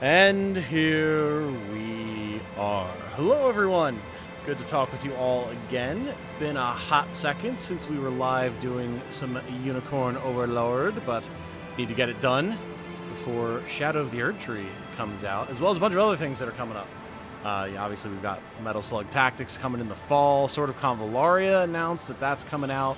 And here we are. Hello, everyone. Good to talk with you all again. It's been a hot second since we were live doing some Unicorn Overlord, but need to get it done before Shadow of the Erdtree comes out, as well as a bunch of other things that are coming up. Obviously, we've got Metal Slug Tactics coming in the fall. Sword of Convallaria announced that that's coming out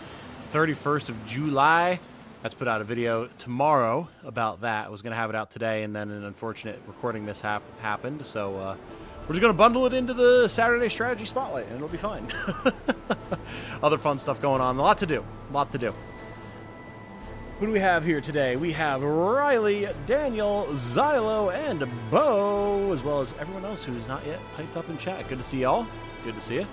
31st of July. Let's put out a video tomorrow about that. I was going to have it out today, and then an unfortunate recording mishap happened. So we're just going to bundle it into the Saturday Strategy Spotlight, and it'll be fine. Other fun stuff going on. A lot to do. A lot to do. Who do we have here today? We have Riley, Daniel, Xylo, and Bo, as well as everyone else who's not yet piped up in chat. Good to see y'all. Good to see you.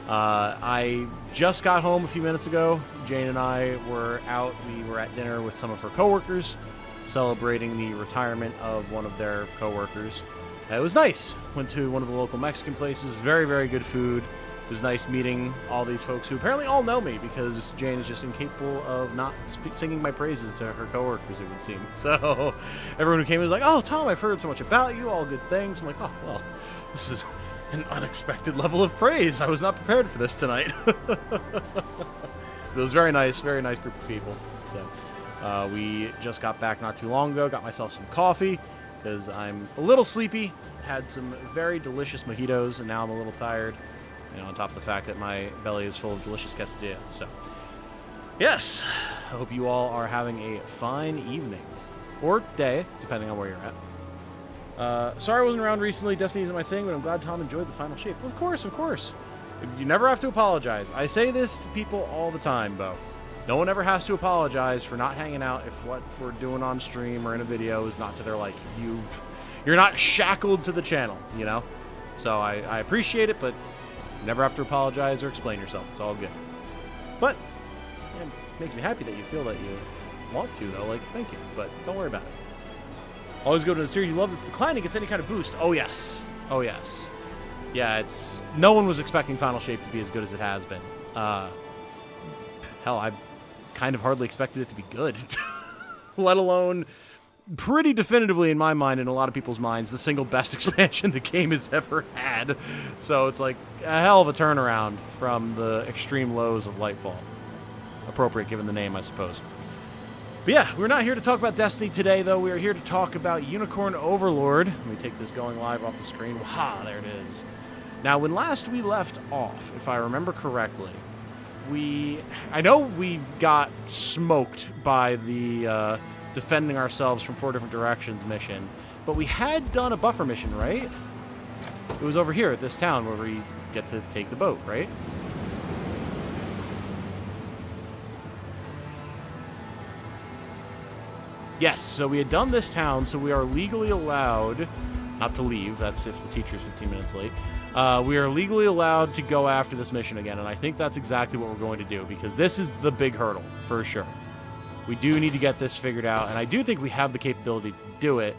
I just got home a few minutes ago. Jane and I were out. We were at dinner with some of her coworkers, celebrating the retirement of one of their coworkers. It was nice. Went to one of the local Mexican places. Very, very good food. It was nice meeting all these folks who apparently all know me because Jane is just incapable of not singing my praises to her coworkers, it would seem. So everyone who came was like, "Oh, Tom, I've heard so much about you, all good things." I'm like, "Oh, well, this is an unexpected level of praise. I was not prepared for this tonight." It was very nice group of people. So we just got back not too long ago. Got myself some coffee because I'm a little sleepy. Had some very delicious mojitos, and now I'm a little tired. You know, on top of the fact that my belly is full of delicious quesadillas. So, yes, I hope you all are having a fine evening or day, depending on where you're at. Sorry I wasn't around recently. Destiny isn't my thing, but I'm glad Tom enjoyed the final shape. Of course, of course. You never have to apologize. I say this to people all the time, Bo. No one ever has to apologize for not hanging out if what we're doing on stream or in a video is not to their liking. You're not shackled to the channel, you know? So I appreciate it, but you never have to apologize or explain yourself. It's all good. But it makes me happy that you feel that you want to, though. Like, thank you, but don't worry about it. Always go to the series you love that's declining. Gets any kind of boost. Oh, yes. Oh, yes. Yeah, it's... No one was expecting Final Shape to be as good as it has been. Hell, I kind of hardly expected it to be good. Let alone, pretty definitively in my mind and a lot of people's minds, the single best expansion the game has ever had. So it's like a hell of a turnaround from the extreme lows of Lightfall. Appropriate given the name, I suppose. But yeah, we're not here to talk about Destiny today, though. We are here to talk about Unicorn Overlord. Let me take this going live off the screen. Waha, there it is. Now, when last we left off, if I remember correctly, I know we got smoked by the defending ourselves from 4 different directions mission, but we had done a buffer mission, right? It was over here at this town where we get to take the boat, right? Yes, so we had done this town, so we are legally allowed not to leave. That's if the teacher's 15 minutes late. We are legally allowed to go after this mission again, and I think that's exactly what we're going to do, because this is the big hurdle, for sure. We do need to get this figured out, and I do think we have the capability to do it.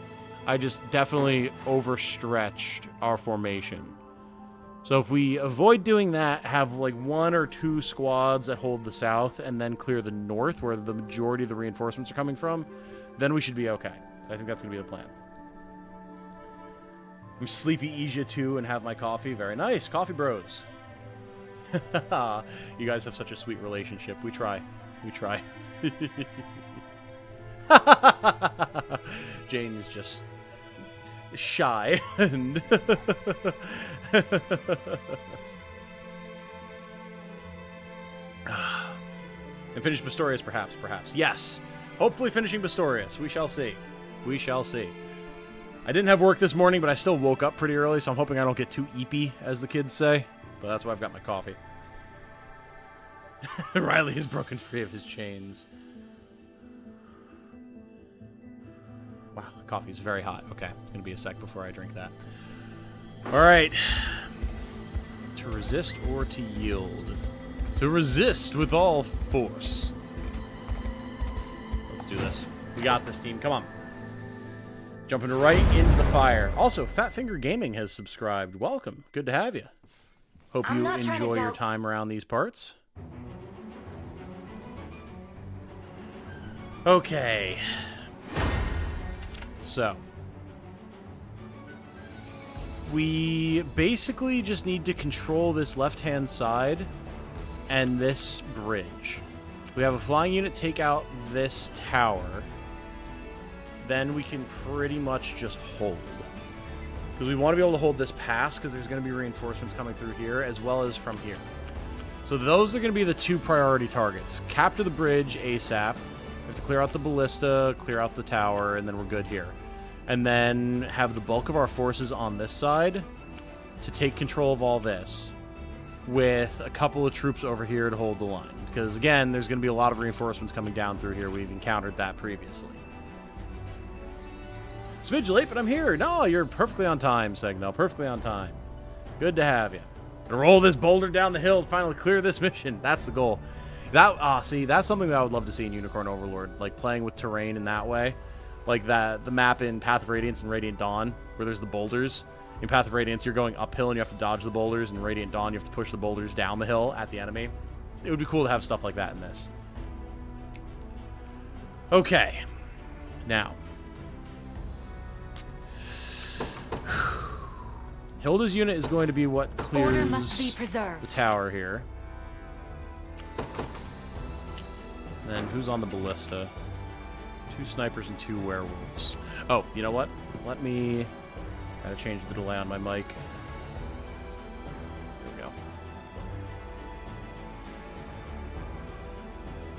I just definitely overstretched our formation. So if we avoid doing that, have like 1 or 2 squads that hold the south, and then clear the north, where the majority of the reinforcements are coming from, then we should be okay. So I think that's going to be the plan. I'm sleepy Asia too and have my coffee. Very nice. Coffee bros. You guys have such a sweet relationship. We try. We try. Jane is just shy. And and finish Pistorius, perhaps. Yes. Hopefully finishing Pistorius. We shall see. We shall see. I didn't have work this morning, but I still woke up pretty early, so I'm hoping I don't get too eepy, as the kids say. But that's why I've got my coffee. Riley has broken free of his chains. Wow, the coffee's very hot. Okay, it's going to be a sec before I drink that. All right. To resist or to yield? To resist with all force. Let's do this. We got this, team. Come on. Jumping right into the fire. Also, Fat Finger Gaming has subscribed. Welcome. Good to have you. Hope you enjoy your time around these parts. Okay. So, We basically just need to control this left-hand side and this bridge. We have a flying unit take out this tower. Then we can pretty much just hold. Because we want to be able to hold this pass, because there's going to be reinforcements coming through here, as well as from here. So those are going to be the 2 priority targets. Capture the bridge ASAP. We have to clear out the ballista, clear out the tower, and then we're good here. And then have the bulk of our forces on this side to take control of all this, with a couple of troops over here to hold the line. Because, again, there's going to be a lot of reinforcements coming down through here. We've encountered that previously. Smidge late, but I'm here. No, you're perfectly on time, Segno. Perfectly on time. Good to have you. Gonna roll this boulder down the hill and finally clear this mission. That's the goal. See, that's something that I would love to see in Unicorn Overlord. Like, playing with terrain in that way. Like the map in Path of Radiance and Radiant Dawn, where there's the boulders. In Path of Radiance, you're going uphill and you have to dodge the boulders. In Radiant Dawn, you have to push the boulders down the hill at the enemy. It would be cool to have stuff like that in this. Okay. Now. Hilda's unit is going to be what clears the tower here. And then who's on the ballista? 2 snipers and 2 werewolves. Oh, you know what? Let me... Gotta change the delay on my mic. There we go.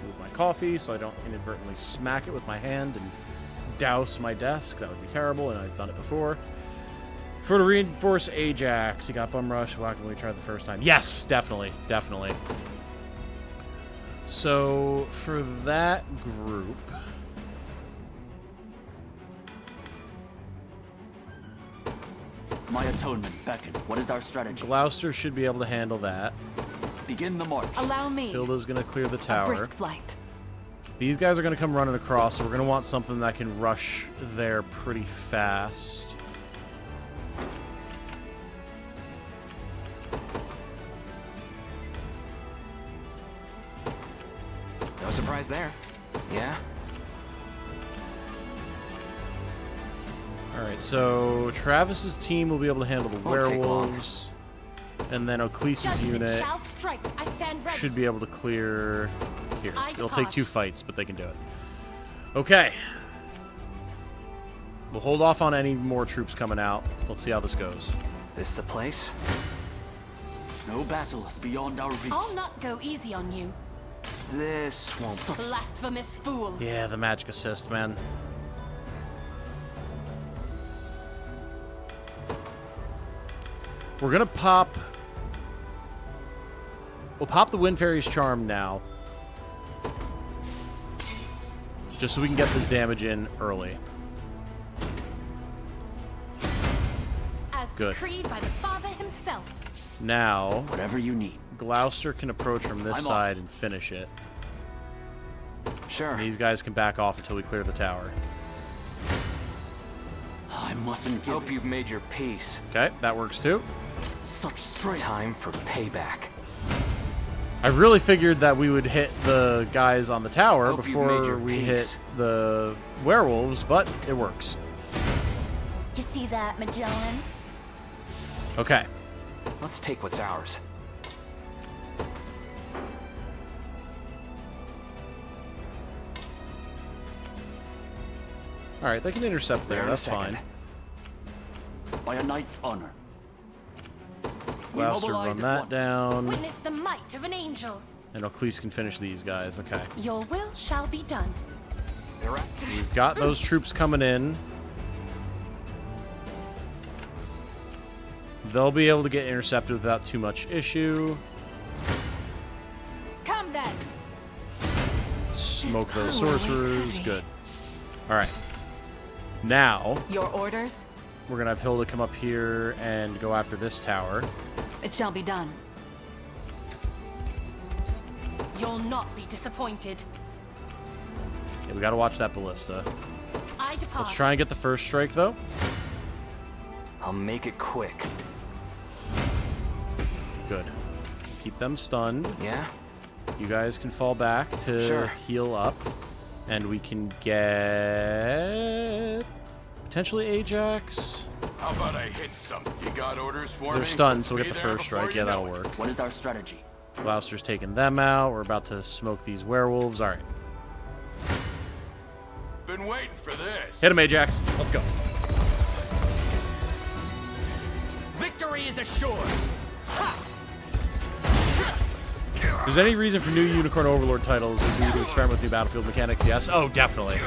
Move my coffee so I don't inadvertently smack it with my hand and douse my desk. That would be terrible, and I've done it before. For to reinforce Ajax, you got bum rush. Why can we try the first time? Yes, definitely, definitely. So for that group, my atonement beckon. What is our strategy? Gloucester should be able to handle that. Begin the march. Allow me. Hilda's going to clear the tower. A brisk flight. These guys are going to come running across, so we're going to want something that can rush there pretty fast. No surprise there. Yeah? Alright, so Travis's team will be able to handle the werewolves. And then Oclese's unit should be able to clear here. It'll take 2 fights, but they can do it. Okay. We'll hold off on any more troops coming out. Let's see how this goes. This the place? No battle is beyond our reach. I'll not go easy on you. This won't... Blasphemous fool. Yeah, the magic assist, man. We're gonna pop... We'll pop the Wind Fairy's Charm now. Just so we can get this damage in early. As decreed by the Father himself. Now... Whatever you need. Gloucester can approach from this side and finish it. Sure. And these guys can back off until we clear the tower. I mustn't give... Hope you've made your peace. Okay, that works too. Such strength. Time for payback. I really figured that we would hit the guys on the tower before we hit the werewolves, but it works. You see that, Magellan? Okay. Let's take what's ours. Alright, they can intercept there, that's fine. By a knight's honor. Gloucester run that down. Witness the might of an angel. And Oclese can finish these guys, okay. Your will shall be done. We've got those troops coming in. They'll be able to get intercepted without too much issue. Come then. Smoke those sorcerers, good. Alright. Now, your orders? We're going to have Hilda come up here and go after this tower. It shall be done. You'll not be disappointed. Yeah, we got to watch that ballista. I depart. Let's try and get the first strike, though. I'll make it quick. Good. Keep them stunned. Yeah? You guys can fall back to heal up. And we can get... potentially Ajax. How about I hit some? You got orders for me? They're stunned, so we'll get Be the there first before strike. you Yeah, that'll know it. work. What is our strategy? Gloucester's taking them out. We're about to smoke these werewolves. All right. Been waiting for this. Hit him, Ajax. Let's go. Victory is assured. If there's any reason for new Unicorn Overlord titles, we need to experiment with new battlefield mechanics. Yes. Oh, definitely.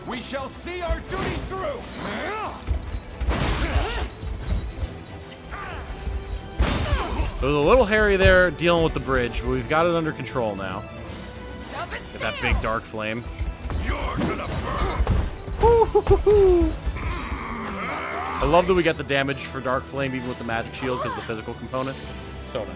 We shall see our duty through. It was a little hairy there dealing with the bridge, but we've got it under control now. Get that big dark flame. You're gonna burn. I love that we get the damage for dark flame even with the magic shield because of the physical component. So nice.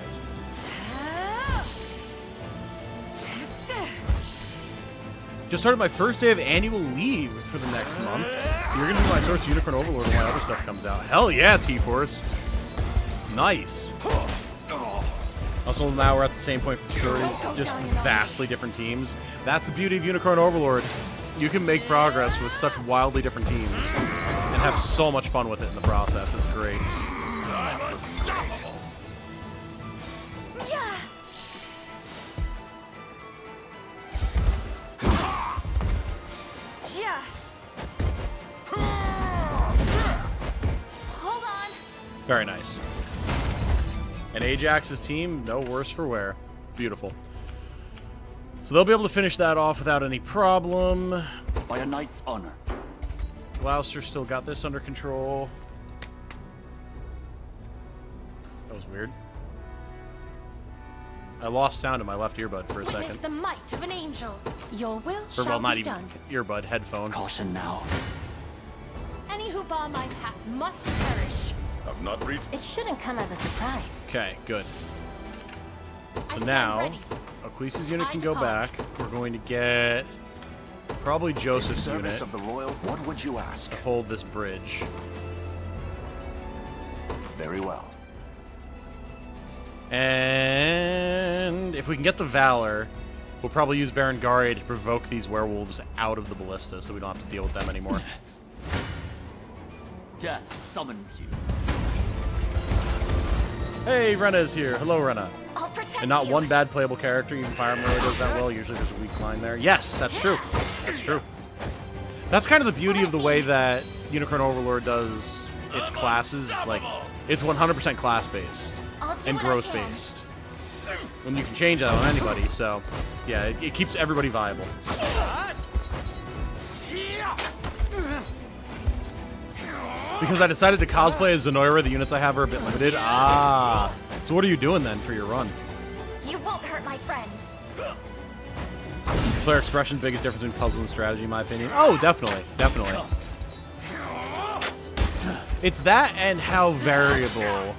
Just started my first day of annual leave for the next month. So you're gonna be my source Unicorn Overlord when my other stuff comes out. Hell yeah, T-Force. Nice. Also, now we're at the same point for the story, just vastly different teams. That's the beauty of Unicorn Overlord. You can make progress with such wildly different teams and have so much fun with it in the process. It's great. Yeah. Yeah. Hold on. Very nice. And Ajax's team, no worse for wear. Beautiful. So they'll be able to finish that off without any problem. By a knight's honor. Gloucester still got this under control. That was weird. I lost sound in my left earbud for a Witness second. the might of an angel. Your will Or, shall well, not be even done. earbud, headphone. Caution now. Any who bar my path must perish. I've not reached. It shouldn't come as a surprise. Okay, good. I So stand now, ready. Ecclesia's unit I can go depart. back. We're going to get probably In Joseph's service unit of the royal, what would you ask? to hold this bridge. Very well. And if we can get the Valor, we'll probably use Berengaria to provoke these werewolves out of the ballista so we don't have to deal with them anymore. Death summons you. Hey, Rena's here. Hello, Rena. I'll protect And not you. one bad playable character. Even Fire Emblem really does that well. Usually there's a weak line there. Yes, that's true. That's true. That's kind of the beauty of the way that Unicorn Overlord does its classes. Like, it's 100% class-based I'll do and what I growth-based. When you can change that on anybody, so yeah, it keeps everybody viable. Because I decided to cosplay as Zenoiran, the units I have are a bit limited. Ah, so what are you doing then for your run? can. You won't hurt my friends. Player expression, biggest difference between puzzle and strategy, in my opinion. Oh, definitely, definitely. It's that and how variable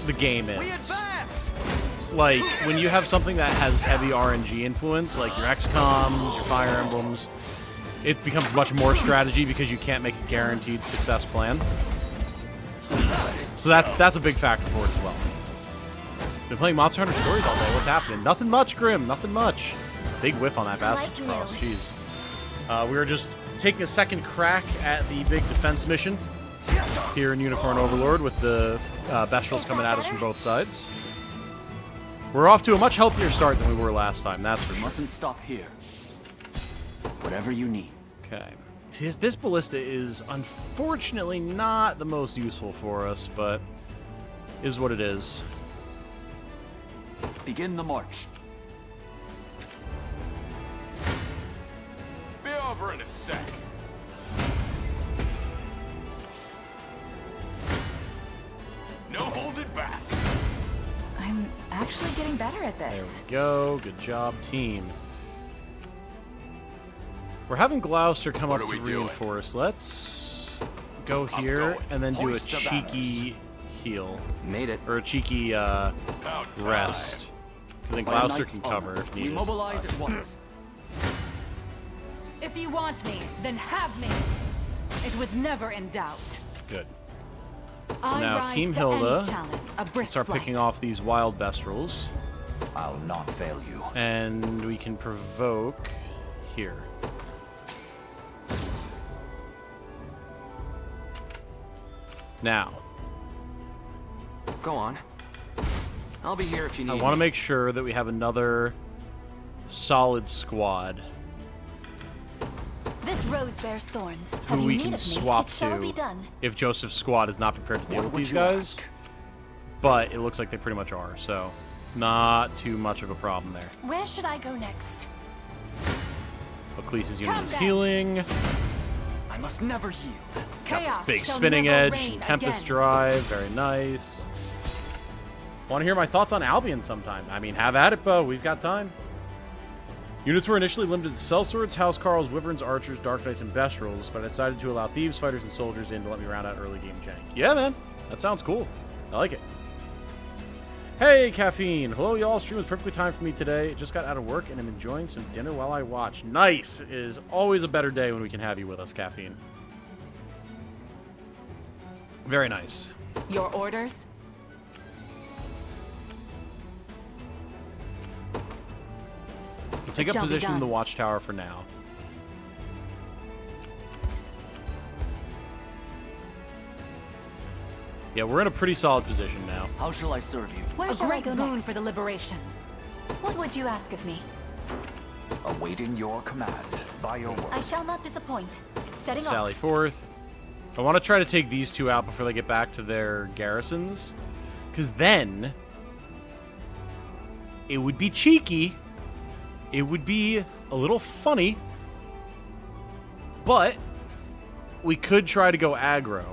the game is. Like, when you have something that has heavy RNG influence, like your XCOMs, your Fire Emblems, it becomes much more strategy because you can't make a guaranteed success plan. So that's a big factor for it as well. Been playing Monster Hunter Stories all day. What's happening? Nothing much, Grim. Nothing much. Big whiff on that Bastards like Cross. you. Jeez. We were just taking a second crack at the big defense mission here in Unicorn Overlord with the Bestials coming at us from both sides. We're off to a much healthier start than we were last time, that's for You sure. mustn't stop here. Whatever you need. Okay. See, this ballista is unfortunately not the most useful for us, but is what it is. Begin the march. Be over in a sec. No holding back. I'm actually getting better at There this. we go. Good job, team. We're having Gloucester come What up are to we doing? reinforce. Let's go I'm here going. and then do a Hoist the cheeky heal. Made it. Or a cheeky About time. rest. Because then By a Gloucester knight's can cover honor, if we needed. mobilize at once. If you want me, then have me. It was never in doubt. Good. I now rise Team to Hilda any challenge. A brisk Start flight. picking off these wild Bestrels. I'll not fail you. And we can provoke here. Now, Go on. I'll be here if you need I want to me. make sure that we have another solid squad This rose bears thorns. who Have you we need can of me? swap It shall be to done. if Joseph's squad is not prepared to deal What with would these you guys. ask? But it looks like they pretty much are, so not too much of a problem there. Where should I go next? Ecclesia's unit Come is then. healing. I must never yield. Got Chaos this big shall spinning never edge reign and Tempest again. Drive. Very nice. Want to hear my thoughts on Albion sometime? I mean, have at it, Bo. We've got time. Units were initially limited to Sellswords, Housecarls, Wyverns, Archers, Dark Knights, and Bestrels, but I decided to allow Thieves, Fighters, and Soldiers in to let me round out early game jank. Yeah, man. That sounds cool. I like it. Hey, Caffeine. Hello, y'all. Stream was perfectly timed for me today. Just got out of work and I'm enjoying some dinner while I watch. Nice. It is always a better day when we can have you with us, Caffeine. Very nice. Your orders? We'll take It up shall be position in the done. watchtower for now. Yeah, we're in a pretty solid position now. How shall I serve you? Where A shall I great go boon next? for the liberation. What would you ask of me? Awaiting your command. By your I word. shall not disappoint. Setting Sally off. forth. I want to try to take these two out before they get back to their garrisons. Because then, it would be cheeky. It would be a little funny. But, we could try to go aggro.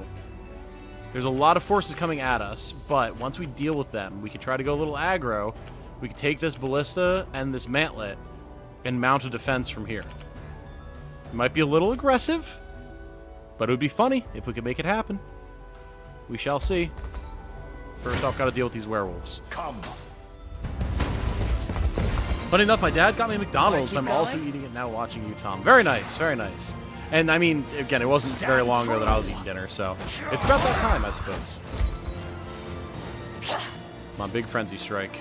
There's a lot of forces coming at us, but once we deal with them, we could try to go a little aggro. We could take this ballista and this mantlet and mount a defense from here. It might be a little aggressive, but it would be funny if we could make it happen. We shall see. First off, got to deal with these werewolves. Come. Funny enough, my dad got me McDonald's. keep I'm also going? eating it now watching you, Tom. Very nice, very nice. And I mean, again, it wasn't very long ago that I was eating dinner, so it's about that time, I suppose. Come on, big frenzy strike.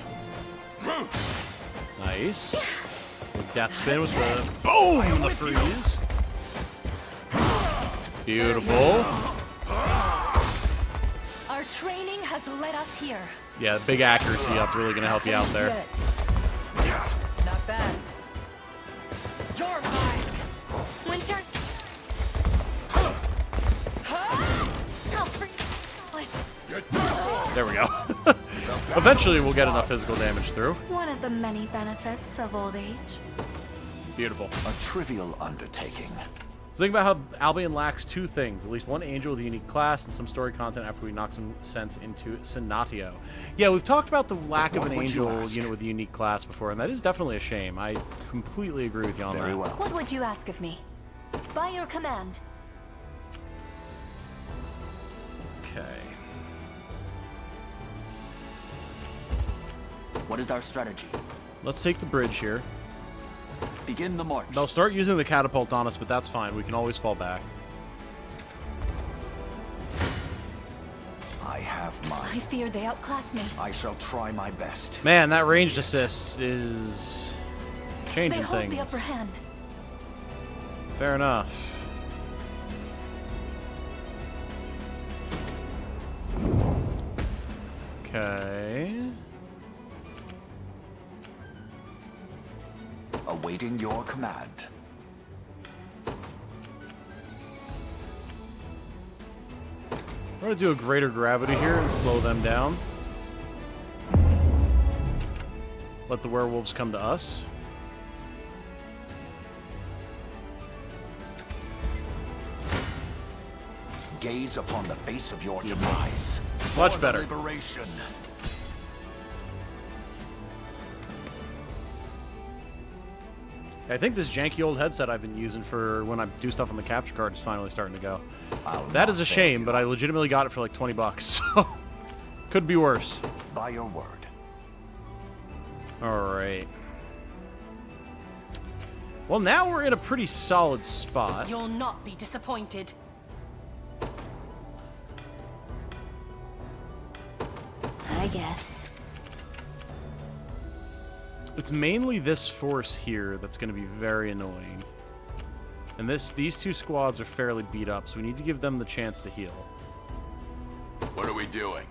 Nice. With death spin with the boom, the freeze. Beautiful. Our training has led us here. Yeah, big accuracy up, really gonna help you out there. Not bad. You're mine. Winter. I'll free it. There we go. Eventually, we'll get enough physical damage through. One of the many benefits of old age. Beautiful. A trivial undertaking. Think about how Albion lacks two things. At least one angel with a unique class and some story content after we knock some sense into Senatio. Yeah, we've talked about the lack of What an would you angel ask? unit with a unique class before, and that is definitely a shame. I completely agree with you on Very that. well. What would you ask of me? By your command. Okay. What is our strategy? Let's take the bridge here. Begin the march. They'll start using the catapult on us, but that's fine. We can always fall back. I have I mine. fear they outclass me. I shall try my best. Man, that ranged assist is They changing hold things. the upper hand. Fair enough. Okay. Awaiting your command. We're going to do a greater gravity here and slow them down. Let the werewolves come to us. Gaze upon the face of your demise. Much For the better. Liberation. I think this janky old headset I've been using for when I do stuff on the capture card is finally starting to go. I'll That not is a fail shame, you. but I legitimately got it for like 20 bucks, so could be worse. By your word. All right. Well, now we're in a pretty solid spot. You'll not be disappointed. I guess. It's mainly this force here that's going to be very annoying. And these two squads are fairly beat up, so we need to give them the chance to heal. What are we doing?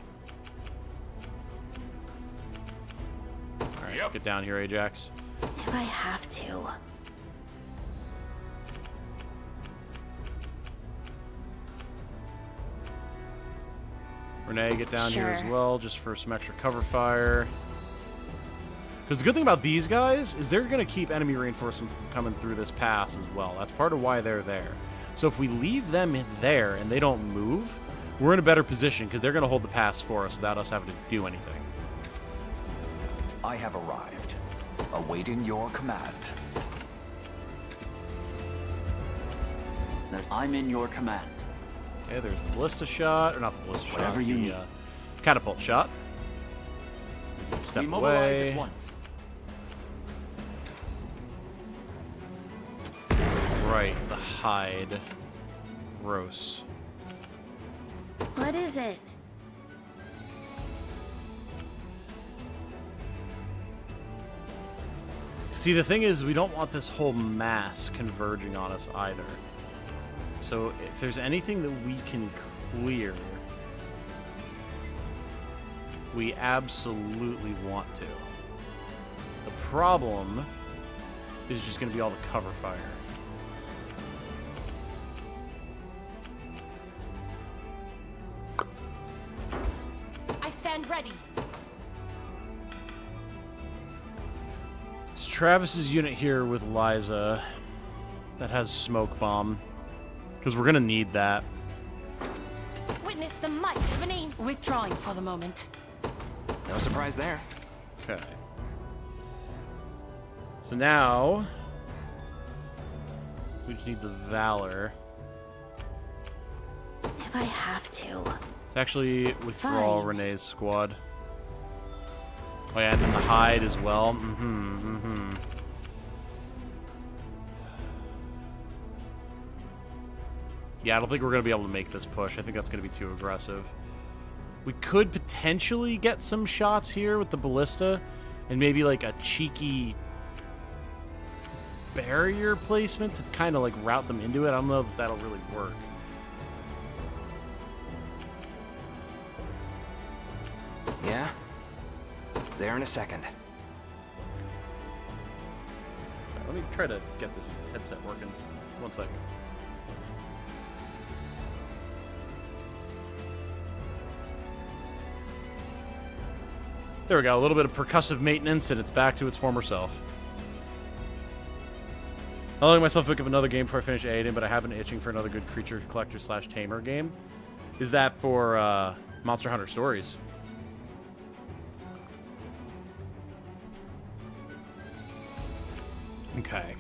Alright, Yep. get down here, Ajax. If I have to. Renee, get down here as Sure. well, just for some extra cover fire. Because the good thing about these guys is they're going to keep enemy reinforcements from coming through this pass as well. That's part of why they're there. So if we leave them in there and they don't move, we're in a better position because they're going to hold the pass for us without us having to do anything. I have arrived, awaiting your command. I'm in your command. Okay, there's the ballista shot, or not the ballista shot, Whatever you the need. Catapult shot. Step We mobilize away. at once. Right, the hide. Gross. What is it? See, the thing is, we don't want this whole mass converging on us either. So if there's anything that we can clear, we absolutely want to. The problem is just going to be all the cover fire. I stand ready. It's Travis's unit here with Liza that has smoke bomb. Because we're going to need that. Witness the might of an aim. Withdrawing for the moment. No surprise there. Okay. So now we just need the Valor. If I have to. It's actually withdraw Fine. Renee's squad. Oh yeah, and then the hide as well. Yeah, I don't think we're going to be able to make this push. I think that's going to be too aggressive. We could potentially get some shots here with the ballista and maybe like a cheeky barrier placement to kind of like route them into it. I don't know if that'll really work. Yeah? There in a second. Let me try to get this headset working. 1 second. There we go. A little bit of percussive maintenance, and it's back to its former self. I'll let myself pick up another game before I finish Aiden, but I have been itching for another good creature collector / tamer game. Is that for Monster Hunter Stories? Okay.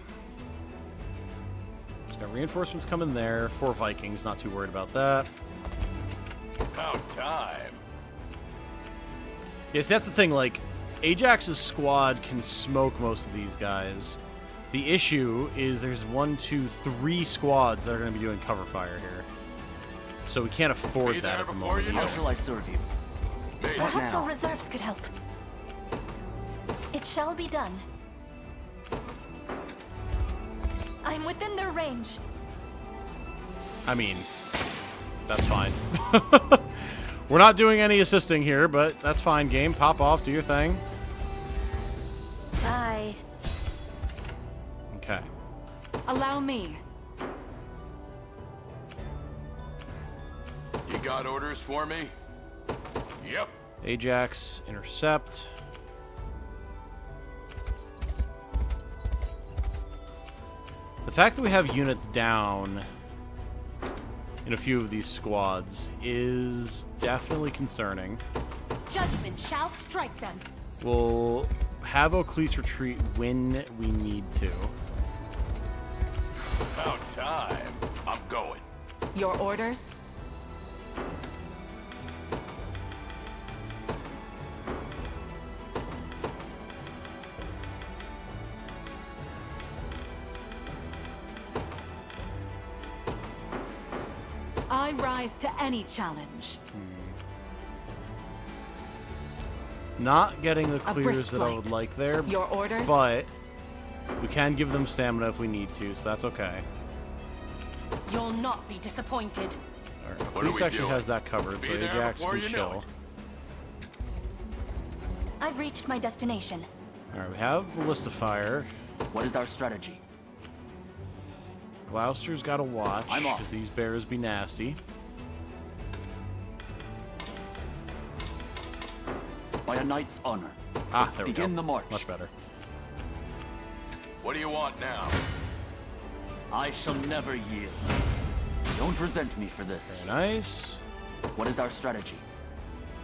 Just got reinforcements coming there. 4 Vikings, not too worried about that. About time. Yes, that's the thing. Like, Ajax's squad can smoke most of these guys. The issue is there's 1, 2, 3 squads that are going to be doing cover fire here. So we can't afford Be that there at the before moment. you know How it. shall I serve you? Me. Perhaps now? our reserves could help. It shall be done. I'm within their range. I mean, that's fine. We're not doing any assisting here, but that's fine, game. Pop off, do your thing. Bye. Okay. Allow me. You got orders for me? Yep. Ajax, intercept. The fact that we have units down in a few of these squads is definitely concerning. Judgment shall strike them. We'll have Oaklease retreat when we need to. About time. I'm going. Your orders? I rise to any challenge. Not getting the clears brisk that I flight. would like there, Your orders? but we can give them stamina if we need to, so that's okay. You'll not be disappointed. Alright, What are Police we actually doing? has that covered, Be so there Ajax before can you know chill. I've reached my destination. Alright, we have Ballista Fire. What is our strategy? Gloucester's got to watch, I'm off. because these bears be nasty. By a knight's honor. Ah, there we go. Begin the march. Much better. What do you want now? I shall never yield. Don't resent me for this. Very nice. What is our strategy?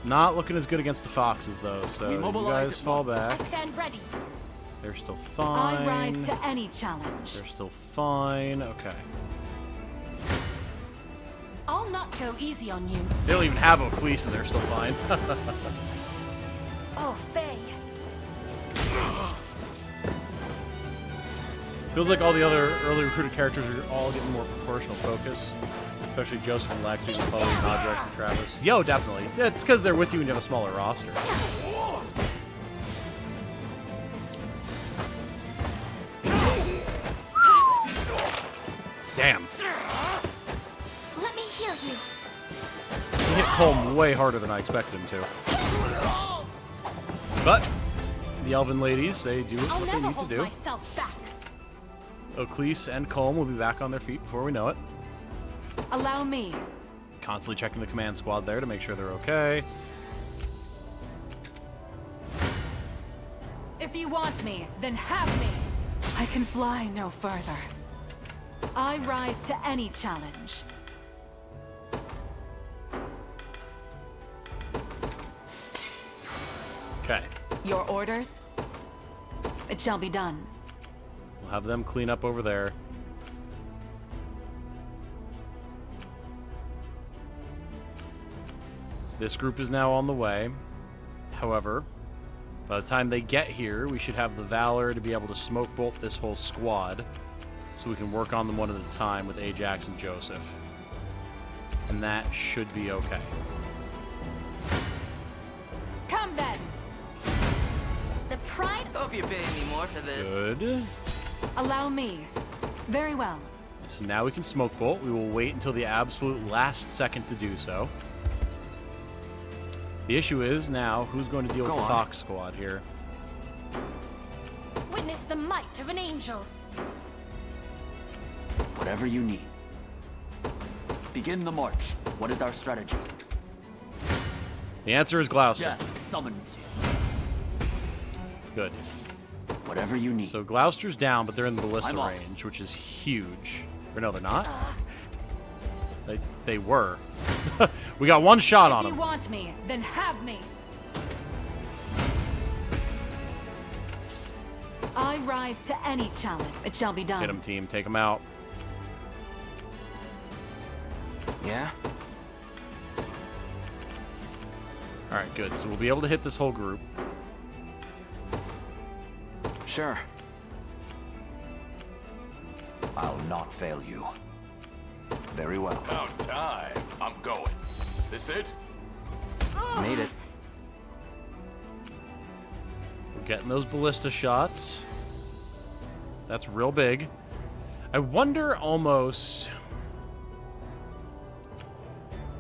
Not looking as good against the foxes, though, so We you mobilize guys at fall once. I back. stand ready. They're still fine. I rise to any challenge. They're still fine. Okay. I'll not go easy on you. They don't even have O'Cleese and they're still fine. Oh, Faye. Feels like all the other early recruited characters are all getting more proportional focus. Especially Joseph and Lex, being following Podrex and Travis. Yo, definitely. Yeah, it's because they're with you and you have a smaller roster. Damn. Let me heal you. He hit Colm way harder than I expected him to. But the Elven ladies, they do I'll what they never need to hold do. myself back. O'Cleese and Colm will be back on their feet before we know it. Allow me. Constantly checking the command squad there to make sure they're okay. If you want me, then have me. I can fly no further. I rise to any challenge. Okay. Your orders? It shall be done. We'll have them clean up over there. This group is now on the way. However, by the time they get here, we should have the Valor to be able to smoke bolt this whole squad, so we can work on them one at a time with Ajax and Joseph. And that should be okay. Come then! The pride. Hope you pay me more for this. Good. Allow me. Very well. So now we can smoke bolt. We will wait until the absolute last second to do so. The issue is now, who's going to deal with the Fox squad here? Witness the might of an angel. Whatever you need. Begin the march. What is our strategy? The answer is Gloucester. Death summons you. Good. Whatever you need. So Gloucester's down, but they're in the ballista I'm off. range, which is huge. Or no, they're not? They were. We got one shot on If you them. want me, then have me. I rise to any challenge. It shall be done. Hit them, team. Take them out. Yeah? All right, good. So we'll be able to hit this whole group. Sure. I'll not fail you. Very well. About time. I'm going. This it? Made it. We're getting those ballista shots. That's real big. I wonder almost...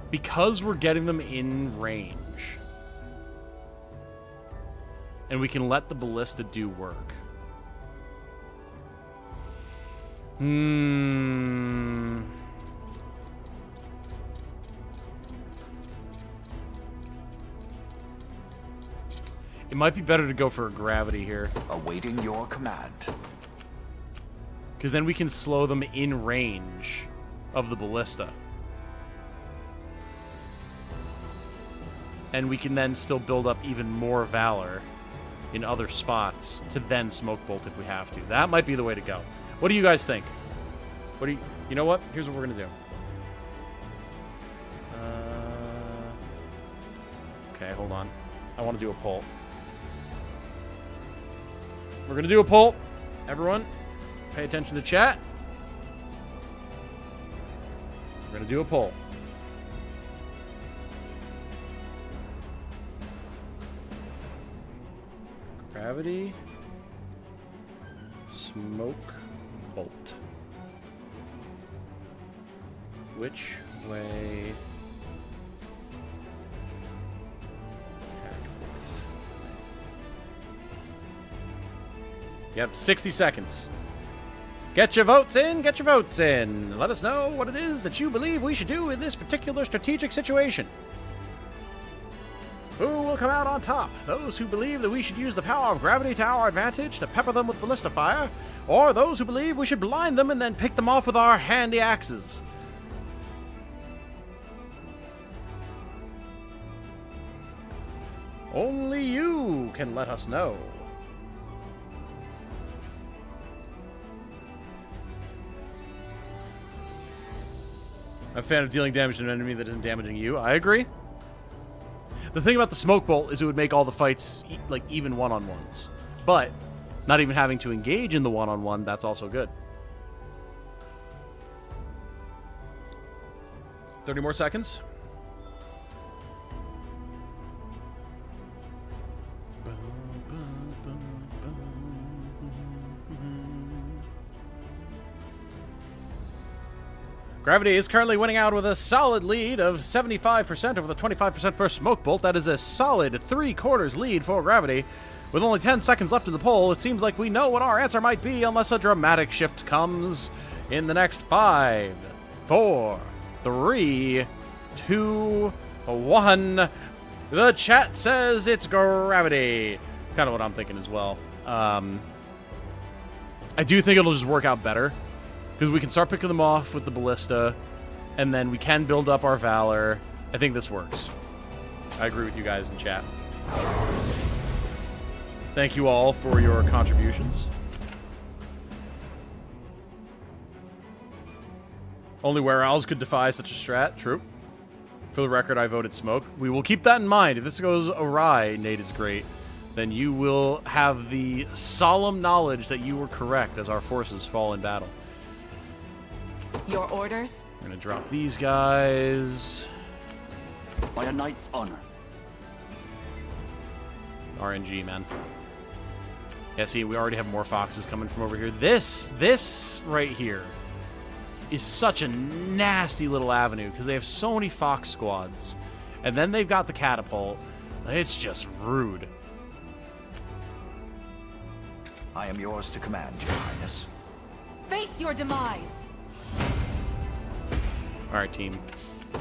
because we're getting them in range, and we can let the ballista do work. It might be better to go for a gravity here, Awaiting your command. because then we can slow them in range of the ballista. And we can then still build up even more Valor in other spots to then smoke bolt if we have to. That might be the way to go. What do you guys think? What do you know what? Here's what we're gonna do. Okay, hold on. I want to do a poll. We're gonna do a poll. Everyone, pay attention to chat. We're gonna do a poll. Gravity, smoke, bolt. Which way. Tactics. You have 60 seconds. Get your votes in, get your votes in. Let us know what it is that you believe we should do in this particular strategic situation. Who will come out on top? Those who believe that we should use the power of gravity to our advantage to pepper them with ballista fire, or those who believe we should blind them and then pick them off with our handy axes? Only you can let us know. I'm a fan of dealing damage to an enemy that isn't damaging you. I agree. The thing about the smoke bolt is it would make all the fights like even one-on-ones. But not even having to engage in the one-on-one, that's also good. 30 more seconds. Gravity is currently winning out with a solid lead of 75% over the 25% for Smoke Bolt. That is a solid 3/4 lead for Gravity. With only 10 seconds left in the poll, it seems like we know what our answer might be unless a dramatic shift comes in the next 5, 4, 3, 2, 1. The chat says it's Gravity. Kind of what I'm thinking as well. I do think it'll just work out better. Because we can start picking them off with the ballista, and then we can build up our valor. I think this works. I agree with you guys in chat. Thank you all for your contributions. Only were-owls could defy such a strat. True. For the record, I voted smoke. We will keep that in mind. If this goes awry, Nate is great, then you will have the solemn knowledge that you were correct as our forces fall in battle. Your orders? I'm gonna drop these guys. By a knight's honor. RNG, man. Yeah, see, we already have more foxes coming from over here. This right here is such a nasty little avenue because they have so many fox squads. And then they've got the catapult. It's just rude. I am yours to command, Your Highness. Face your demise! Alright, team.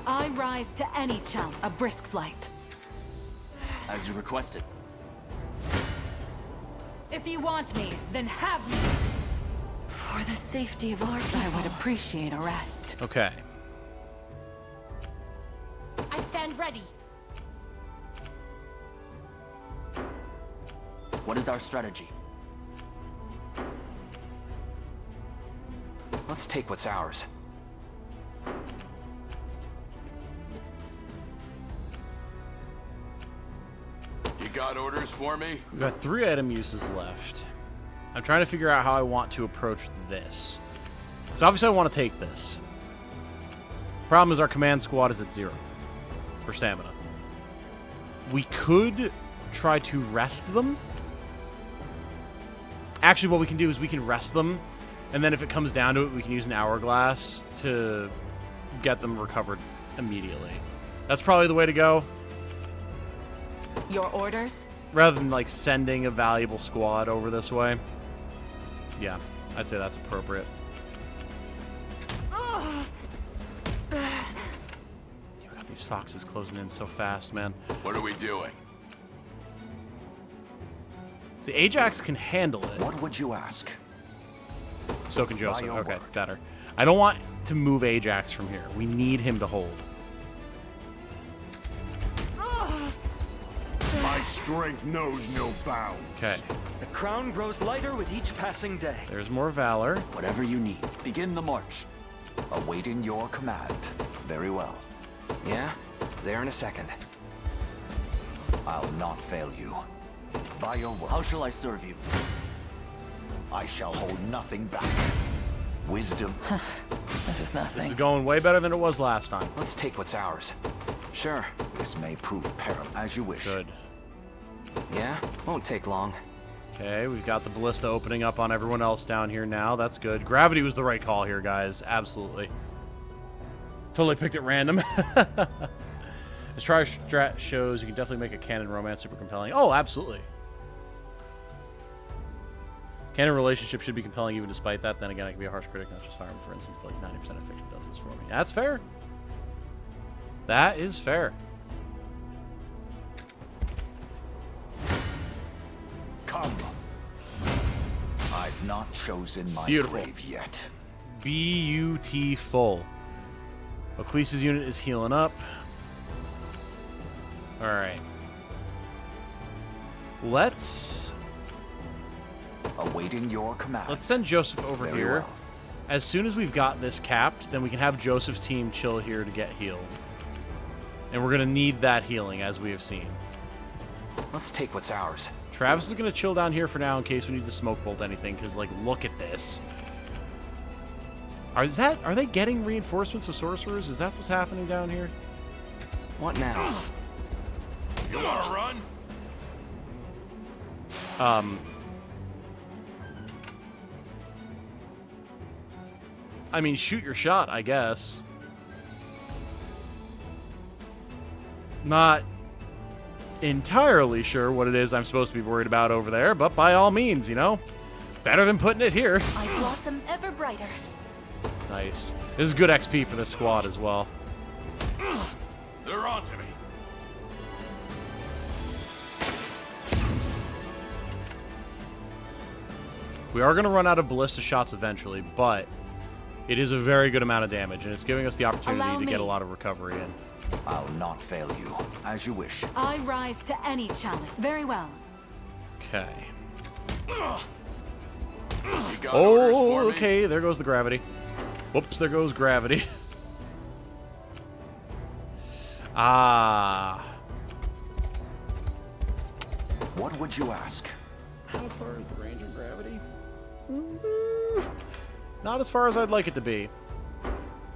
I rise to any challenge. A brisk flight. As you requested. If you want me, then have me. For the safety of our people, I would appreciate a rest. Okay. I stand ready. What is our strategy? Let's take what's ours. You got orders for me? We've got 3 item uses left. I'm trying to figure out how I want to approach this. So obviously I want to take this. Problem is our command squad is at 0 for stamina. We could try to rest them. Actually, what we can do is we can rest them, and then if it comes down to it, we can use an hourglass to get them recovered immediately. That's probably the way to go. Your orders? Rather than, like, sending a valuable squad over this way. Yeah, I'd say that's appropriate. Dude, I got these foxes closing in so fast, man. What are we doing? See, Ajax can handle it. What would you ask? So can Joseph. your Okay, word. better. I don't want to move Ajax from here. We need him to hold. My strength knows no bounds. Okay, The crown grows lighter with each passing day. there's more valor. Whatever you need. Begin the march. Awaiting your command. Very well. Yeah? There in a second. I'll not fail you. By your word, How shall I serve you? I shall hold nothing back. Wisdom. This is nothing. This is going way better than it was last time. Let's take what's ours. Sure. This may prove paramount. As you wish. Good. Yeah? Won't take long. Okay, we've got the ballista opening up on everyone else down here now. That's good. Gravity was the right call here, guys. Absolutely. Totally picked at random. As Trial Strat shows, you can definitely make a canon romance super compelling. Oh, absolutely. Canon relationship should be compelling even despite that. Then again, I can be a harsh critic, not just fireman, for instance, but like 90% of fiction does this for me. That's fair. That is fair. Come. I've not chosen my Beautiful. grave yet. Beautiful. Ecclesia's unit is healing up. Alright. Let's Awaiting your command. send Joseph over Very here. well. As soon as we've got this capped, then we can have Joseph's team chill here to get healed. And we're going to need that healing, as we have seen. Let's take what's ours. Travis is going to chill down here for now in case we need to smoke bolt anything, because, like, look at this. Are they getting reinforcements of sorcerers? Is that what's happening down here? What now? You wanna run? I mean, shoot your shot, I guess. Not entirely sure what it is I'm supposed to be worried about over there, but by all means, you know. Better than putting it here. I blossom ever brighter. Nice. This is good XP for this squad as well. They're on to me. We are going to run out of ballista shots eventually, but it is a very good amount of damage, and it's giving us the opportunity Allow to get a me. lot of recovery in. I'll not fail you. As you wish. I rise to any challenge. Very well. Okay. You got orders for Oh, me? okay. There goes the gravity. Whoops, there goes gravity. Ah. What would you ask? How far is the range of gravity? Not as far as I'd like it to be.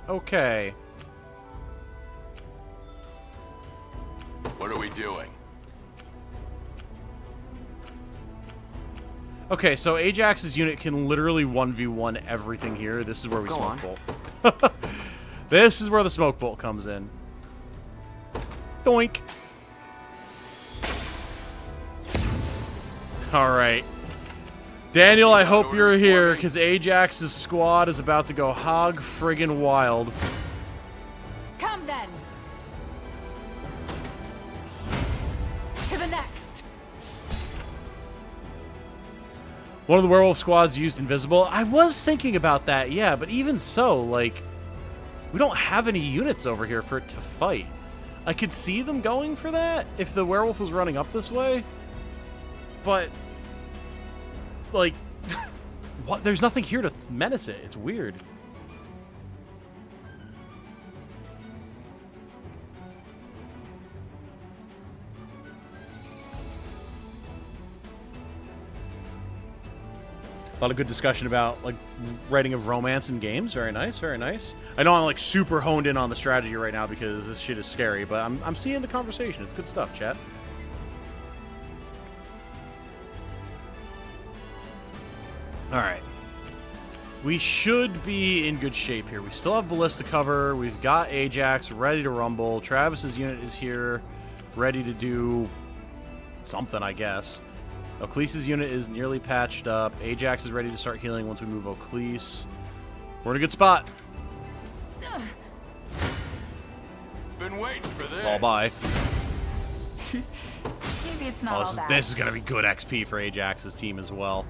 Okay. What are we doing? Okay, so Ajax's unit can literally 1v1 everything here. This is where we Go smoke on. bolt. This is where the smoke bolt comes in. Doink. Alright. Daniel, I hope you're orders for here, me? because Ajax's squad is about to go hog friggin' wild. Come then. To the next. One of the werewolf squads used invisible. I was thinking about that, yeah, but even so, like, we don't have any units over here for it to fight. I could see them going for that if the werewolf was running up this way, but, like, what? There's nothing here to menace it. It's weird. A lot of good discussion about, like, writing of romance in games. Very nice, very nice. I know I'm, like, super honed in on the strategy right now because this shit is scary, but I'm seeing the conversation. It's good stuff, chat. Alright. We should be in good shape here. We still have Ballista cover. We've got Ajax ready to rumble. Travis's unit is here, ready to do something, I guess. Ecclesia's unit is nearly patched up. Ajax is ready to start healing once we move Ecclesias. We're in a good spot. Been waiting for this. All by. Maybe it's not Oh, all bad. this is going to be good XP for Ajax's team as well.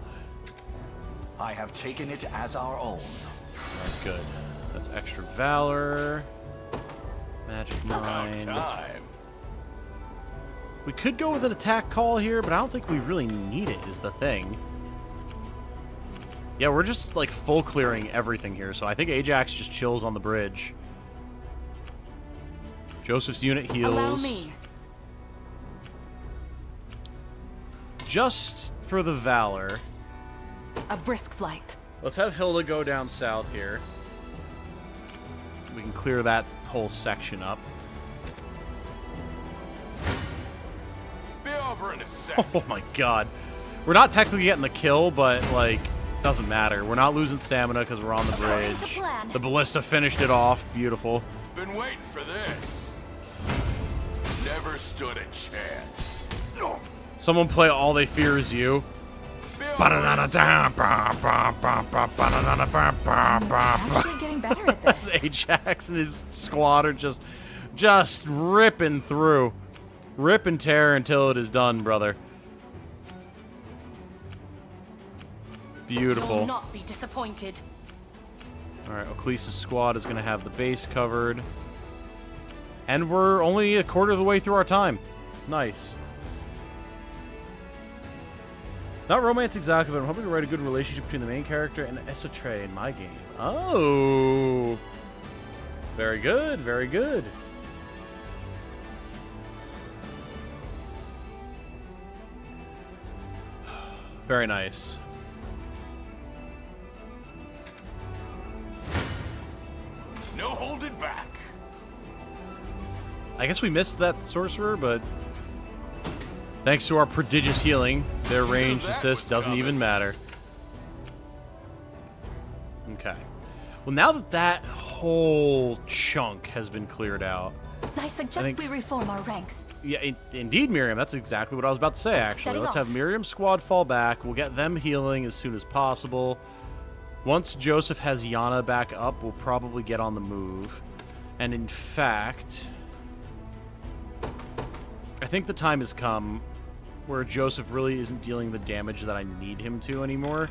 I have taken it as our own. Alright, good. That's extra valor. Magic About 9. time. We could go with an attack call here, but I don't think we really need it, is the thing. Yeah, we're just, like, full clearing everything here, so I think Ajax just chills on the bridge. Joseph's unit heals. Allow me. Just for the valor. A brisk flight. Let's have Hilda go down south here. We can clear that whole section up. Be over in a sec. Oh my god. We're not technically getting the kill, but, like, doesn't matter. We're not losing stamina because we're on the According to bridge. plan. The ballista finished it off. Beautiful. Been waiting for this. Never stood a chance. Someone play All They Fear Is You. I'm actually getting better at this. Ajax and his squad are just ripping through. Rip and tear until it is done, brother. Beautiful. You'll not be disappointed. Alright, Oclise's squad is going to have the base covered. And we're only a quarter of the way through our time. Nice. Not romance exactly, but I'm hoping to write a good relationship between the main character and Esotre in my game. Oh! Very good, very good. Very nice. No holding back. I guess we missed that sorcerer, but thanks to our prodigious healing, their ranged assist doesn't even matter. Okay. Well, now that that whole chunk has been cleared out, I suggest we reform our ranks. yeah, indeed, Miriam. That's exactly what I was about to say, actually. Setting Let's off. have Miriam's squad fall back. We'll get them healing as soon as possible. Once Joseph has Yana back up, we'll probably get on the move. And in fact, I think the time has come where Joseph really isn't dealing the damage that I need him to anymore.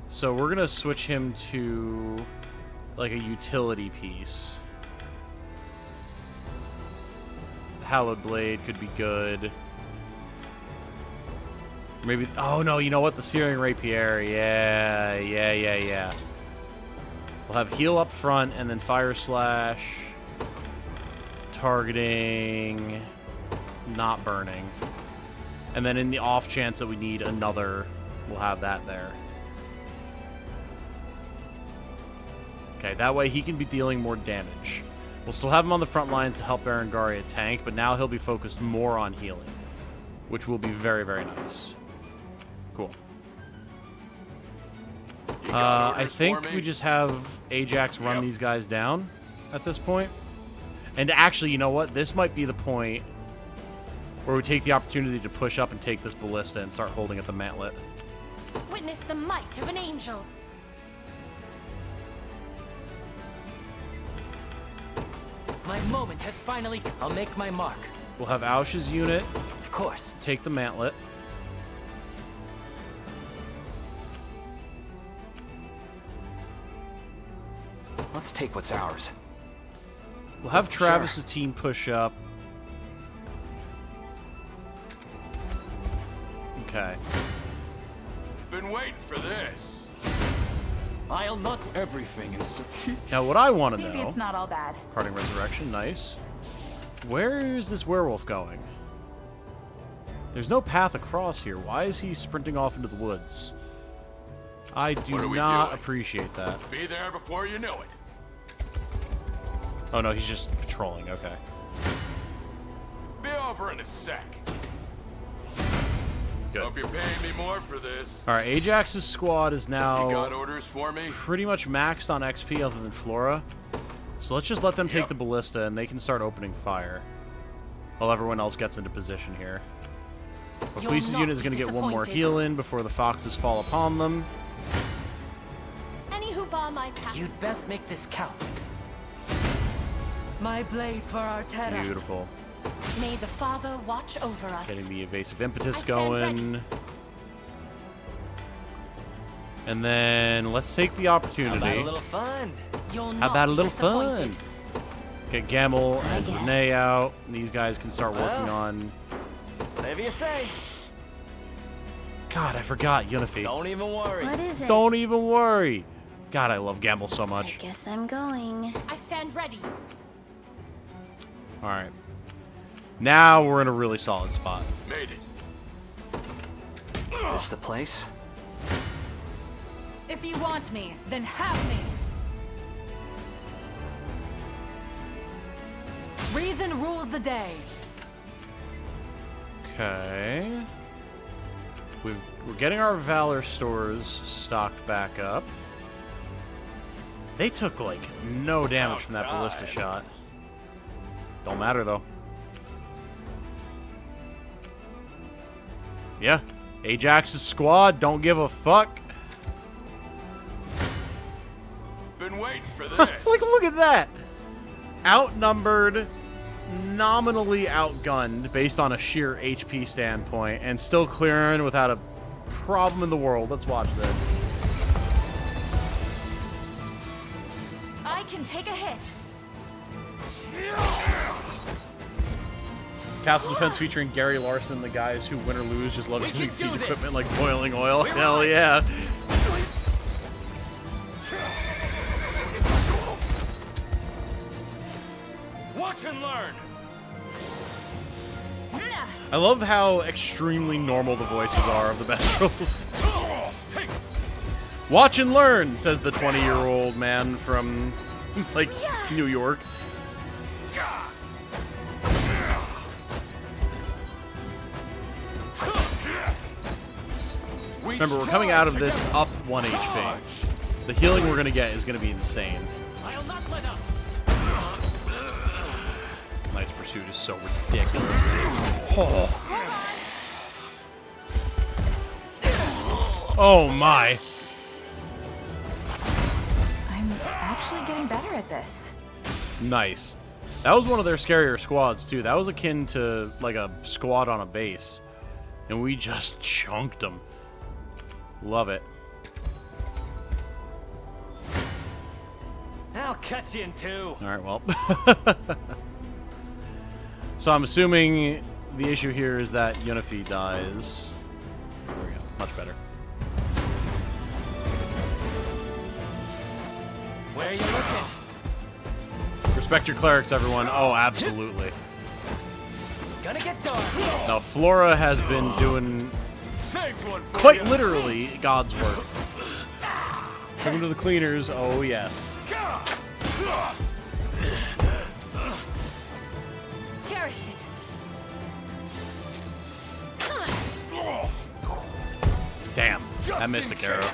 So we're going to switch him to like a utility piece. The Hallowed Blade could be good. Maybe... Oh, no, you know what? The Searing Rapier. Yeah. We'll have heal up front and then Fire Slash. Targeting. Not burning. And then in the off chance that we need another, we'll have that there. Okay, that way he can be dealing more damage. We'll still have him on the front lines to help Berengaria tank, but now he'll be focused more on healing, which will be very, very nice. Cool. I think we just have Ajax run these guys down at this point. And actually, you know what? This might be the point where we take the opportunity to push up and take this ballista and start holding at the mantlet. Witness the might of an angel. My moment has finally... I'll make my mark. We'll have Aush's unit Of course. take the mantlet. Let's take what's ours. We'll have Travis's team push up. Okay. Been waiting for this. I'll not... Everything is so... Now, what I want to Maybe know... it's not all bad. Parting Resurrection, nice. Where is this werewolf going? There's no path across here. Why is he sprinting off into the woods? I do What are we not doing? appreciate that. Be there before you know it. Oh no, he's just patrolling, okay. Be over in a sec. Good. Hope you're paying me more for this. Alright, Ajax's squad is You got now orders for me? pretty much maxed on XP other than Flora. So let's just let them take Yep. the ballista and they can start opening fire. While everyone else gets into position here. You'll Police's not unit is be going to get one more disappointed. heal in before the foxes fall upon them. Any who bar my path. You'd best make this count. My blade for our terras. Beautiful. May the Father watch over us. Getting the evasive I impetus stand going. ready. And then let's take the opportunity. How about a little fun? You'll How not about a be little fun? disappointed. Get Gamel and guess. Renee out. And these guys can start working Well. on... Whatever you say. God, I forgot Unifi. Don't even worry. What is it? Don't even worry. God, I love Gamble so I much. guess I'm going. I stand ready. All right. Now we're in a really solid spot. Made it. This the place? If you want me, then have me. Reason rules the day. Okay. We're getting our Valor stores stocked back up. They took, like, no damage from that ballista shot. Don't matter, though. Yeah. Ajax's squad don't give a fuck. Been waiting for this. Look at that. Outnumbered, nominally outgunned based on a sheer HP standpoint, and still clearing without a problem in the world. Let's watch this. I can take a hit. Castle Defense featuring Gary Larson, the guys who win or lose just love using siege equipment like boiling oil. Hell yeah. Watch and learn. I love how extremely normal the voices are of the Bestrels. Watch and learn, says the 20-year-old man from, like, New York. Remember, we're coming out of this up 1 HP. The healing we're going to get is going to be insane. I'll not let up. Knight's Pursuit is so ridiculous. Oh, oh my. I'm actually getting better at this. Nice. That was one of their scarier squads, too. That was akin to, like, a squad on a base. And we just chunked them. Love it. I'll cut you in two. All right, well. So I'm assuming the issue here is that Unifi dies. There we go. Much better. Where are you looking? Respect your clerics, everyone. Oh, absolutely. Gonna get dark. Now, Flora has been doing Saved one for quite you. literally God's work. Coming to the cleaners. Oh, yes. Cherish it. Damn. That mystic arrow.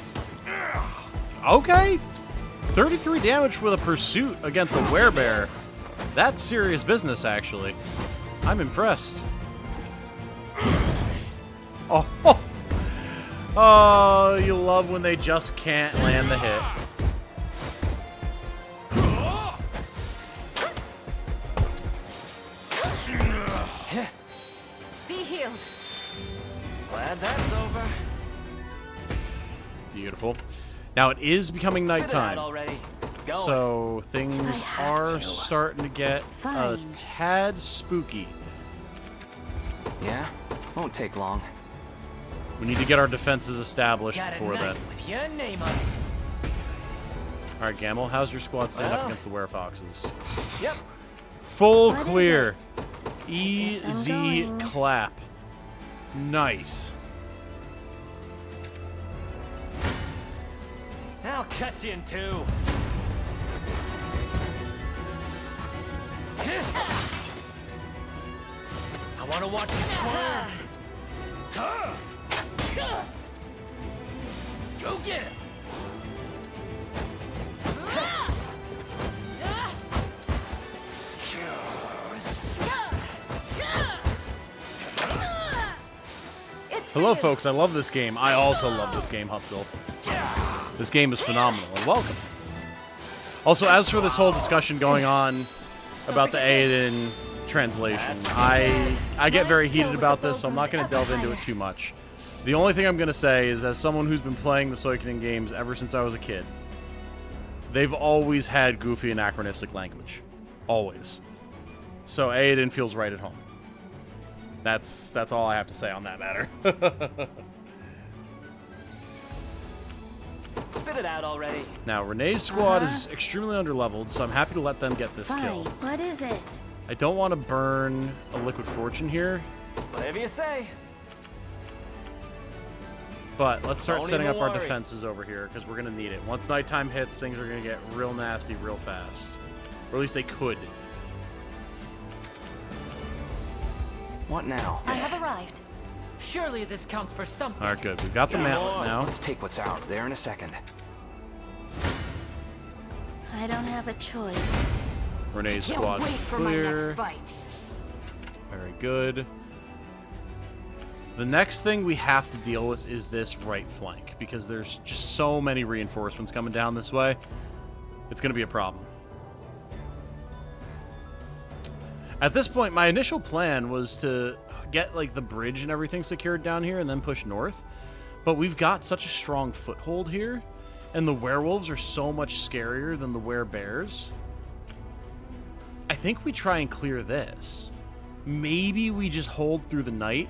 Okay. 33 damage with a pursuit against a werebear. That's serious business, actually. I'm impressed. Oh, oh. Oh, you love when they just can't land the hit. Be healed. Glad that's over. Beautiful. Now it is becoming Spit it out nighttime, already. Going. so things I have are to. starting to get a Fine. tad spooky. Yeah? Won't take long. We need to get our defenses established Got a before then. knife with your name on it. All right, Gamel, how's your squad stand up Well. against the werefoxes? Yep. Full What is clear. guess I'm Easy going. clap. Nice. I'll cut you in two. I want to watch you squirm. Go get him. Hello, folks. I love this game. I also love this game, Hupsil. This game is phenomenal. And welcome. Also, as for this whole discussion going on about the Aiden translation, I get very heated about this, so I'm not going to delve into it too much. The only thing I'm going to say is, as someone who's been playing the Suikoden games ever since I was a kid, they've always had goofy anachronistic language. Always. So Aiden feels right at home. That's all I have to say on that matter. Spit it out already. Now, Renee's squad is extremely underleveled, so I'm happy to let them get this kill. Fine. What is it? I don't want to burn a Liquid Fortune here, Whatever you say. but let's start Don't setting up even our worry. defenses over here, because we're going to need it. Once nighttime hits, things are going to get real nasty real fast. Or at least they could. What now? I have arrived. Surely this counts for something. Alright, good. We've got the mantlet now. Let's take what's out. There in a second. I don't have a choice. Renee's Can't squad wait is for my next clear. fight. Very good. The next thing we have to deal with is this right flank, because there's just so many reinforcements coming down this way. It's going to be a problem. At this point, my initial plan was to get like the bridge and everything secured down here and then push north. But we've got such a strong foothold here, and the werewolves are so much scarier than the werebears. I think we try and clear this. Maybe we just hold through the night.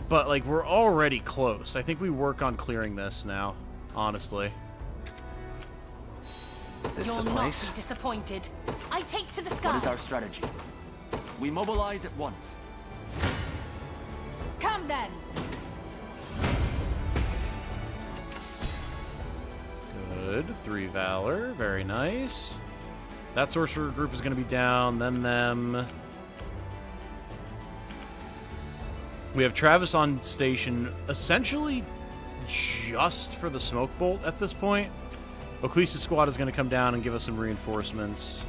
But, like, we're already close. I think we work on clearing this now, honestly. This You'll the not place? be disappointed. I take to the What skies. is our strategy? We mobilize at once. Come then. Good. 3 Valor. Very nice. That sorcerer group is going to be down, then them. We have Travis on station essentially just for the smoke bolt at this point. Oclisa's squad is going to come down and give us some reinforcements.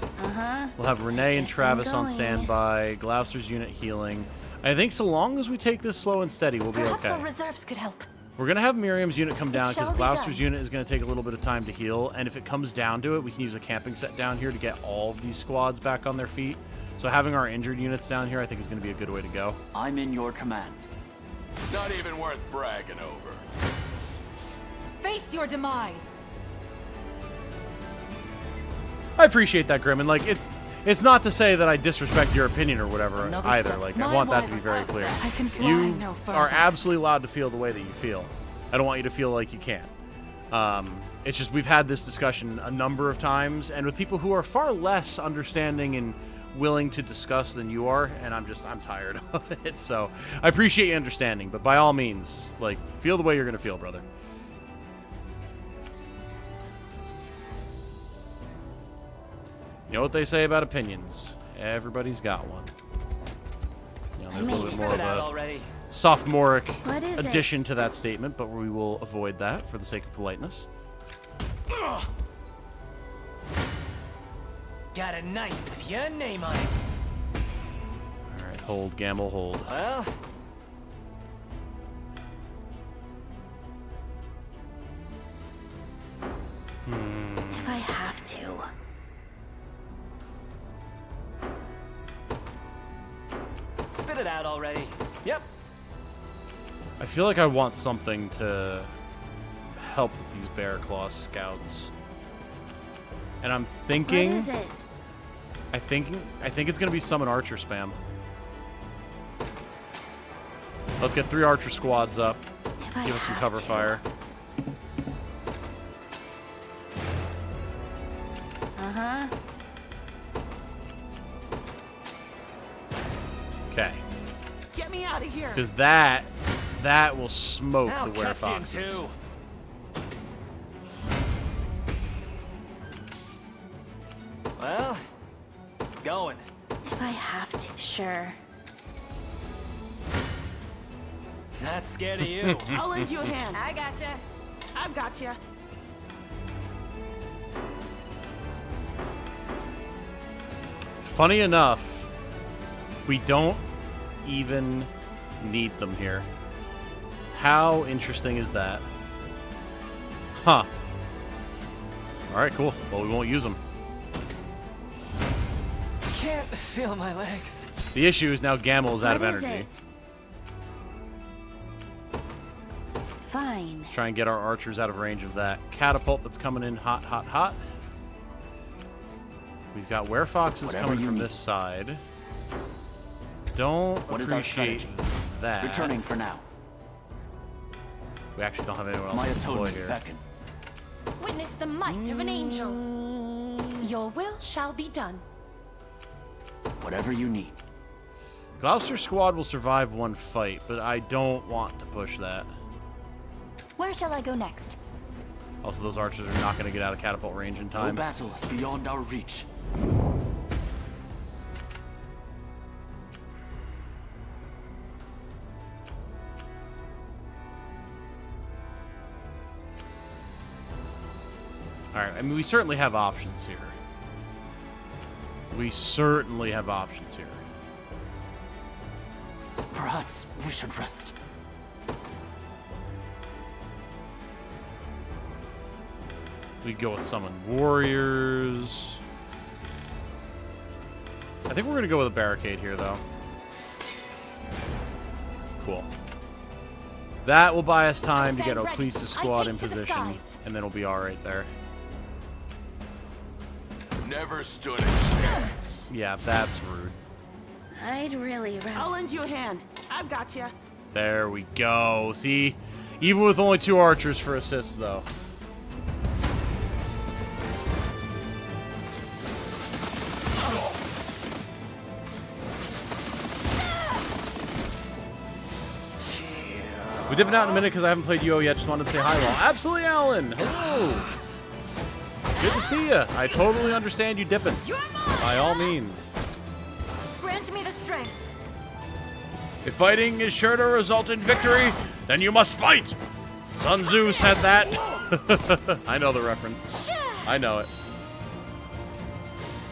We'll have Renee and Guess Travis I'm on going. standby. Gloucester's unit healing. I think so long as we take this slow and steady, we'll be Perhaps our okay. reserves could help. We're going to have Miriam's unit come down because shall be Gloucester's done. unit is going to take a little bit of time to heal. And if it comes down to it, we can use a camping set down here to get all of these squads back on their feet. So having our injured units down here, I think, is going to be a good way to go. I'm in your command. Not even worth bragging over. Face your demise. I appreciate that, Grim. And, like, it's not to say that I disrespect your opinion or whatever Another either. step. Like, My I want that to wife be very has clear. that. I can fly You no further. are absolutely allowed to feel the way that you feel. I don't want you to feel like you can't. It's just we've had this discussion a number of times, and with people who are far less understanding and willing to discuss than you are, and I'm tired of it. So I appreciate you understanding, but by all means, like, feel the way you're gonna feel, brother. You know what they say about opinions? Everybody's got one. You know, there's a little bit more Spit of it out a already. sophomoric What is it? addition to that statement, but we will avoid that for the sake of politeness. Got a knife with your name on it. All right, hold, gamble, hold. Well, If I have to. spit it out already. Yep. I feel like I want something to help with these Bear Claw scouts. And I'm thinking... What is it? I think it's going to be summon archer spam. Let's get 3 archer squads up. If I Give us some have cover to. fire. Okay. Get me out of here. Because that will smoke I'll the cut you in werefoxes. two. Well, going. If I have to, sure. Not scared of you. I'll lend you a hand. I gotcha. I've got you. Funny enough, we don't even need them here. How interesting is that? Huh. Alright, cool. Well, we won't use them. Can't feel my legs. The issue is now Gamel is out of What is energy. it? Fine. Try and get our archers out of range of that catapult that's coming in hot, hot, hot. We've got werefoxes Whatever coming you from need. this side. Don't What is our appreciate strategy? that. Returning for now. We actually don't have anyone else My to deploy atonement here. beckons. Witness the might of an angel. Your will shall be done. Whatever you need. Gloucester's squad will survive one fight, but I don't want to push that. Where shall I go next? Also, those archers are not going to get out of catapult range in No time. battle is beyond our reach. Alright, I mean, we certainly have options here. We certainly have options here. Perhaps we should rest. We go with summon warriors. I think we're going to go with a barricade here, though. Cool. That will buy us time to get Oclisa's squad in position, and then we'll be all right there. Never stood a chance. Yeah, that's rude. I'd really I'll lend you a hand. I've got you. There we go. See? Even with only 2 archers for assist, though. We're dipping out in a minute because I haven't played UO yet. Just wanted to say hi, Well, absolutely, Alan. Hello. Good to see you. I totally understand you dipping. By all means. Grant me the strength. If fighting is sure to result in victory, then you must fight. Sun Tzu said that. I know the reference. I know it.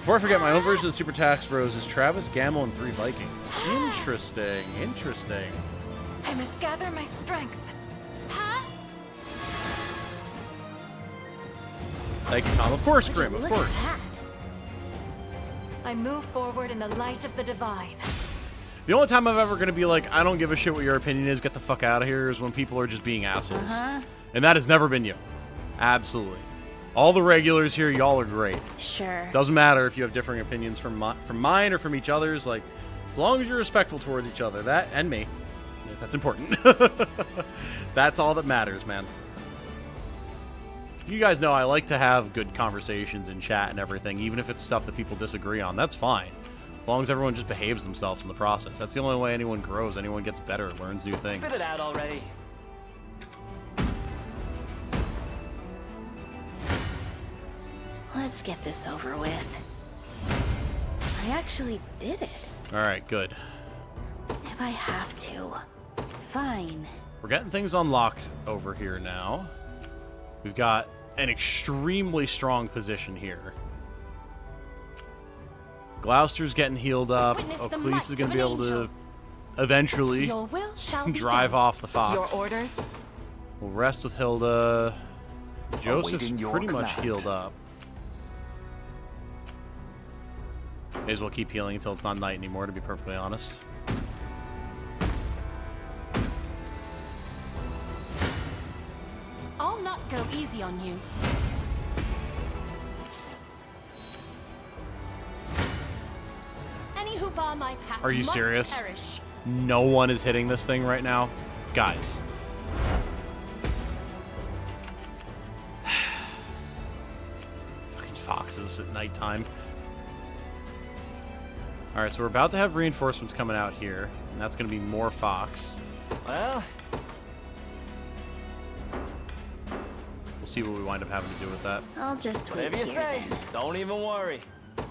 Before I forget, my own version of Super Tax Bros is Travis, Gamble, and 3 Vikings. Interesting. Interesting. I must gather my strength. Huh? Thank you, Tom. Of course, Would Grim. you Of look course. at that? I move forward in the light of the divine. The only time I'm ever going to be like, I don't give a shit what your opinion is, get the fuck out of here, is when people are just being assholes. And that has never been you. Absolutely. All the regulars here, y'all are great. Sure. Doesn't matter if you have differing opinions from mine or from each other's. Like, as long as you're respectful towards each other, that and me, that's important. That's all that matters, man. You guys know I like to have good conversations in chat and everything, even if it's stuff that people disagree on. That's fine. As long as everyone just behaves themselves in the process. That's the only way anyone grows, anyone gets better, learns new things. Spit it out already. Let's get this over with. I actually did it. Alright, good. If I have to. Fine. We're getting things unlocked over here now. We've got an extremely strong position here. Gloucester's getting healed up. Oclisa's going to be able to eventually Your will shall be drive done. off the fox. Your orders? We'll rest with Hilda. Joseph's Awaiting your pretty much command. healed up. May as well keep healing until it's not night anymore, to be perfectly honest. I'll not go easy on you. Any who bar my path Are you must serious? perish. No one is hitting this thing right now. Guys. Fucking foxes at nighttime. Alright, so we're about to have reinforcements coming out here. And that's going to be more fox. Well, We'll see what we wind up having to do with that. I'll just wait whatever you here say. then. Don't even worry.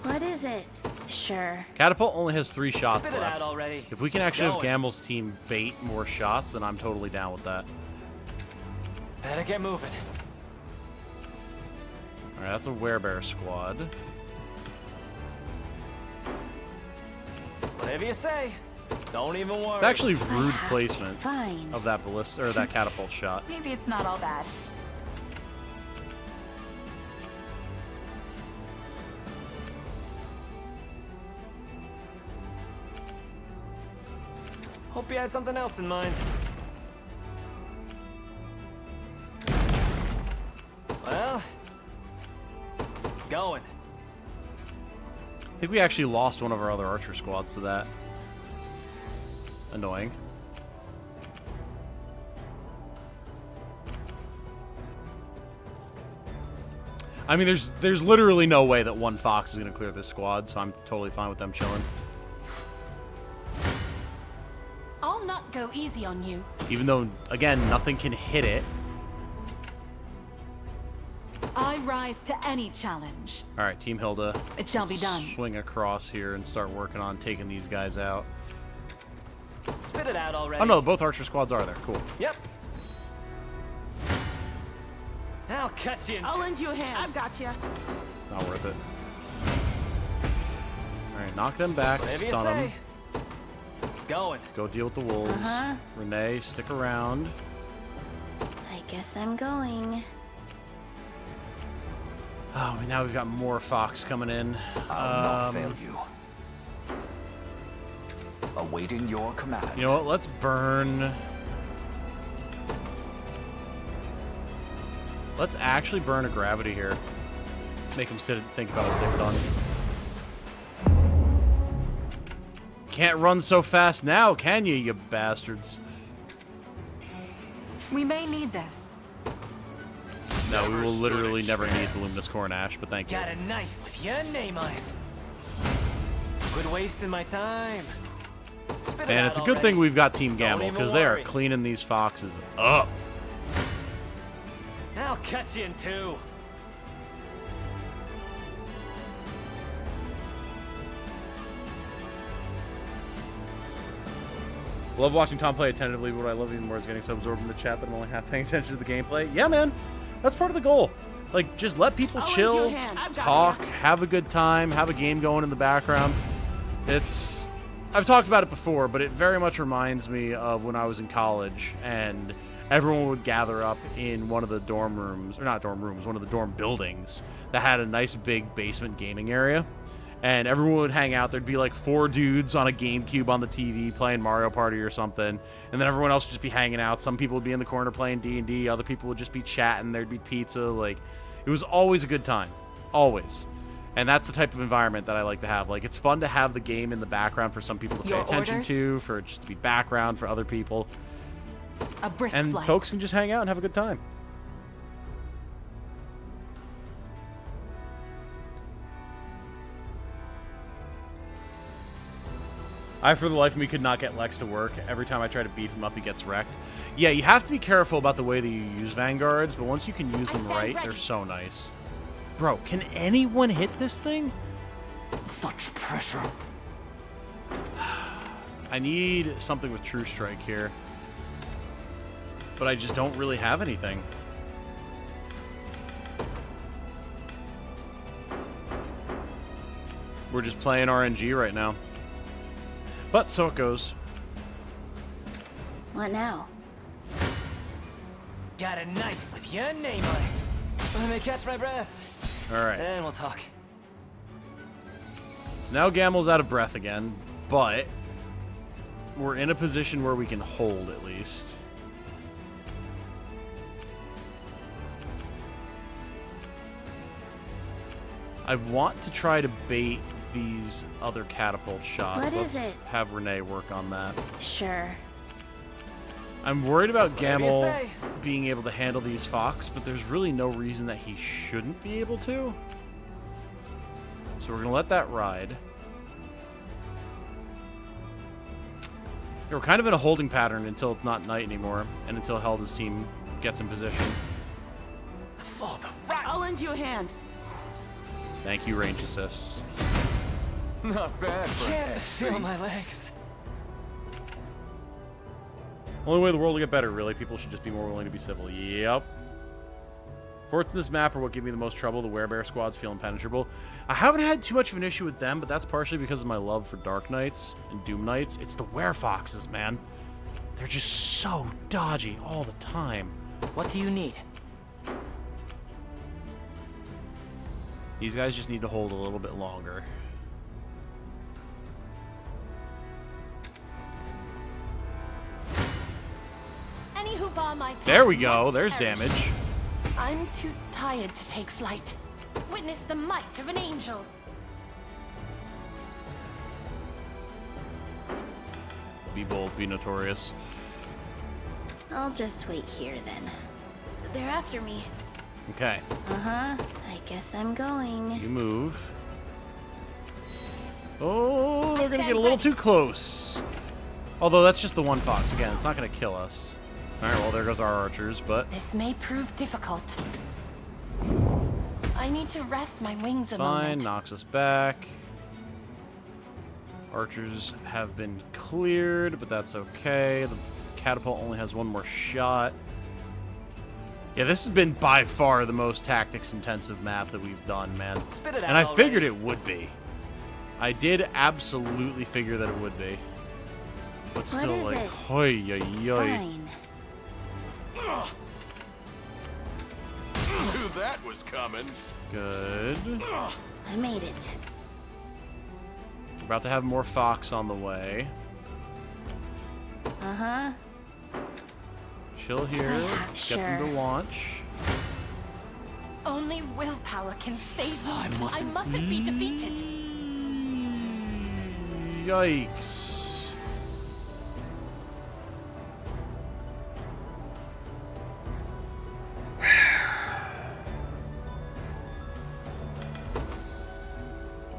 What is it? Sure. Catapult only has 3 shots Spit it left. out already. If we can actually have Going. Gamble's team bait more shots, then I'm totally down with that. Better get moving. Alright, that's a werebear squad. Whatever you say. Don't even worry. It's actually If I rude have to. placement Fine. of that ballista or that catapult shot. Maybe it's not all bad. Hope you had something else in mind. Well, going. I think we actually lost one of our other archer squads to that. Annoying. I mean, there's literally no way that one fox is going to clear this squad, so I'm totally fine with them chilling. I'll not go easy on you. Even though, again, nothing can hit it. I rise to any challenge. All right, Team Hilda. It shall be done. Swing across here and start working on taking these guys out. Spit it out already. Oh no, both archer squads are there. Cool. Yep. I'll cut you in I'll lend you a hand. I've got you. Not worth it. Alright, knock them back, Whatever you stun them. say. Going. Go deal with the wolves. Renee, stick around. I guess I'm going. Oh, now we've got more Fox coming in. I'll not fail you. Awaiting your command. You know what? Let's burn. Let's actually burn a gravity here. Make them sit and think about what they've done. Can't run so fast now, can you, you bastards? We may need this. No, we will stood a literally never need chance. the Luminous Corn Ash, but thank you. Got a knife with your name on it. Quit wasting my time. Spit it And out it's a good already. thing we've got Team Don't Gamble, even because they are worry. cleaning these foxes up. I'll cut you in two. Love watching Tom play attentively, but what I love even more is getting so absorbed in the chat that I'm only half paying attention to the gameplay. Yeah, man. That's part of the goal. Like, just let people I'll lend chill, you a hand. I've got talk, you. have a good time, have a game going in the background. It's... I've talked about it before, but it very much reminds me of when I was in college, and everyone would gather up in one of the dorm rooms, or not dorm rooms, one of the dorm buildings that had a nice big basement gaming area. And everyone would hang out. There'd be like 4 dudes on a GameCube on the TV playing Mario Party or something. And then everyone else would just be hanging out. Some people would be in the corner playing D&D. Other people would just be chatting. There'd be pizza. Like, it was always a good time. Always. And that's the type of environment that I like to have. Like, it's fun to have the game in the background for some people to pay Your attention orders? to, for it just to be background for other people. A brisk And flight. folks can just hang out and have a good time. I, for the life of me, could not get Lex to work. Every time I try to beef him up, he gets wrecked. Yeah, you have to be careful about the way that you use Vanguards, but once you can use I them stand right, ready. they're so nice. Bro, can anyone hit this thing? Such pressure. I need something with True Strike here. But I just don't really have anything. We're just playing RNG right now. But so it goes. What now? Got a knife with your name on it. Let me catch my breath. Alright. And we'll talk. So now Gamel's out of breath again, but we're in a position where we can hold at least. I want to try to bait these other catapult shots. What Let's is it? have Renee work on that. Sure. I'm worried about Whatever you Gamel say. being able to handle these Fox, but there's really no reason that he shouldn't be able to. So we're going to let that ride. Yeah, we're kind of in a holding pattern until it's not night anymore, and until Helda's team gets in position. For the right. I'll lend you a hand. Thank you, range assists. Not bad for Can't an feel SC. my legs. Only way the world will get better, really. People should just be more willing to be civil. Yep. Forts in this map are what give me the most trouble. The Werebear squads feel impenetrable. I haven't had too much of an issue with them, but that's partially because of my love for Dark Knights and Doom Knights. It's the Werefoxes, man. They're just so dodgy all the time. What do you need? These guys just need to hold a little bit longer. Any who bar my path There we go. must There's perish. damage. I'm too tired to take flight. Witness the might of an angel. Be bold, be notorious. I'll just wait here then. They're after me. Okay, Uh-huh. I guess I'm going. you move. Oh, they're gonna stand get a little ready. too close. Although that's just the one fox. Again, it's not gonna kill us. Alright, well there goes our archers, but This may prove difficult. I need to rest my wings a fine, moment. knocks us back. Archers have been cleared, but that's okay. The catapult only has one more shot. Yeah, this has been by far the most tactics-intensive map that we've done, man. Spit it And out I figured already. it would be. I did absolutely figure that it would be. But still, is like, it? hoi, yoy, yoy. Fine. Knew that was coming. Good. I made it. We're about to have more Fox on the way. Uh-huh. Chill here. Yeah, Get them sure. to launch. Only willpower can save me. I mustn't- I mustn't be defeated. Yikes.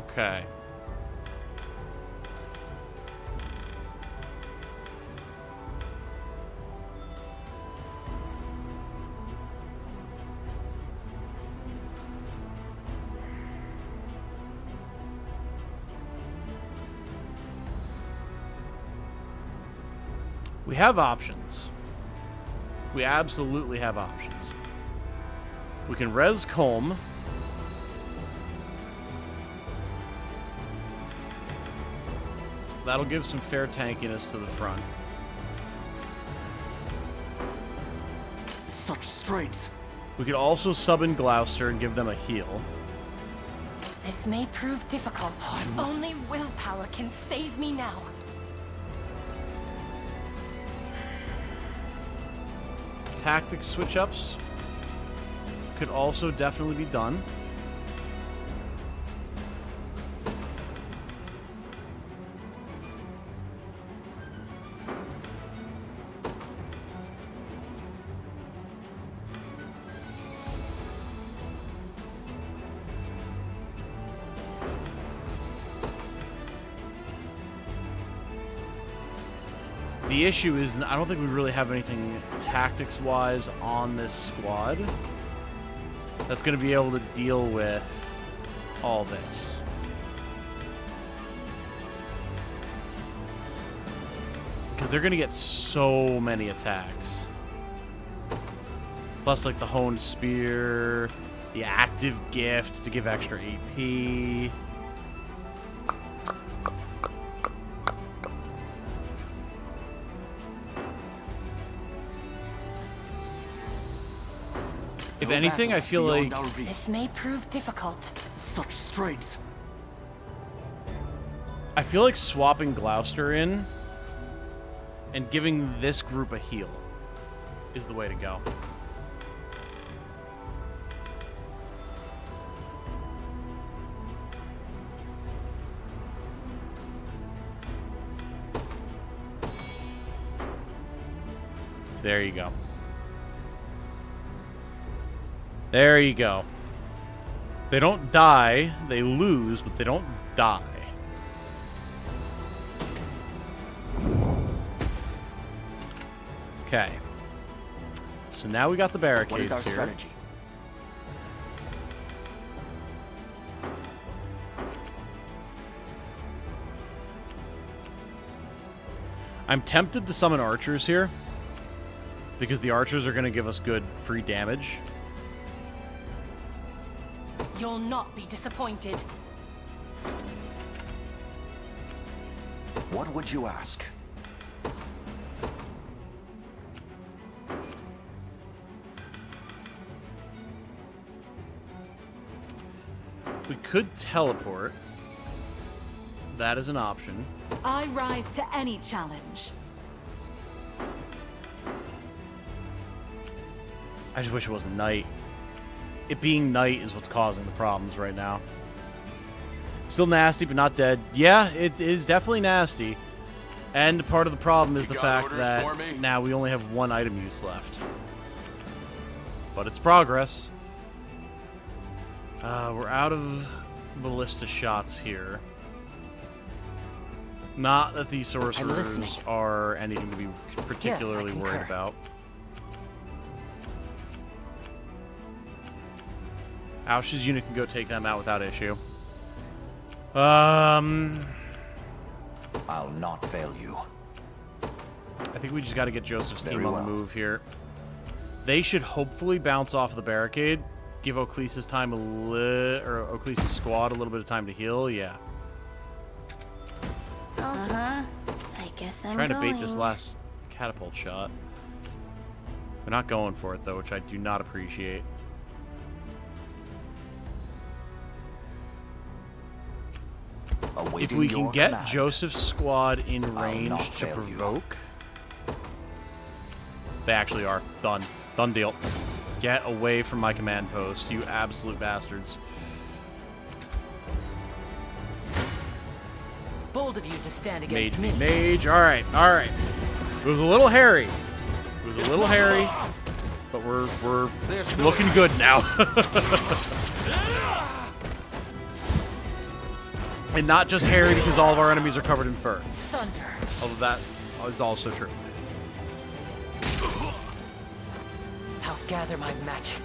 Okay. We have options. We absolutely have options. We can res Comb. That'll give some fair tankiness to the front. Such strength. We could also sub in Gloucester and give them a heal. This may prove difficult. Only willpower can save me now. Tactics switch-ups could also definitely be done. The issue is, I don't think we really have anything tactics-wise on this squad that's going to be able to deal with all this. Because they're going to get so many attacks. Plus, like, the Honed Spear, the Active Gift to give extra AP. If No anything, I battle feel beyond like... our reach. This may prove difficult. Such strength. I feel like swapping Gloucester in and giving this group a heal is the way to go. There you go. There you go. They don't die, they lose, but they don't die. Okay. So now we got the What barricades is our here. strategy? I'm tempted to summon archers here because the archers are going to give us good free damage. You'll not be disappointed. What would you ask? We could teleport. That is an option. I rise to any challenge. I just wish it wasn't night. It being night is what's causing the problems right now. Still nasty, but not dead. Yeah, it is definitely nasty. And part of the problem is You the got fact orders that for me? now we only have one item use left. But it's progress. We're out of ballista shots here. Not that these sorcerers listening. are anything to be particularly concur. worried about. Aush's unit can go take them out without issue. I'll not fail you. I think we just got to get Joseph's Very team on well. the move here. They should hopefully bounce off the barricade. Give Oclisa's time or Oclisa's squad a little bit of time to heal. Yeah. I guess I'm Trying to going. bait this last catapult shot. They're not going for it though, which I do not appreciate. If we can get Joseph's squad in range to provoke, they actually are. Done. Done deal. Get away from my command post, you absolute bastards. Bold of you to stand against me. Mage. Alright, alright. It was a little hairy. It was a little hairy. But we're looking good now. And not just hairy because all of our enemies are covered in fur. Thunder. Although that is also true. I'll gather my magic.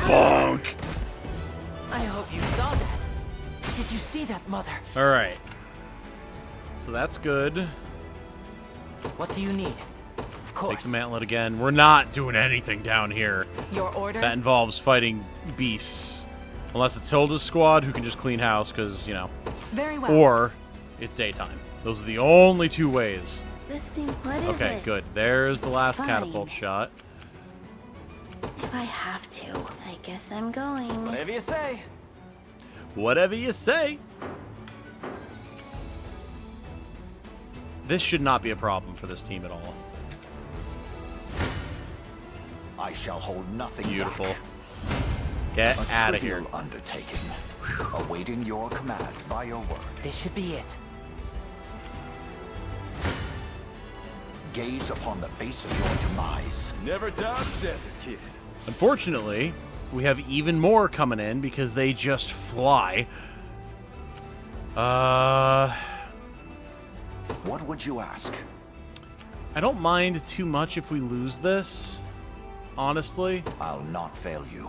Bonk! I hope you saw that. Did you see that, Mother? Alright. So that's good. What do you need? Of course. Take the mantlet again. We're not doing anything down here. Your orders? That involves fighting beasts. Unless it's Hilda's squad who can just clean house because, you know. Very well. Or it's daytime. Those are the only two ways. This seems. What is it? Okay, good. There's the last Fine. catapult shot. If I have to, I guess I'm going. Whatever you say. Whatever you say. This should not be a problem for this team at all. I shall hold nothing Beautiful. back. Get out of here. Trivial undertaking. Awaiting your command by your word. This should be it. Gaze upon the face of your demise. Never doubt desert, kid. Unfortunately, we have even more coming in because they just fly. What would you ask? I don't mind too much if we lose this, honestly. I'll not fail you.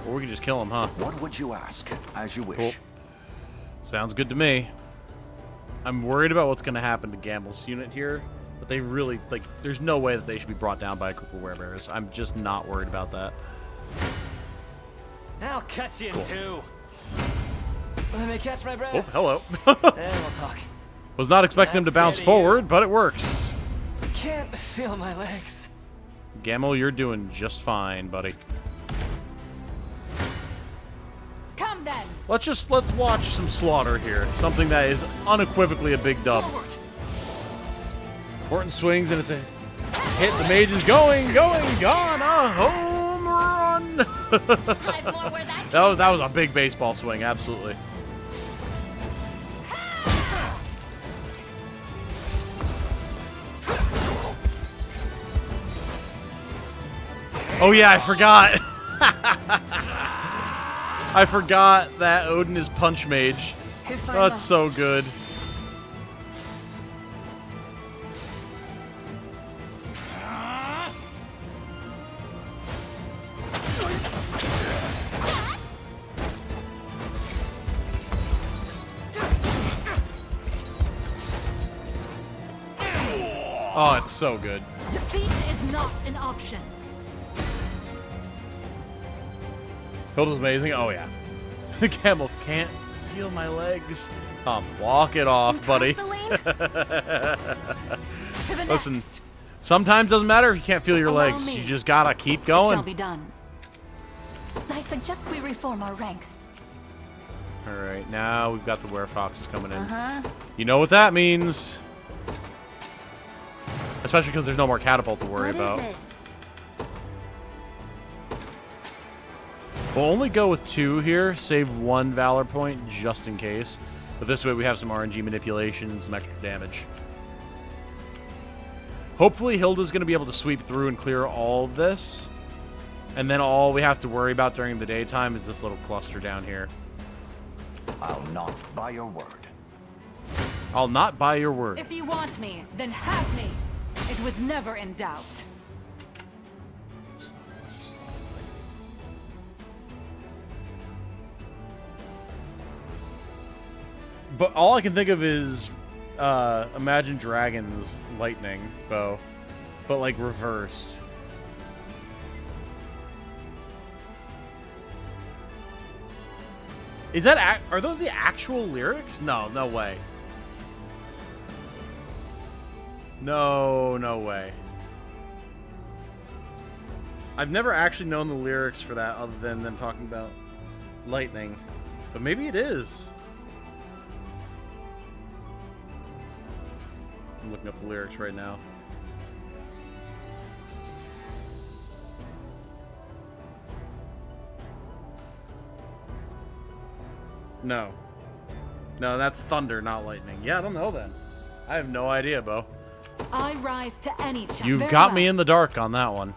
Or we can just kill him, huh? What would you ask? As you wish. Cool. Sounds good to me. I'm worried about what's going to happen to Gamble's unit here, but they really, like, there's no way that they should be brought down by a group of werebears. I'm just not worried about that. I'll cut you in two. Let me catch my breath. Oh, hello. Then we'll talk. Was not expecting them to bounce forward, but it works. Can't feel my legs. Gamble, you're doing just fine, buddy. Come then. Let's watch some slaughter here. Something that is unequivocally a big dub. Morton swings and it's a hit. The mage is going, gone. A home run. that was a big baseball swing, absolutely. Oh yeah, I forgot. I forgot that Odin is Punch Mage. That's so good. Oh, it's so good. Defeat is not an option. Hilda's amazing. Oh, yeah. Camel can't feel my legs. Walk it off, buddy. Listen, sometimes doesn't matter if you can't feel your legs. You just gotta keep going. It shall be done. I suggest we reform our ranks. All right, now we've got the werefoxes coming in. You know what that means. Especially because there's no more catapult to worry about. We'll only go with 2 here, save 1 Valor point just in case. But this way we have some RNG manipulation and some extra damage. Hopefully Hilda's going to be able to sweep through and clear all of this. And then all we have to worry about during the daytime is this little cluster down here. I'll not buy your word. I'll not buy your word. If you want me, then have me. It was never in doubt. But all I can think of is Imagine Dragons lightning bow, but like reversed. Is that are those the actual lyrics? No, no way. No, no way. I've never actually known the lyrics for that other than them talking about lightning. But maybe it is. I'm looking up the lyrics right now. No. No, that's thunder, not lightning. Yeah, I don't know then. I have no idea, Bo. I rise to any challenge. You've got me in the dark on that one.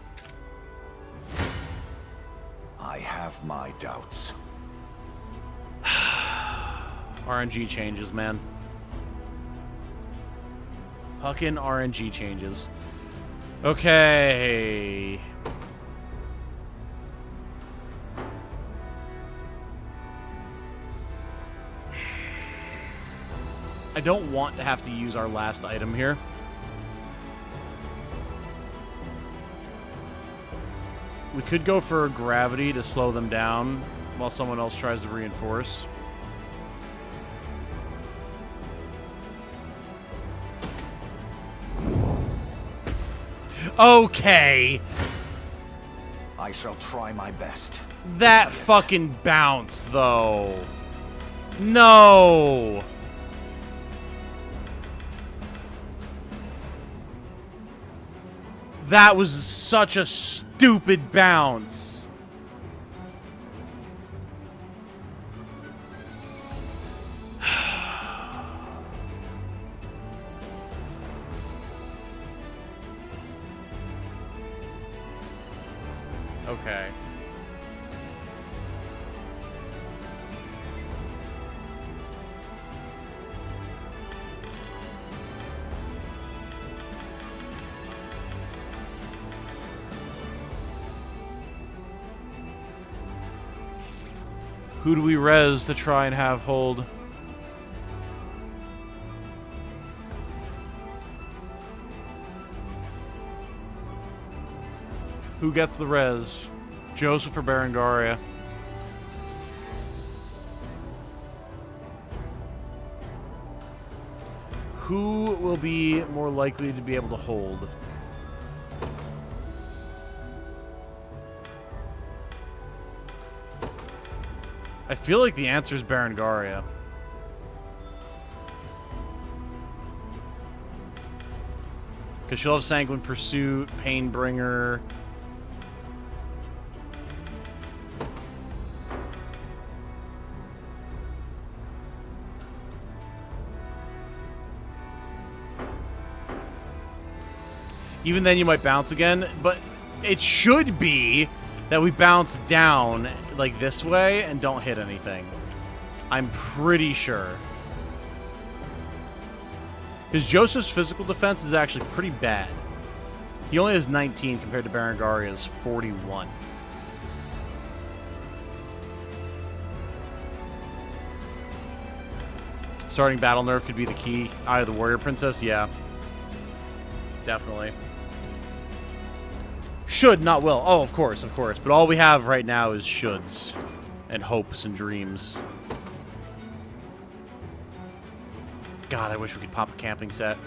I have my doubts. RNG changes, man. Fucking RNG changes. Okay. I don't want to have to use our last item here. We could go for gravity to slow them down while someone else tries to reinforce. Okay. I shall try my best. That fucking bounce, though. No. That was such a stupid bounce. Okay. Who do we res to try and have hold? Who gets the res? Joseph or Berengaria? Who will be more likely to be able to hold? I feel like the answer is Berengaria. Because she'll have Sanguine Pursuit, Painbringer. Even then you might bounce again, but it should be that we bounce down like this way and don't hit anything. I'm pretty sure. Because Joseph's physical defense is actually pretty bad. He only has 19 compared to Berengaria's 41. Starting battle nerf could be the key. Eye of the Warrior Princess, yeah. Definitely. Should, not will. Oh, of course, of course. But all we have right now is shoulds. And hopes and dreams. God, I wish we could pop a camping set.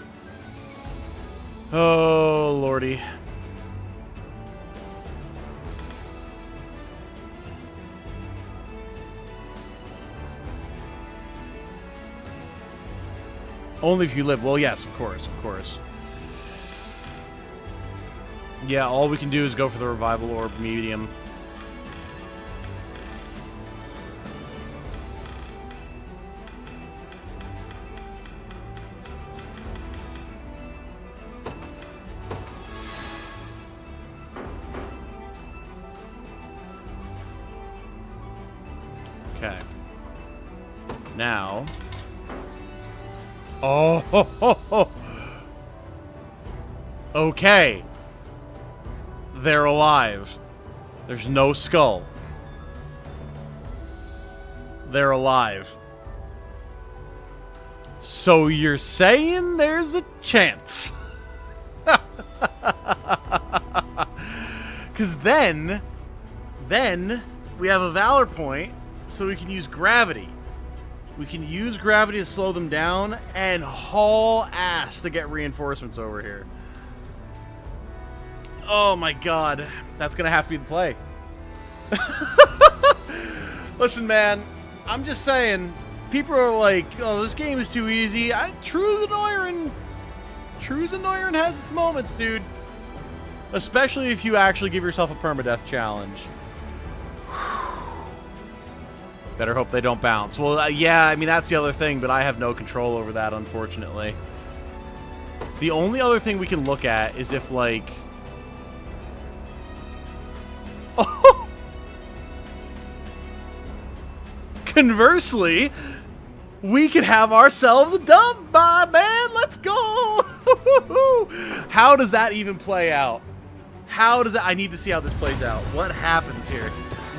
Oh, lordy. Only if you live. Well, yes, of course, of course. Yeah, all we can do is go for the revival orb medium. Okay. Now. Oh, ho, ho, ho. Okay. They're alive. There's no skull. They're alive. So you're saying there's a chance? Because then we have a Valor point, so we can use gravity. We can use gravity to slow them down and haul ass to get reinforcements over here. Oh my god. That's going to have to be the play. Listen, man. I'm just saying. People are like, oh, this game is too easy. True Zenoiran has its moments, dude. Especially if you actually give yourself a permadeath challenge. Better hope they don't bounce. Well, yeah, I mean, that's the other thing, but I have no control over that, unfortunately. The only other thing we can look at is if, like... Oh! Conversely, we could have ourselves a dub, my man! Let's go! How does that even play out? How does that... I need to see how this plays out. What happens here?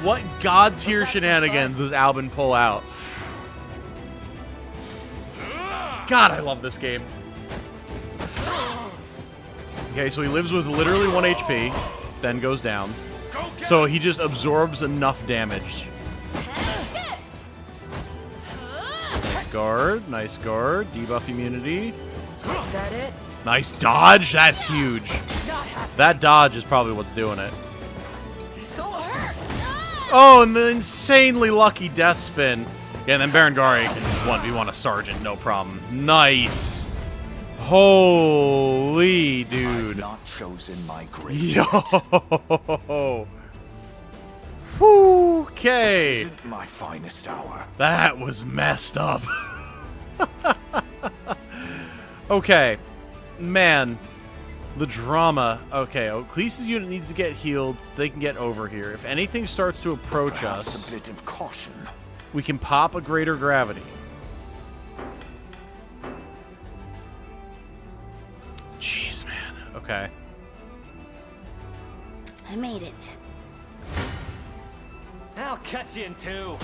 What god tier shenanigans does Albin pull out? God, I love this game. Okay, so he lives with literally 1 HP, then goes down. So he just absorbs enough damage. Nice guard, debuff immunity. That it? Nice dodge, that's huge. That dodge is probably what's doing it. Oh, and the insanely lucky death spin. Yeah, and then Berengari can 1v1 a sergeant, no problem. Nice. Holy dude. I've not chosen my grave. Yo. Whew, okay. This isn't my finest hour. That was messed up. Okay. Man. The drama. Okay, Oaklee's unit needs to get healed. They can get over here. If anything starts to approach Perhaps us, a bit of caution. we can pop a greater gravity. Jeez, man. Okay. I made it. I'll cut you in two.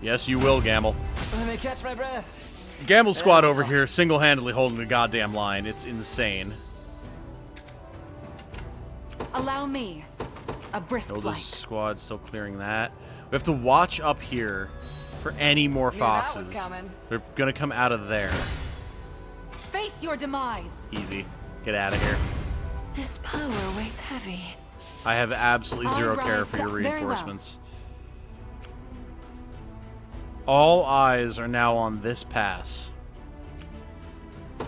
Yes, you will, Gamble. Let me catch my breath. Gamble squad over here, single-handedly holding the goddamn line. It's insane. Allow me a brisk Hilda's flight. squad still clearing that. We have to watch up here for any more foxes. They're gonna come out of there. Face your demise. Easy. Get out of here. This power weighs heavy. I have absolutely I zero care rise for your to- very well. reinforcements. All eyes are now on this pass.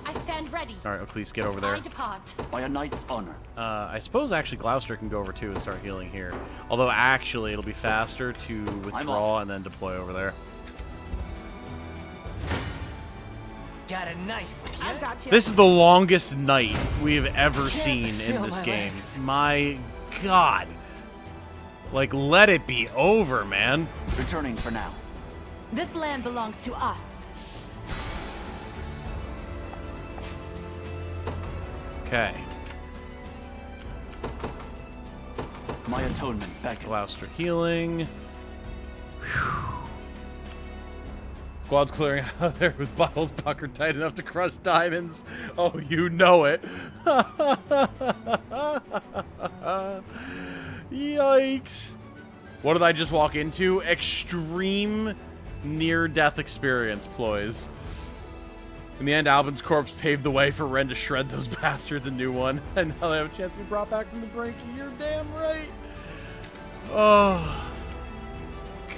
I stand ready. All right, Oakleys, get over there. I depart. By a knight's honor. I suppose actually Gloucester can go over too and start healing here. Although actually it'll be faster to withdraw and then deploy over there. Got a knife. I've got you. This is the longest night we have ever seen in this game. My God. Like, let it be over, man. Returning for now. This land belongs to us. Okay. My atonement beckons. Gloucester healing. Whew. Squad's clearing out there with bottles puckered tight enough to crush diamonds. Oh, you know it. Yikes. What did I just walk into? Extreme near-death experience, ploys. In the end, Albin's corpse paved the way for Ren to shred those bastards a new one. And now they have a chance to be brought back from the brink. You're damn right. Oh.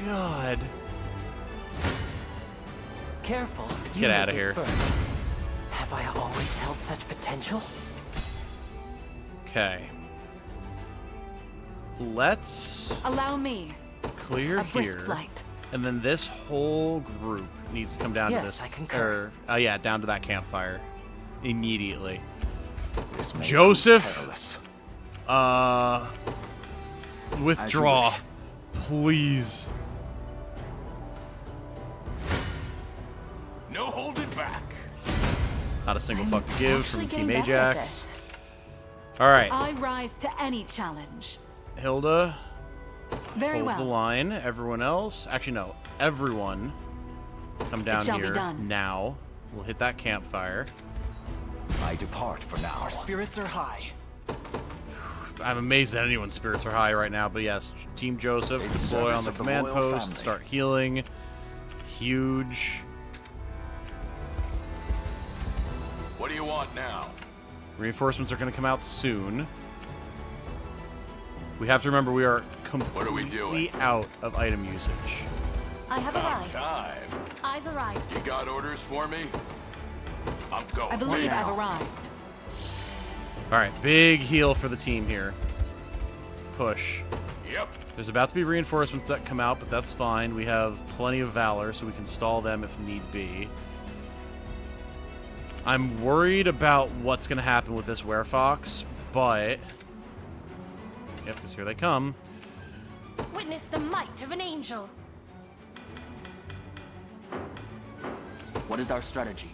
God. Careful. Get out of here. Have I always held such potential? Okay. Let's Allow me clear a brisk here. flight. And then this whole group needs to come down to Yes, this. I concur. Yeah, down to that campfire. Immediately. This may Joseph. prove perilous. Withdraw. wish. Please. No holding back. Not a single fuck to give Actually from Team getting better at Ajax. this. Alright. I rise to any challenge. Hilda. Very Hold well. the line. Everyone else. Actually, no. Everyone. Come down shall be here done. now. We'll hit that campfire. I depart for now. Our spirits are high. I'm amazed that anyone's spirits are high right now, but yes, Team Joseph, In deploy service on the of the command royal post, family. start healing. Huge. What do you want now? Reinforcements are going to come out soon. We have to remember we are What are we completely doing? out of item usage. I have About arrived. time. I've arrived. You got orders for me? I'm going. I believe now. I've arrived. All right, big heal for the team here. Push. Yep. There's about to be reinforcements that come out, but that's fine. We have plenty of valor, so we can stall them if need be. I'm worried about what's going to happen with this werefox, but... Yep, because here they come. Witness the might of an angel. What is our strategy?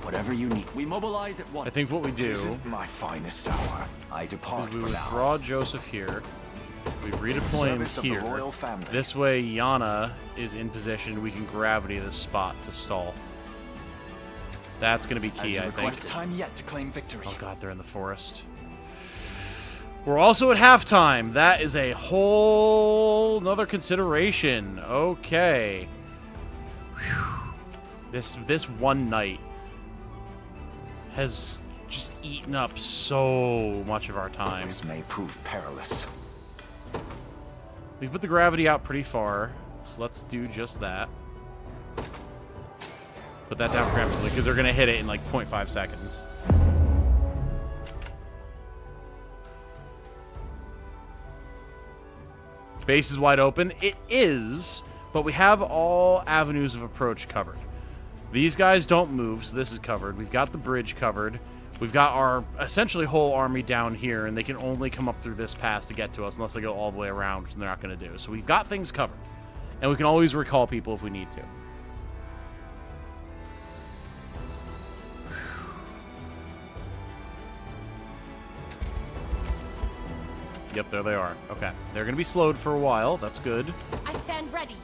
Whatever you need. We mobilize at once. I think what we This do isn't my finest hour. I depart is we for now. withdraw Joseph here. We redeploy him service of the here. royal family. This way, Yana is in position. We can gravity this spot to stall. That's going to be key, As you I think. requested. Time yet to claim victory. Oh god, they're in the forest. We're also at halftime. That is a whole another consideration. Okay. Whew. This one night has just eaten up so much of our time. This may prove perilous. We put the gravity out pretty far, so let's do just that. Put that down preemptively, because they're going to hit it in like 0.5 seconds. Base is wide open. It is, but we have all avenues of approach covered. These guys don't move, so this is covered. We've got the bridge covered. We've got our essentially whole army down here, and they can only come up through this pass to get to us unless they go all the way around, which they're not going to do. So we've got things covered, and we can always recall people if we need to. Yep, there they are. Okay. They're going to be slowed for a while. That's good. I stand ready.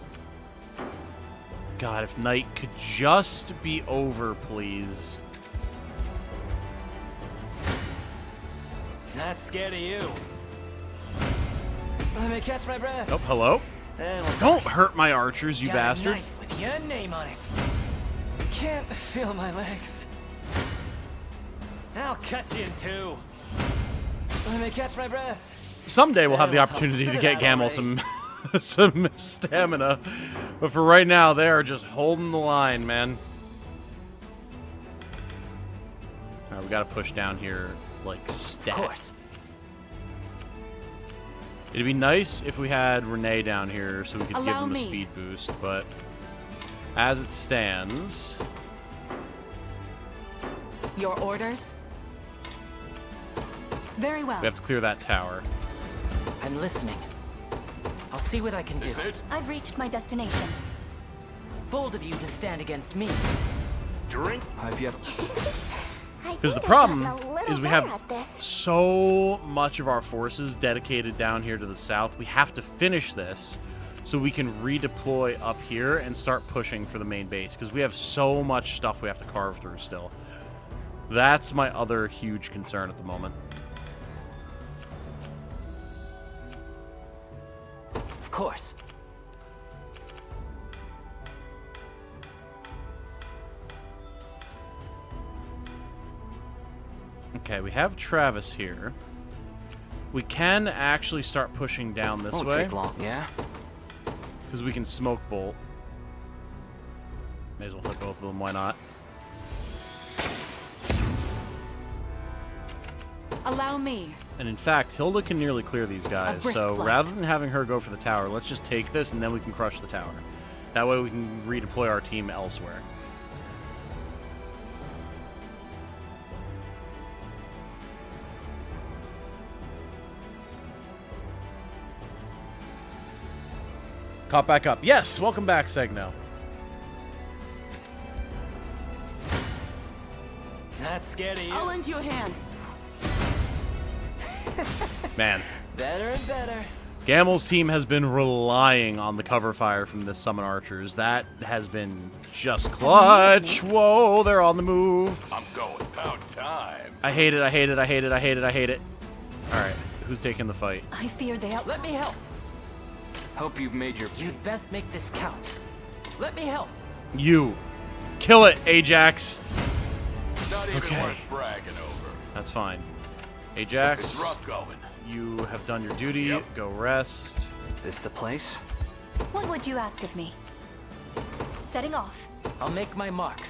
God, if night could just be over, please. Not scared of you. Let me catch my breath. Oh, hello? And we'll Don't hurt my archers, you got a bastard. knife with your name on it. Can't feel my legs. I'll cut you in two. Let me catch my breath. Someday we'll have the We'll talk opportunity to spit it get out Gamel already. some stamina. But for right now, they are just holding the line, man. Alright, we gotta push down here like stat. Of course. It'd be nice if we had Renee down here so we could give Allow them a me. speed boost, but as it stands, Your orders? Very well. we have to clear that tower. I'm listening. I'll see what I can do. Is it? I've reached my destination. Bold of you to stand against me. Drink? I've yet. Because the problem is we have so much of our forces dedicated down here to the south. We have to finish this so we can redeploy up here and start pushing for the main base. Because we have so much stuff we have to carve through still. That's my other huge concern at the moment. Of course. Okay, we have Travis here. We can actually start pushing down this Won't way. take long. Yeah. Because we can smoke bolt. May as well hit both of them, why not? Allow me. And in fact, Hilda can nearly clear these guys. brisk So flight. rather than having her go for the tower, let's just take this and then we can crush the tower. That way we can redeploy our team elsewhere. Caught back up. Yes, welcome back, Segno. Not scared of you. I'll lend you a hand. Man, Better and better. Gamel's team has been relying on the cover fire from the summon archers. That has been just clutch. Whoa, they're on the move. I'm going. About time. I hate it, I hate it, I hate it, I hate it, I hate it. Alright, who's taking the fight? I fear they Let me help. Hope you've made your... You'd best make this count. Let me help. You. Kill it, Ajax. Not even Okay. worth bragging over. That's fine. Ajax, It's rough going. you have done your duty. Yep. Go rest. This the place? What would you ask of me? Setting off. I'll make my mark.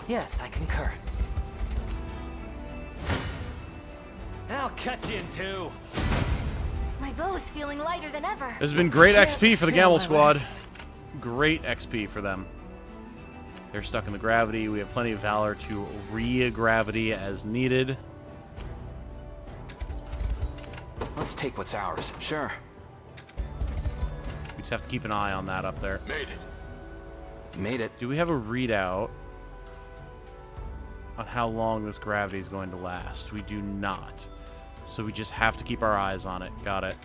Yes, I concur. I'll cut you in two. My bow is feeling lighter than ever. This has been great XP for the Gamel squad. Great XP for them. They're stuck in the gravity. We have plenty of valor to re-gravity as needed. Let's take what's ours. Sure. We just have to keep an eye on that up there. Made it. Made it. Do we have a readout on how long this gravity is going to last? We do not. So we just have to keep our eyes on it. Got it.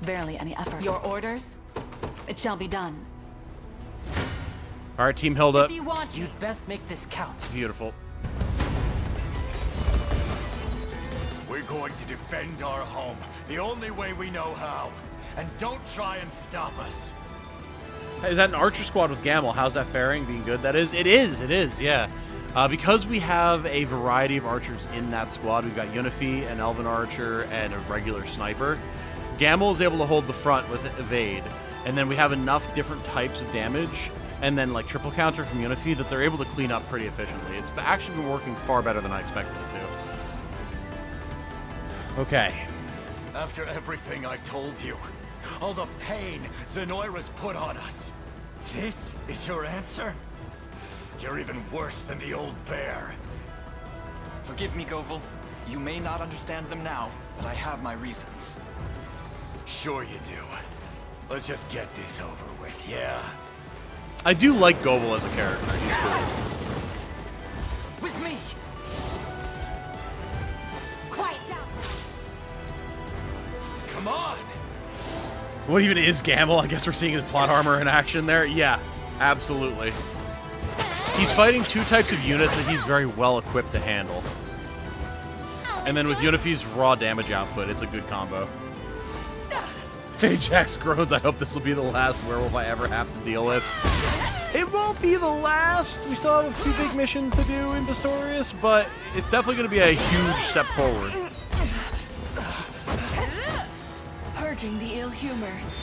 Barely any effort. Your orders? It shall be done. All right, Team Hilda. If you want, You'd best make this count. Beautiful. We're going to defend our home the only way we know how. And don't try and stop us. Is that an archer squad with Gamel? How's that faring? Being good? That is? It is. It is, yeah. Because we have a variety of archers in that squad, we've got Unifi, an Elven Archer, and a regular Sniper. Gamel is able to hold the front with Evade, and then we have enough different types of damage, and then like triple counter from Unifi, that they're able to clean up pretty efficiently. It's actually been working far better than I expected it to. Okay. After everything I told you, all the pain Zenoiran's put on us, this is your answer? You're even worse than the old bear. Forgive me, Govel. You may not understand them now, but I have my reasons. Sure you do. Let's just get this over with, yeah? I do like Goebel as a character. He's cool. With me! Quiet down. Come on! What even is Gamel? I guess we're seeing his plot armor in action there. Yeah, absolutely. He's fighting two types of units that he's very well equipped to handle. And then with Unifi's raw damage output, it's a good combo. Ajax groans, I hope this will be the last werewolf I ever have to deal with. It won't be the last. We still have a few big missions to do in Pistorius, but it's definitely going to be a huge step forward. Purging the ill humors.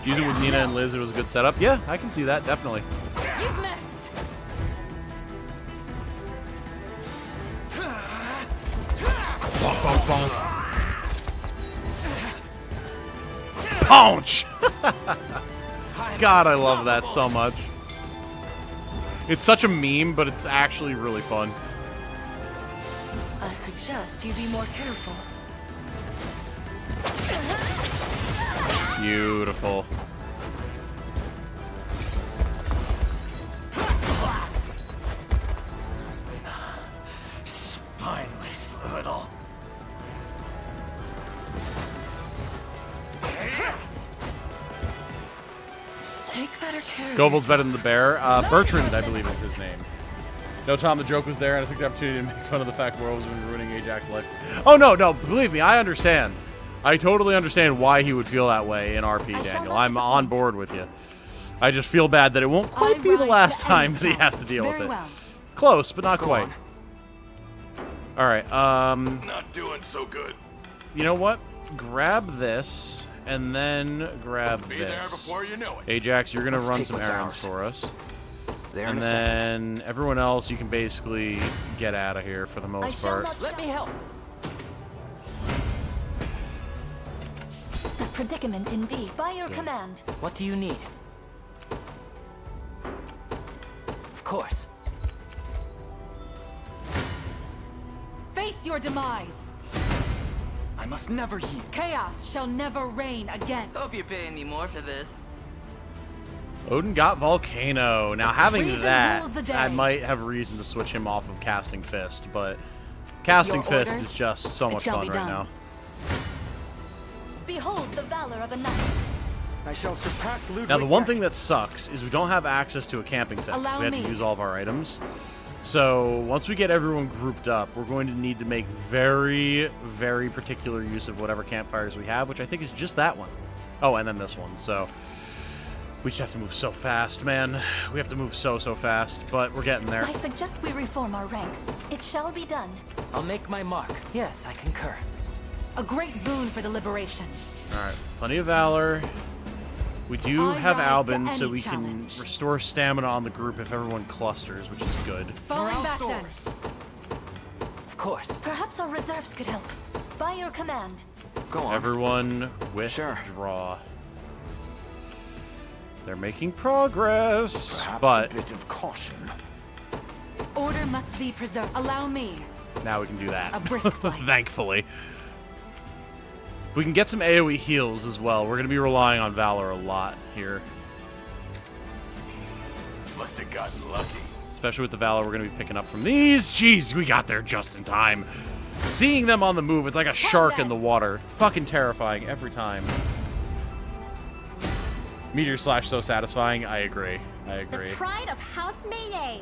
Using with Nina and Liz, it was a good setup. Yeah, I can see that, definitely. You've missed. Bonk, bonk, bonk. Punch! God, I love that so much. It's such a meme, but it's actually really fun. I suggest you be more careful. Beautiful. Spineless little. Take better care of Goebel's better than the bear. Bertrand, I believe, is his name. No, Tom, the joke was there, and I took the opportunity to make fun of the fact werewolves have been ruining Ajax's life. Oh, no, believe me, I understand. I totally understand why he would feel that way in RP, Daniel. I'm on board with you. I just feel bad that it won't quite be the last time that he has to deal with it. Close, but not quite. All right. Not doing so good. You know what? Grab this, and then grab Be this. there before you know it. Ajax, you're gonna Let's run take some what's errands ours. for us. There And in a second. then everyone else, you can basically get out of here for the I most shall part. not Let me help. A predicament indeed. By your Okay. command. What do you need? Of course. face your demise. I must never yield. Chaos shall never reign again. Hope you're paying me more for this. Odin got Volcano. Now, having Reason that, rules the day. I might have reason to switch him off of Casting Fist, but Casting Your Fist orders, is just so it much shall fun be right done. now. Behold the valor of a knight. I shall surpass Ludwig. Now, the one thing that sucks is we don't have access to a camping set. Allow We had me. to use all of our items. So once we get everyone grouped up, we're going to need to make very, very particular use of whatever campfires we have, which I think is just that one. Oh, and then this one. So we just have to move so fast, man. We have to move so fast, but we're getting there. I suggest we reform our ranks. It shall be done. I'll make my mark. Yes, I concur. A great boon for the liberation. All right, plenty of valor. We do I have rise to Albin, so any we challenge. can restore stamina on the group if everyone clusters, which is good. Falling Morale back then. soars. Of course. Perhaps our reserves could help. By your command. Go on. Everyone withdraw. They're making progress, Perhaps but a bit of caution. Order must be preserved. Allow me. now we can do that. A brisk flight. Thankfully. If we can get some AoE heals as well, we're going to be relying on Valor a lot here. Must have gotten lucky. Especially with the Valor we're going to be picking up from these. Jeez, we got there just in time. Seeing them on the move, it's like a shark in the water. Fucking terrifying every time. Meteor Slash so satisfying. I agree. I agree. Pride of House Meillet.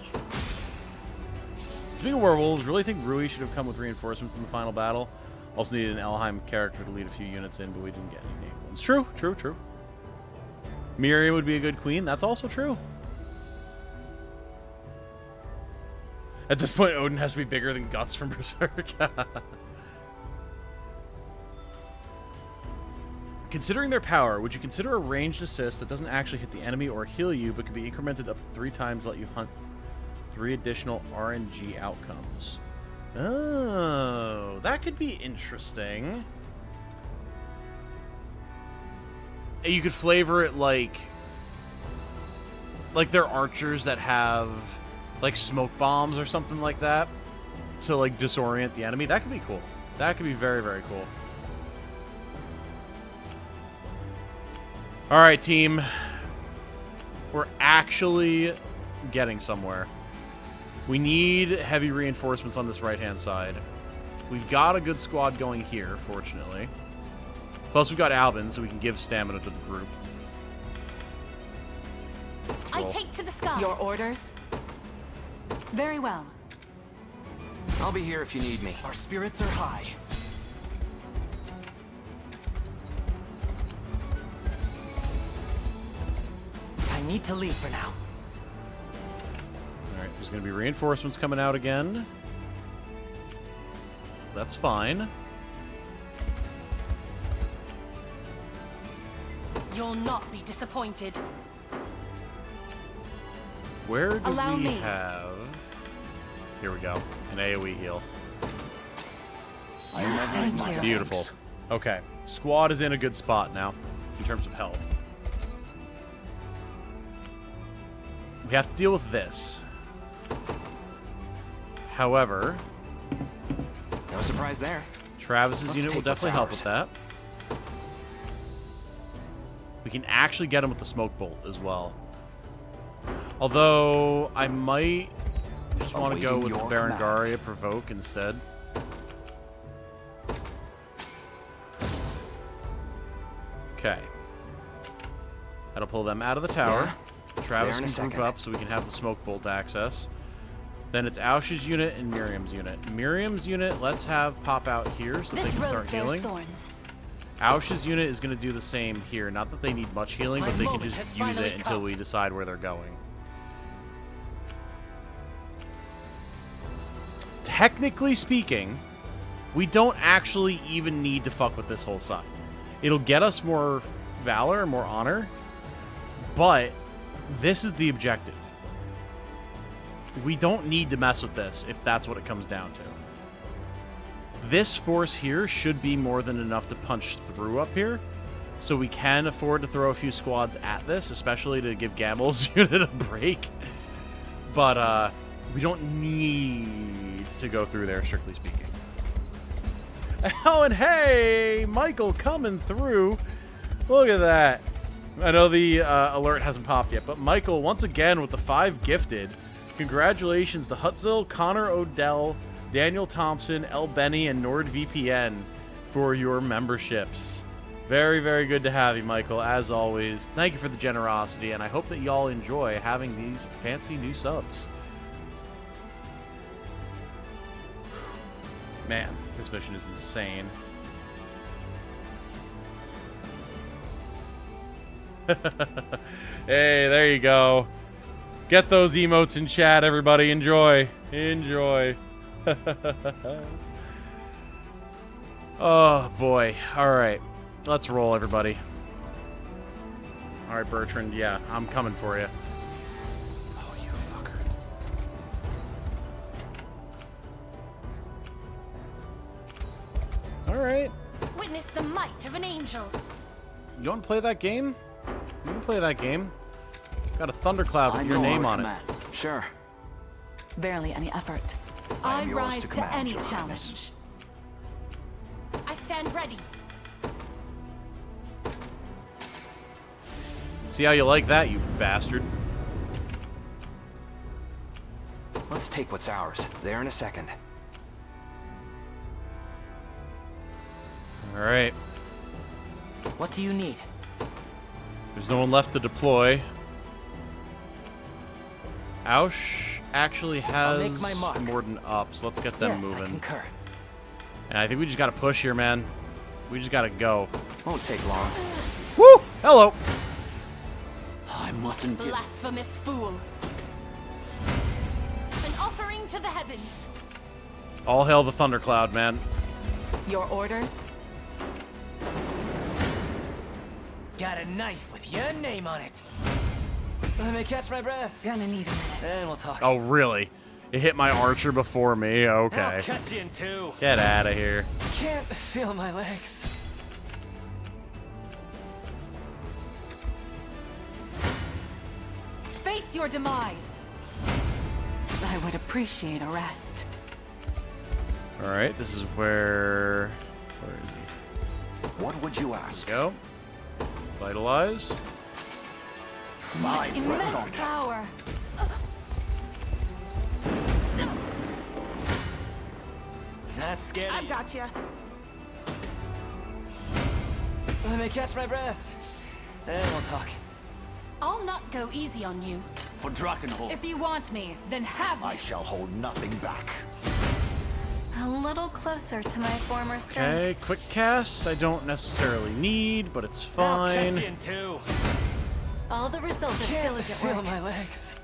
Speaking of werewolves, really think Rui should have come with reinforcements in the final battle. Also needed an Elheim character to lead a few units in, but we didn't get any named ones. True, true, true. Miriam would be a good queen. That's also true. At this point, Odin has to be bigger than Guts from Berserk. Considering their power, would you consider a ranged assist that doesn't actually hit the enemy or heal you, but can be incremented up to 3 times, let you hunt 3 additional RNG outcomes? Oh, that could be interesting. You could flavor it like they're archers that have like smoke bombs or something like that to like disorient the enemy. That could be cool. That could be very, very cool. All right, team. We're actually getting somewhere. We need heavy reinforcements on this right-hand side. We've got a good squad going here, fortunately. Plus, we've got Albin, so we can give stamina to the group. I take to the skies. Your orders? Very well. I'll be here if you need me. Our spirits are high. I need to leave for now. All right, there's going to be reinforcements coming out again. That's fine. You'll not be disappointed. Where do Allow we me. have... Here we go. An AoE heal. I never in my Beautiful. life. Okay. Squad is in a good spot now, in terms of health. We have to deal with this. However... No surprise there. Travis's Let's unit will take what's definitely help ours. with that. We can actually get him with the smoke bolt as well. Although, I might just want to go Awaiting with the your Berengaria Provoke instead. Okay. That'll pull them out of the tower. Travis There in can a group second. up so we can have the smoke bolt access. Then it's Aush's unit and Miriam's unit. Miriam's unit, let's have pop out here so This they can rose start bears healing. thorns. Aush's unit is going to do the same here. Not that they need much healing, My but they can moment just has use finally it until come. we decide where they're going. Technically speaking, we don't actually even need to fuck with this whole side. It'll get us more valor, more honor, but this is the objective. We don't need to mess with this if that's what it comes down to. This force here should be more than enough to punch through up here, so we can afford to throw a few squads at this, especially to give Gamble's unit a break. But we don't need to go through there, strictly speaking. Oh, and hey, Michael coming through. Look at that. I know the alert hasn't popped yet, but Michael, once again, with the 5 gifted. Congratulations to Hutzil, Connor Odell, Daniel Thompson, El Benny, and NordVPN for your memberships. Very, very good to have you, Michael, as always. Thank you for the generosity, and I hope that y'all enjoy having these fancy new subs. Man, this mission is insane. Hey, there you go. Get those emotes in chat, everybody. Enjoy. Enjoy. Oh, boy. All right. Let's roll, everybody. All right, Bertrand. Yeah, I'm coming for you. Oh, you fucker. All right. Witness the might of an angel. You want to play that game? You can play that game. Got a thundercloud with your name on it. Sure. Barely any effort. I rise to any challenge. I stand ready. See how you like that, you bastard. Let's take what's ours. There in a second. All right. What do you need? There's no one left to deploy. Ausch actually has make my mark. Morden up, so let's get them Yes, moving. I concur. And I think we just got to push here, man. We just got to go. Won't take long. Woo! Hello! I mustn't get... Blasphemous fool. An offering to the heavens. All hail the thundercloud, man. Your orders? Got a knife with your name on it. Let me catch my breath. Gonna need a minute. Then we'll talk. Oh, really? It hit my archer before me? Okay. I'll cut you in two. Get out of here. Can't feel my legs. Face your demise. I would appreciate a rest. All right, this is where is he? What would you ask? Go. Vitalize. My Immense breath. power. That's scary. I've got you. Let me catch my breath. Then we'll talk. I'll not go easy on you. For Drakenhold. If you want me, then have me. I shall hold nothing back. A little closer to my former strength. Okay, quick cast. I don't necessarily need, but it's I'll catch fine. you in two. All the result of Can't diligent feel work. my legs.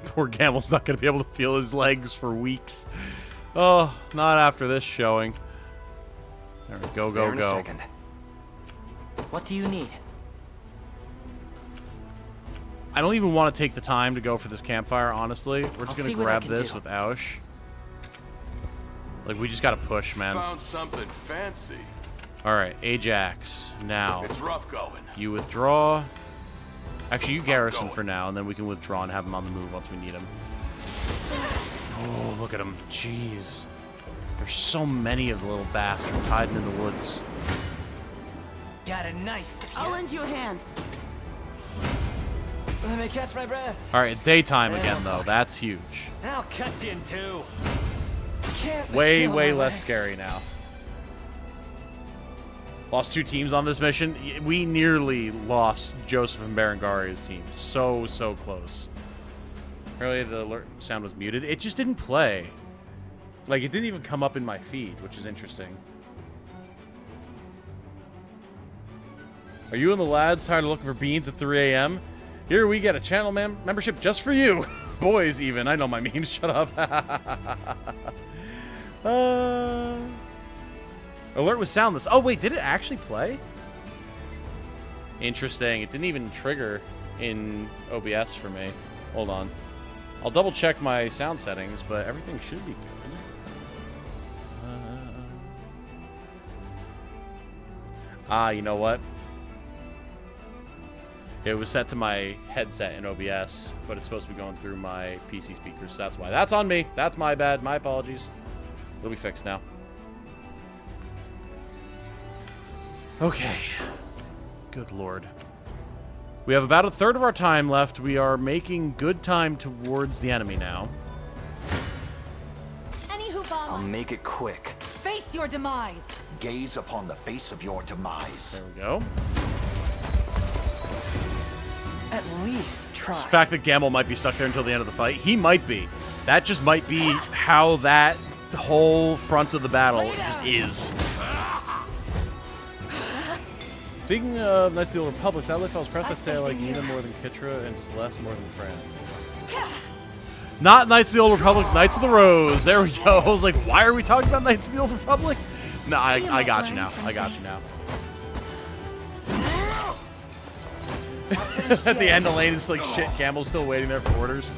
Poor Gamel's not going to be able to feel his legs for weeks. Oh, not after this showing. There we go, There go, in a go. second. What do you need? I don't even want to take the time to go for this campfire, honestly. We're just going see to what I grab can this do. with Ausch. Like, we just got to push, man. Found something fancy. All right, Ajax. Now, It's rough going. you withdraw. Actually, you garrison going. for now, and then we can withdraw and have him on the move once we need him. Oh, look at him. Jeez. There's so many of the little bastards hiding in the woods. Got a knife with I'll you. lend you a hand. Let me catch my breath. All right, it's daytime Yeah, again, we'll though. talk. That's huge. I'll cut you in two. Can't Way, feel way my less legs. scary now. Lost 2 teams on this mission. We nearly lost Joseph and Berengaria's team. So, so close. Apparently the alert sound was muted. It just didn't play. Like, it didn't even come up in my feed, which is interesting. Are you and the lads tired of looking for beans at 3 a.m.? Here we get a channel membership just for you. Boys, even. I know my memes. Shut up. Alert was soundless. Oh, wait. Did it actually play? Interesting. It didn't even trigger in OBS for me. Hold on. I'll double check my sound settings, but everything should be good. You know what? It was set to my headset in OBS, but it's supposed to be going through my PC speakers, so that's why. That's on me. That's my bad. My apologies. It'll be fixed now. Okay. Good lord. We have about a third of our time left. We are making good time towards the enemy now. Anywho, I'll bomb. make it quick. Face your demise. gaze upon the face of your demise. There we go. At least try. The fact that Gamble might be stuck there until the end of the fight, he might be. That just might be how that whole front of the battle just is. Speaking of Knights of the Old Republic, sadly, if I was pressed, I'd say I like Nina more than Kitra and Celeste more than Fran. Not Knights of the Old Republic, Knights of the Rose. There we go. I was like, why are we talking about Knights of the Old Republic? No, I got you now. I got you now. At the end, Alain is like, shit, Gamble's still waiting there for orders.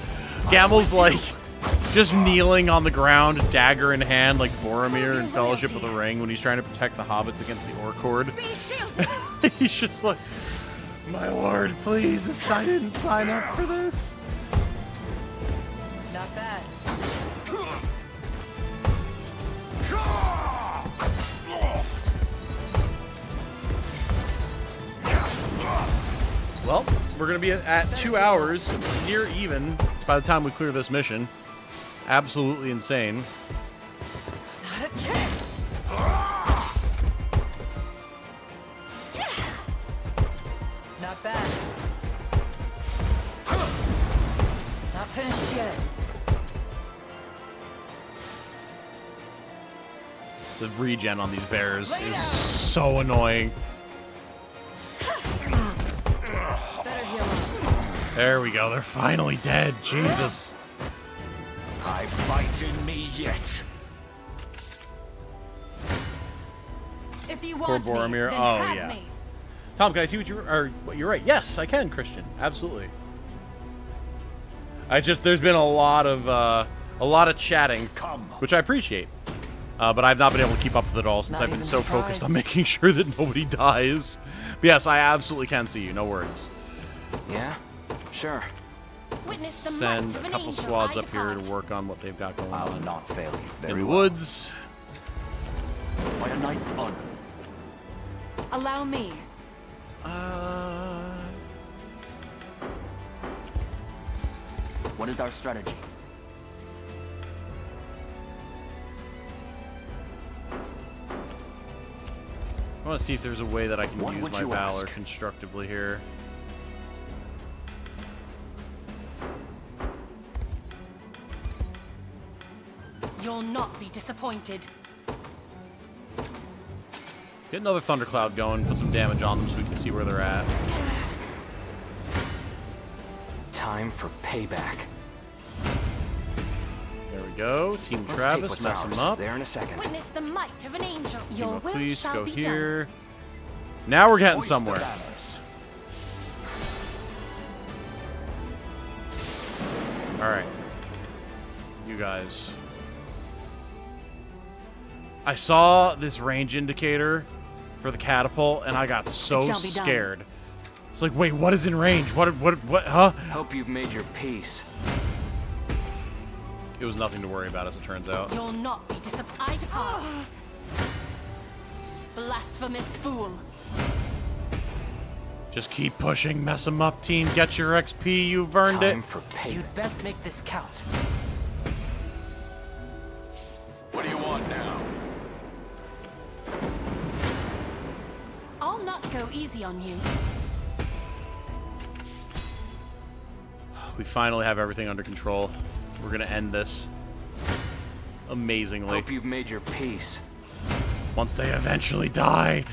Gamble's like, just kneeling on the ground, dagger in hand, like Boromir in Fellowship of the Ring when he's trying to protect the hobbits against the Orc Horde. He's just like, my lord, please, I didn't sign up for this. Not bad. Well, we're going to be at 2 hours, near even, by the time we clear this mission. Absolutely insane. Not a chance. Not bad. Not finished yet. The regen on these bears is so annoying. There we go. They're finally dead. Jesus. I fight in me yet. If you Poor want me, Boromir. then Oh, have yeah. me. Tom, can I see what you're right? Yes, I can, Christian. Absolutely. There's been a lot of chatting, which I appreciate. But I've not been able to keep up with it all since I've been so focused on making sure that nobody dies. But yes, I absolutely can see you. No worries. Yeah, sure. Witness the Send might of a an couple angel squads I up here depart. to work on what they've got going I'll on not fail you. in Very the well. woods. By a knight's honor. Allow me. What is our strategy? I want to see if there's a way that I can What use would my you valor ask? constructively here. You'll not be disappointed. Get another thundercloud going, put some damage on them so we can see where they're at. Time for payback. There we go. Team Let's take Travis, what's mess them ours. up. There in a second. Witness the might of an angel. Team Your of will Police, shall go be here. Now we're getting Hoist somewhere. the banners. Alright. You guys. I saw this range indicator for the catapult, and I got so It shall be done. scared. It's like, wait, what is in range? What, huh? Hope you've made your peace. It was nothing to worry about, as it turns out. done. You'll not be disappointed. I depart. Blasphemous fool. Just keep pushing, mess them up, team. Get your XP, you've earned Time it. for payback. You'd best make this count. What do you want now? I'll not go easy on you. We finally have everything under control. We're gonna end this amazingly. Hope you've made your peace. Once they eventually die.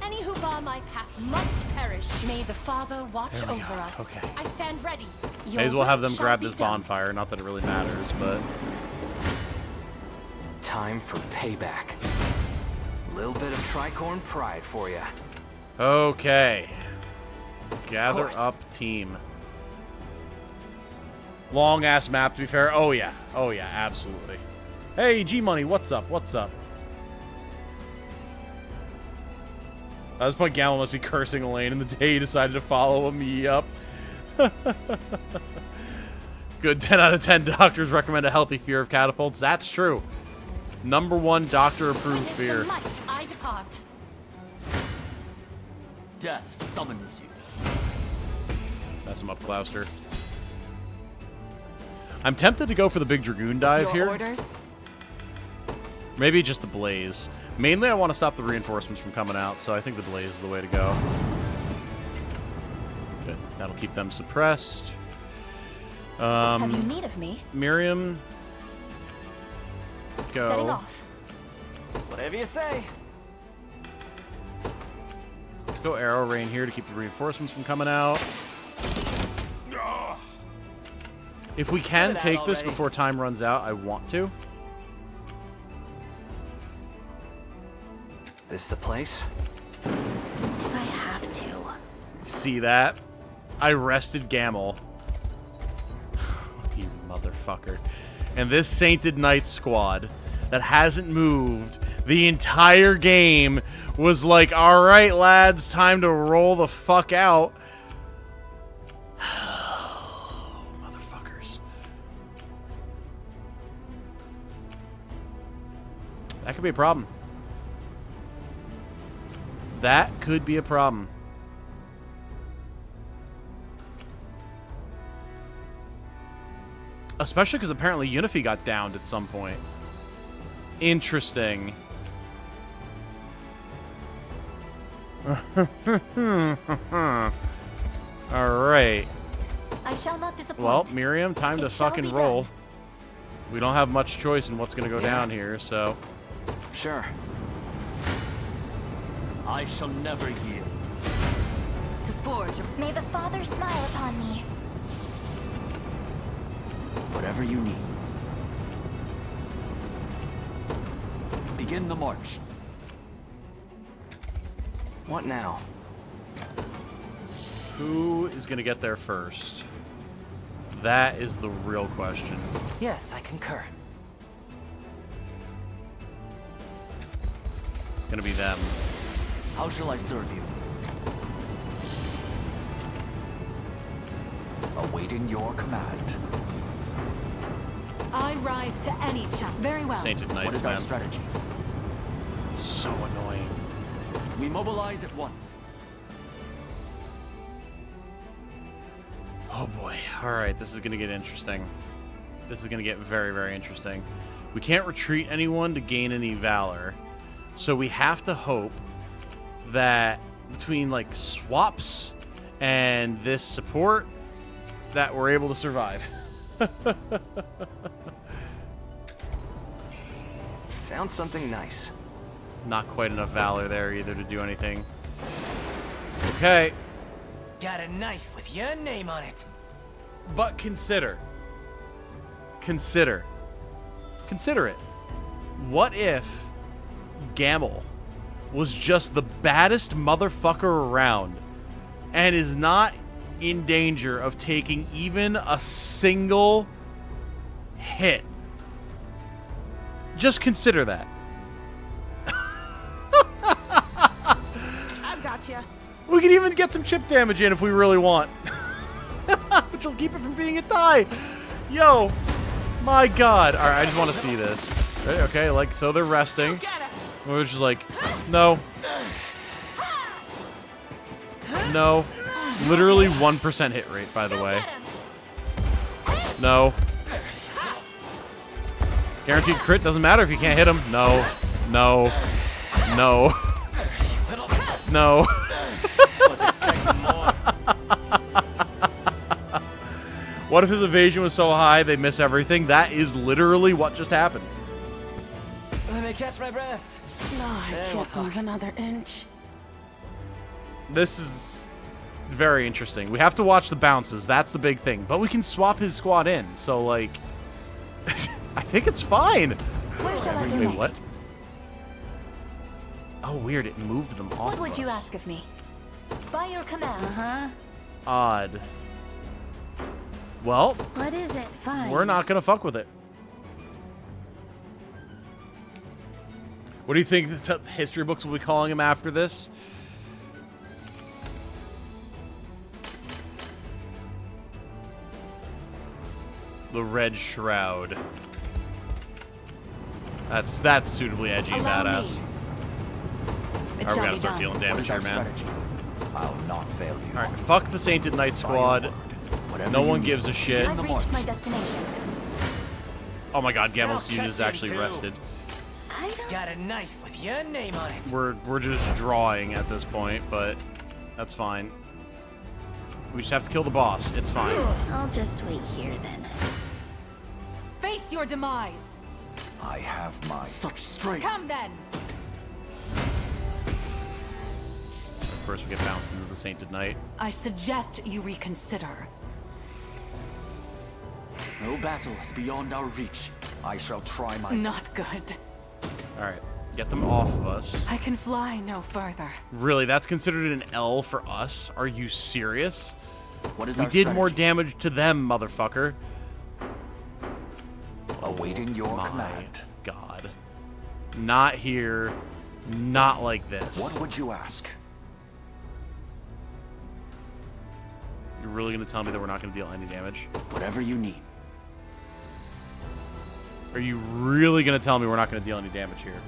Any who bar my path must perish. May the Father watch There we over go. us. Okay. I stand ready. May as well have them will shall grab be this done. bonfire. Not that it really matters, but Time for payback. Little bit of tricorn pride for you. okay. Gather course. up, team. Long ass map, to be fair. Oh yeah, absolutely. Hey, G Money, what's up? What's up? At this point, Gamble must be cursing Alain in the day he decided to follow him. Yup. Good 10 out of 10 doctors recommend a healthy fear of catapults. That's true. #1 doctor-approved Witness fear. the might I depart. Death summons you. Mess him up, Gloucester. I'm tempted to go for the big Dragoon dive Your here. orders? Maybe just the blaze. Mainly, I want to stop the reinforcements from coming out, so I think the blaze is the way to go. Good. That'll keep them suppressed. Have you need of me? Miriam, go. Setting off. Whatever you say. Go arrow rain here to keep the reinforcements from coming out. If we can take this before time runs out, I want to. This the place? If I have to. See that? I rested Gamel. You motherfucker. And this Sainted Knight squad that hasn't moved the entire game was like, alright, lads, time to roll the fuck out. Motherfuckers. That could be a problem. That could be a problem. Especially because apparently Unify got downed at some point. Interesting. Alright. I shall not disappoint. Well, Miriam, time to fucking be roll. done. We don't have much choice in what's going to go down here, so... Sure. I shall never yield. To forge. May the Father smile upon me. Whatever you need. Begin the march. What now? Who is going to get there first? That is the real question. Yes, I concur. It's going to be them. How shall I serve you? Awaiting your command. I rise to any challenge. Very well. Sainted What Knights, is our man. strategy? So annoying. We mobilize at once. Oh boy. Alright, this is going to get interesting. This is going to get very, very interesting. We can't retreat anyone to gain any valor. So we have to hope that between, like, swaps and this support, that we're able to survive. Found something nice. Not quite enough valor there either to do anything. Okay. Got a knife with your name on it. But consider it. What if Gamel was just the baddest motherfucker around and is not in danger of taking even a single hit? Just consider that. I've got you. We can even get some chip damage in if we really want. Which will keep it from being a tie. Yo, my God. All right, I just want to see this. Okay, like, so they're resting. We're just like, no. No. Literally 1% hit rate, by the way. No. Guaranteed crit, doesn't matter if you can't hit him. No. No. No. No. Was expecting more. What if his evasion was so high they miss everything? That is literally what just happened. Let me catch my breath. No, I Then can't we'll talk. move another inch. This is very interesting. We have to watch the bounces. That's the big thing. But we can swap his squad in. So, like, I think it's fine. Where shall I go Wait, next? what? Oh, weird. It moved them off What of would you us. ask of me? By your command. Uh-huh. Odd. Well, What is it? Fine. we're not going to fuck with it. What do you think the history books will be calling him after this? The Red Shroud. That's suitably edgy and Allow badass. me. Alright, we It shall gotta be start done. dealing What damage is our here, man. strategy? I'll not fail you. Alright, fuck the Sainted Knight squad. Whatever No you one need. gives a shit. I've the reached march. my destination. Oh my god, Gamel's I'll unit is catch him actually too. rested. I Got a knife with your name on it. We're just drawing at this point, but that's fine. We just have to kill the boss. It's fine. I'll just wait here then. Face your demise. I have my... Such strength. Come then. Of course, we get bounced into the Sainted Knight. I suggest you reconsider. No battle is beyond our reach. I shall try my... Not good. All right, get them off of us. I can fly no further. Really, that's considered an L for us? Are you serious? What is we our did strategy? more damage to them, motherfucker. Awaiting your My command. God. Not here. Not like this. What would you ask? You're really going to tell me that we're not going to deal any damage? Whatever you need. Are you really going to tell me we're not going to deal any damage here?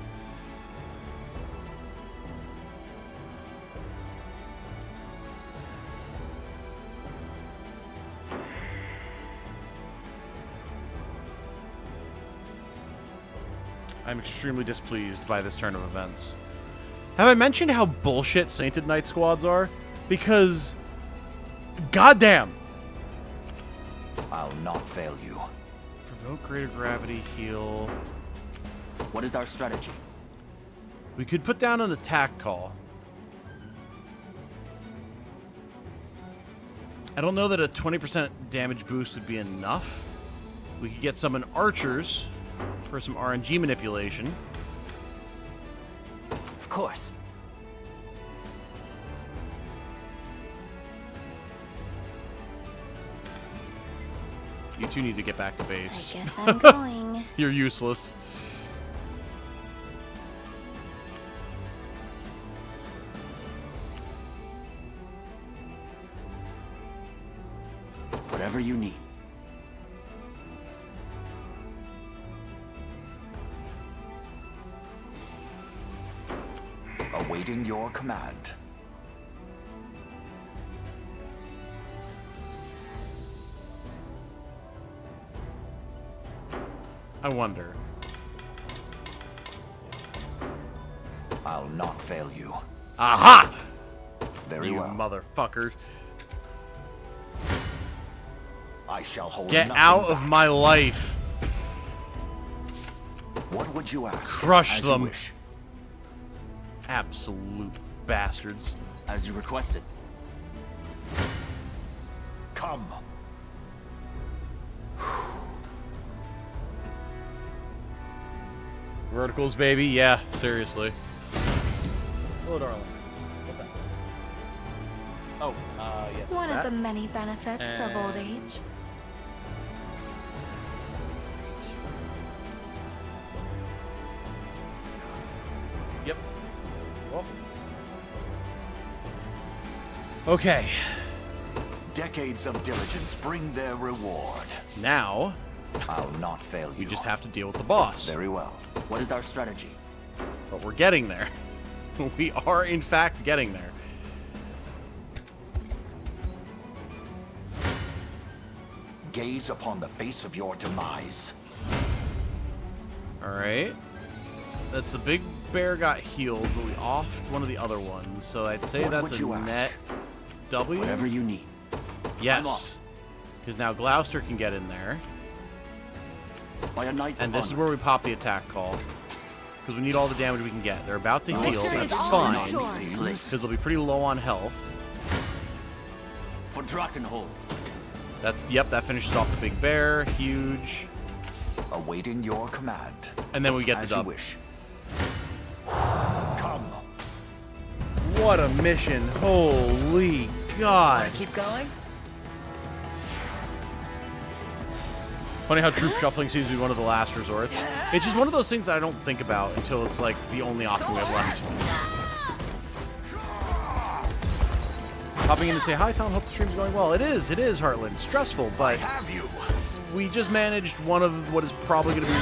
I'm extremely displeased by this turn of events. Have I mentioned how bullshit Sainted Knight squads are? Because... goddamn! I'll not fail you. Provoke greater gravity, heal... What is our strategy? We could put down an attack call. I don't know that a 20% damage boost would be enough. We could get summon archers for some RNG manipulation. Of course. You two need to get back to base. I guess I'm going. You're useless. Whatever you need. Awaiting your command. I wonder. I'll not fail you. Aha! Very You well. motherfucker. I shall hold Get nothing out back. of my life. What would you ask? Crush As you them. wish. Absolute bastards. As you requested. Come. Verticals, baby. Yeah, seriously. Hello, darling. What's that? Oh, yes. One of that. the many benefits of old And- age. Yep. Well. Okay. Decades of diligence bring their reward. Now, I'll not fail you. we just have to deal with the boss. Very well. What is our strategy? But we're getting there. We are, in fact, getting there. Gaze upon the face of your demise. Alright. That's the big bear got healed, but we offed one of the other ones. So I'd say What that's would a you ask? net W. Whatever you need. I'm Yes. off. Because now Gloucester can get in there. By a knight's And this is honor. where we pop the attack call. Because we need all the damage we can get. They're about to heal. Victory That's is all fine. yours. Because they'll be pretty low on health. For Drakenhold. That's, yep, that finishes off the big bear. Huge. Awaiting your command. And then we get As the you dub. wish. Come. What a mission. Holy God. Keep going? Funny how troop shuffling seems to be one of the last resorts. It's just one of those things that I don't think about until it's like the only option we have left. Popping in to say, hi Tom, hope the stream's going well. It is, Heartland. Stressful, but Have you? we just managed one of what is probably going to be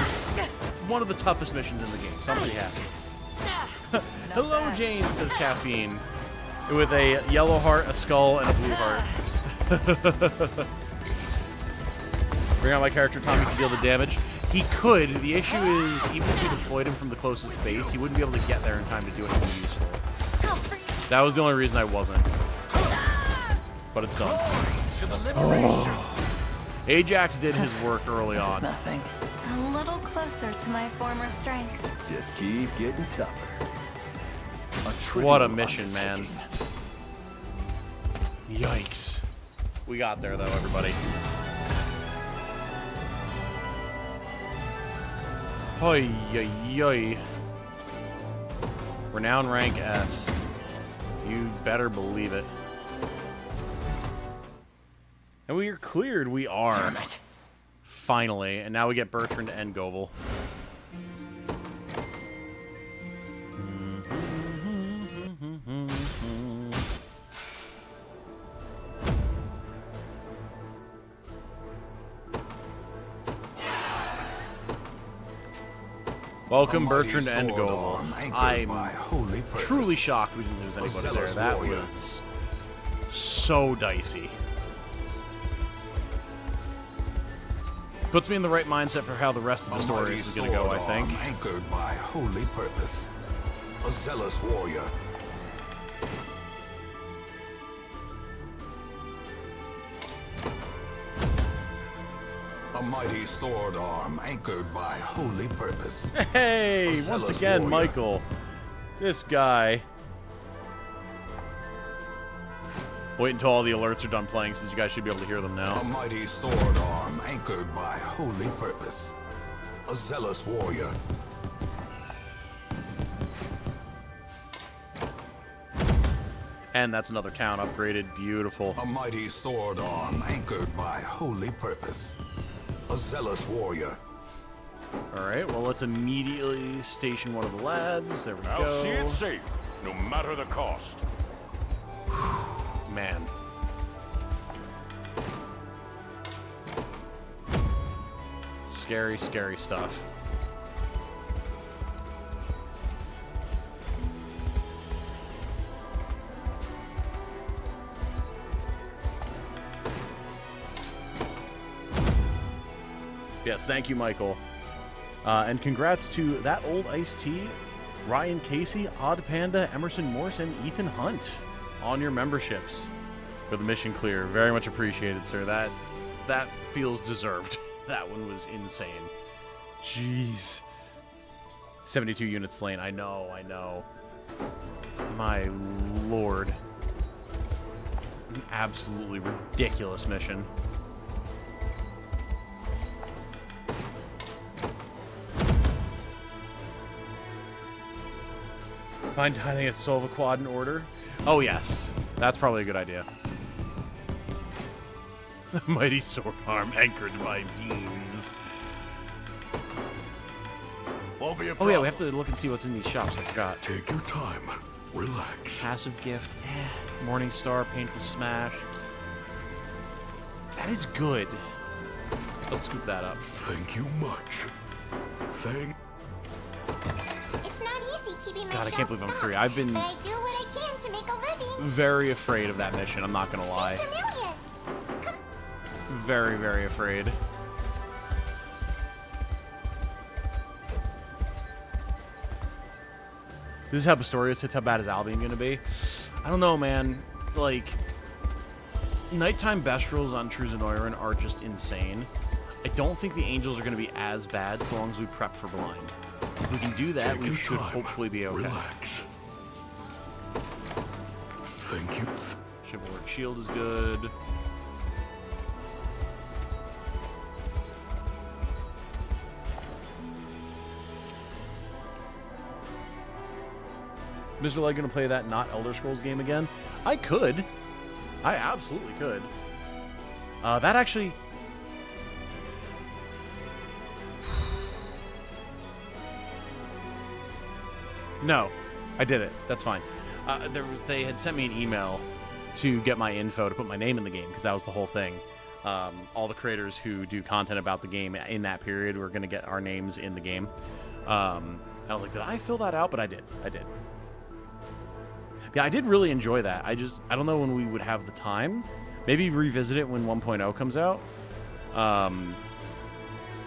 one of the toughest missions in the game. So I'm pretty happy. Hello, Jane, says Caffeine. With a yellow heart, a skull, and a blue heart. Bring out my character, Tom. You can deal the damage. He could. The issue is, even if we deployed him from the closest base, he wouldn't be able to get there in time to do anything useful. That was the only reason I wasn't. But it's done. Oh. Ajax did his work early on. Nothing. A little closer to my former strength. Just keep getting tougher. What a mission, man. Yikes. We got there, though, everybody. Hoi, yoi, yoi. Renown rank S. You better believe it. And we are cleared. We are. Damn it. Finally. And now we get Bertrand and Govel. Welcome, Bertrand and Govel. I'm truly shocked we didn't lose anybody there. That was so dicey. Puts me in the right mindset for how the rest of the story is going to go, I think. Anchored by holy purpose. A zealous warrior. A mighty sword arm anchored by holy purpose. Hey, once again, warrior. Michael. This guy. Wait until all the alerts are done playing, since you guys should be able to hear them now. A mighty sword arm anchored by holy purpose. A zealous warrior. And that's another town upgraded. Beautiful. A mighty sword arm anchored by holy purpose. A zealous warrior. Alright, well, let's immediately station one of the lads. There we go. I'll see it safe, no matter the cost. Man. Scary, scary stuff. Yes, thank you, Michael. And congrats to That Old Iced Tea, Ryan Casey, Odd Panda, Emerson Morse, and Ethan Hunt on your memberships for the mission clear. Very much appreciated, sir. That feels deserved. That one was insane. Jeez. 72 units slain. I know. My lord. An absolutely ridiculous mission. Find hiding a Silva Quad in order. Oh, yes. That's probably a good idea. The mighty sword arm anchored by beams. Won't be a Oh, problem. yeah, we have to look and see what's in these shops. I forgot. Take your time. Relax. Passive gift. Morning Star. Painful Smash. That is good. Let's scoop that up. Thank you much. It's not easy keeping my God, I can't believe I'm free. stocked, I've been but I do what I can to make a living. very afraid of that mission. I'm not going to lie. It's a million. Very, very afraid. This is how Pistorius hits. How bad is Albion going to be? I don't know, man. Like, nighttime Bestrels on True Zenoiran are just insane. I don't think the Angels are going to be as bad so long as we prep for Blind. If we can do that, we should hopefully be okay. Relax. Thank you. Chivalric Shield is good. Mr. Leg gonna play that not Elder Scrolls game again? I could. I absolutely could. That actually... No, I did it. That's fine. They had sent me an email to get my info to put my name in the game, because that was the whole thing. All the creators who do content about the game in that period were going to get our names in the game. I was like, did I fill that out? But I did. I did. Yeah, I did really enjoy that. I don't know when we would have the time. Maybe revisit it when 1.0 comes out.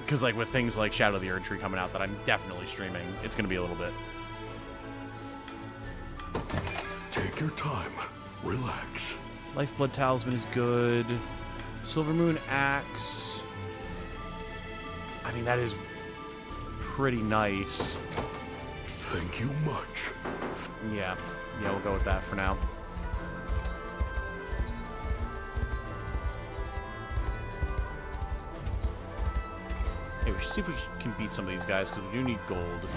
Because, like, with things like Shadow of the Erdtree coming out that I'm definitely streaming, it's going to be a little bit. Take your time. Relax. Lifeblood Talisman is good. Silver Moon Axe. I mean, that is pretty nice. Thank you much. Yeah, we'll go with that for now. Hey, we should see if we can beat some of these guys, because we do need gold.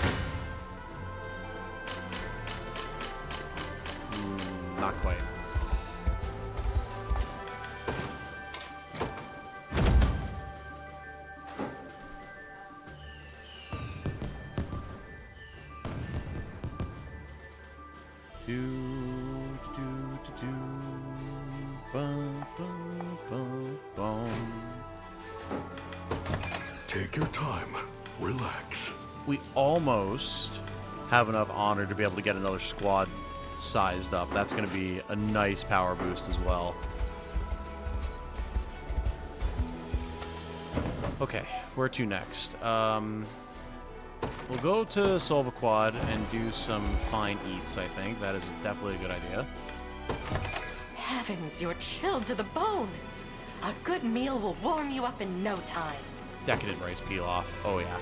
Not quite. Take your time. Relax. We almost have enough honor to be able to get another squad sized up. That's going to be a nice power boost as well. Okay, where to next? We'll go to Solve a Quad and do some fine eats, I think. That is definitely a good idea. Heavens, you're chilled to the bone. A good meal will warm you up in no time. Decadent rice pilaf. Oh, yeah.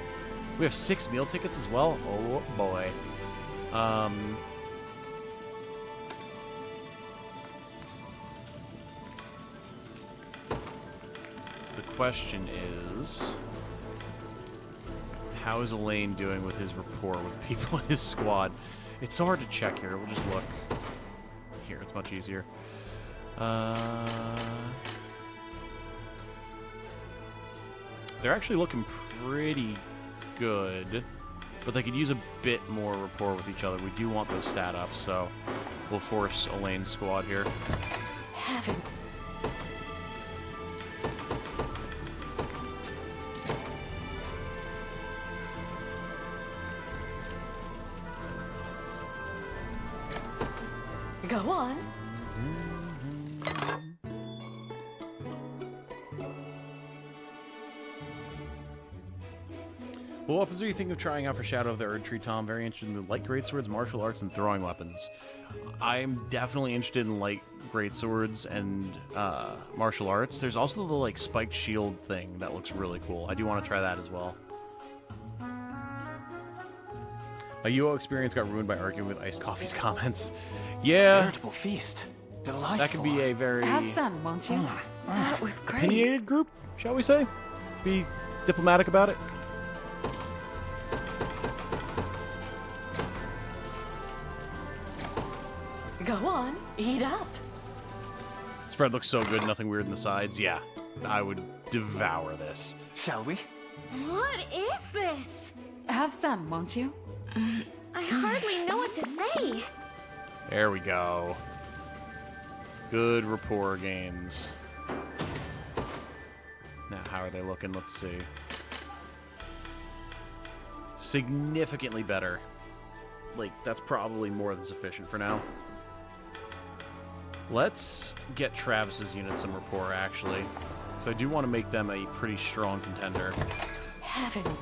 We have 6 meal tickets as well? Oh, boy. The question is, how is Alain doing with his rapport with people in his squad? It's so hard to check here. We'll just look. Here, it's much easier. They're actually looking pretty good, but they could use a bit more rapport with each other. We do want those stat ups, so we'll force Alain's squad here. Heaven. Go on. What weapons are you thinking of trying out for Shadow of the Erdtree, Tom? Very interested in the light greatswords, martial arts, and throwing weapons. I'm definitely interested in light greatswords and martial arts. There's also the like spiked shield thing that looks really cool. I do want to try that as well. My UO experience got ruined by arguing with Iced Coffee's comments. Yeah. Veritable feast. Delightful. That could be a very... Have some, won't you? That was great. opinionated group, shall we say? Be diplomatic about it. Go on, eat up. Spread looks so good, nothing weird in the sides. Yeah, I would devour this. Shall we? What is this? Have some, won't you? I hardly know what to say. There we go. Good rapport gains. Now, how are they looking? Let's see. Significantly better. Like, that's probably more than sufficient for now. Let's get Travis's unit some rapport, actually. So I do want to make them a pretty strong contender. Heavens.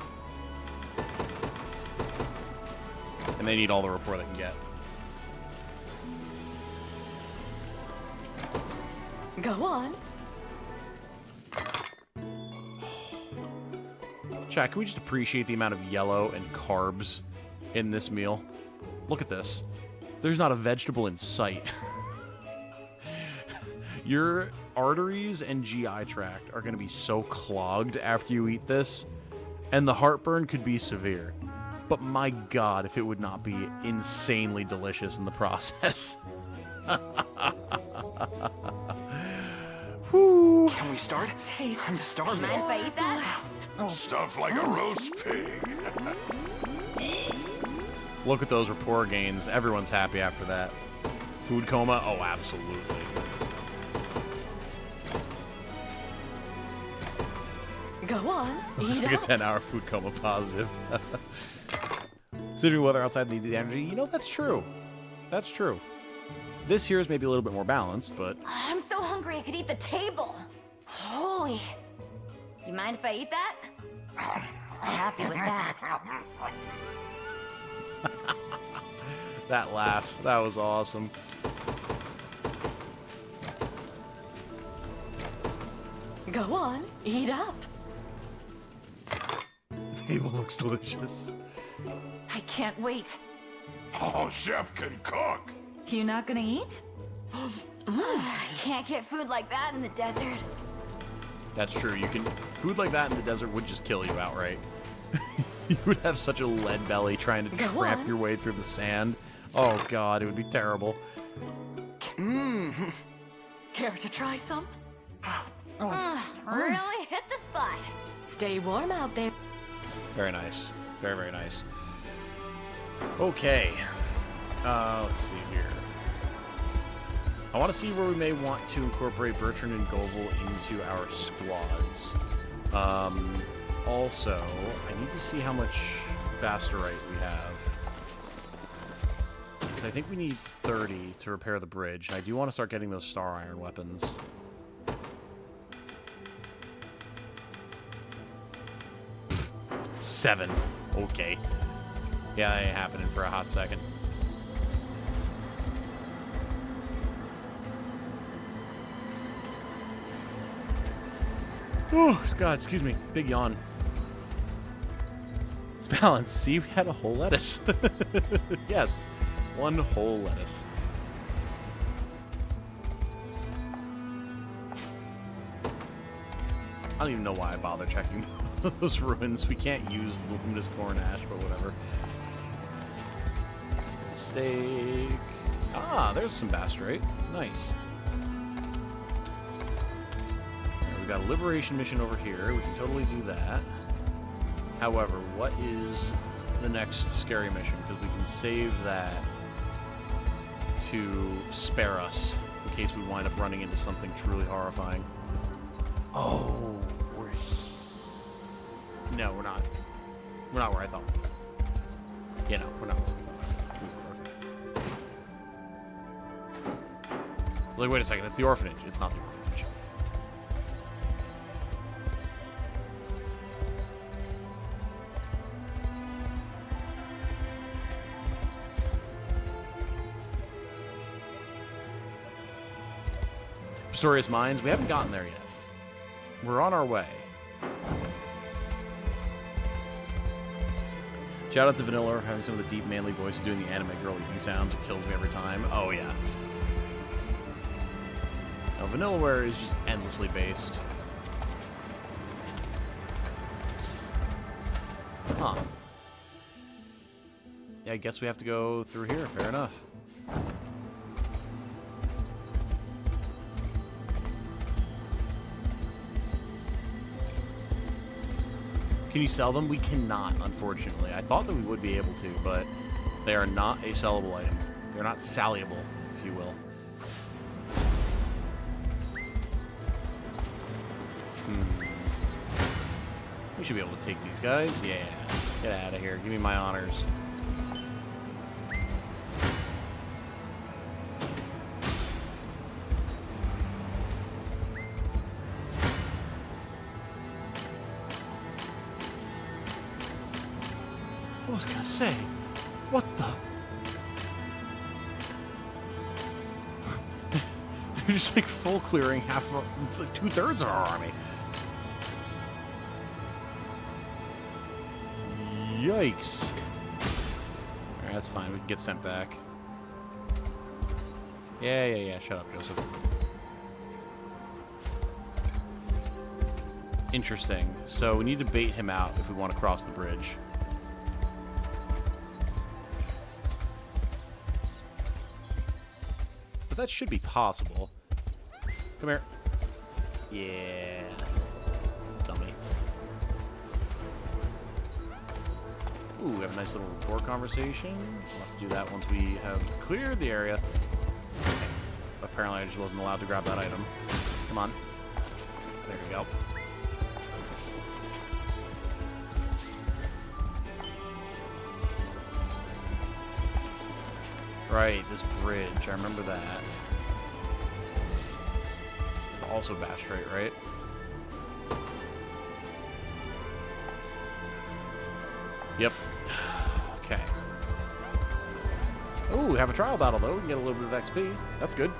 And they need all the rapport they can get. Go on. Chat, can we just appreciate the amount of yellow and carbs in this meal? Look at this. There's not a vegetable in sight. Your arteries and GI tract are going to be so clogged after you eat this, and the heartburn could be severe. But my God, if it would not be insanely delicious in the process. Whew. Can we start? Taste. I'm starving. Mind if I eat that? Stuff like a roast pig. Look at those rapport gains. Everyone's happy after that. Food coma? Oh, absolutely. Go on, Looks eat like a up. 10-hour food coma positive. Considering weather outside needed the energy, you know, that's true. That's true. This here is maybe a little bit more balanced, but... I'm so hungry I could eat the table. Holy. You mind if I eat that? Happy with that. That laugh, that was awesome. Go on, eat up. Table looks delicious. I can't wait. Oh, chef can cook. You not gonna eat? I can't get food like that in the desert. That's true. You can food like that in the desert would just kill you outright. You would have such a lead belly trying to tramp your way through the sand. Oh god, it would be terrible. Care to try some? Really hit the spot. Stay warm out there. Very nice. Very, very nice. Okay. Let's see here. I want to see where we may want to incorporate Bertrand and Goebel into our squads. Also, I need to see how much Basterite we have. Because I think we need 30 to repair the bridge. I do want to start getting those star iron weapons. Seven. Okay. Yeah, that ain't happening for a hot second. Oh, God, excuse me. Big yawn. It's balanced. See, we had a whole lettuce. Yes, one whole lettuce. I don't even know why I bother checking those ruins. We can't use the luminous corn ash, but whatever. Steak. Ah, there's some Basterite. Nice. We've got a liberation mission over here. We can totally do that. However, what is the next scary mission? Because we can save that to spare us in case we wind up running into something truly horrifying. Oh, we're... No, we're not. We're not where I thought we were. Yeah, no, we're not where we thought we were. Like, wait a second, it's the orphanage. It's not the orphanage. Pistorius Mines, we haven't gotten there yet. We're on our way. Shout out to Vanilla for having some of the deep, manly voices doing the anime girl eating sounds. It kills me every time. Oh, yeah. Now, Vanillaware is just endlessly based. Huh. Yeah, I guess we have to go through here. Fair enough. Can you sell them? We cannot, unfortunately. I thought that we would be able to, but they are not a sellable item. They're not sallyable, if you will. We should be able to take these guys. Yeah. Get out of here. Give me my honors. I was gonna say, what the? You're just like full clearing half of, it's like 2/3 of our army. Yikes. Alright, that's fine. We can get sent back. Yeah. Shut up, Joseph. Interesting. So we need to bait him out if we want to cross the bridge. But that should be possible. Come here. Yeah. Dummy. Ooh, we have a nice little rapport conversation. We'll have to do that once we have cleared the area. Okay. Apparently I just wasn't allowed to grab that item. Come on. There we go. Right, this bridge. I remember that. This is also Bastrate, right? Yep. Okay. Ooh, we have a trial battle, though. We can get a little bit of XP. That's good.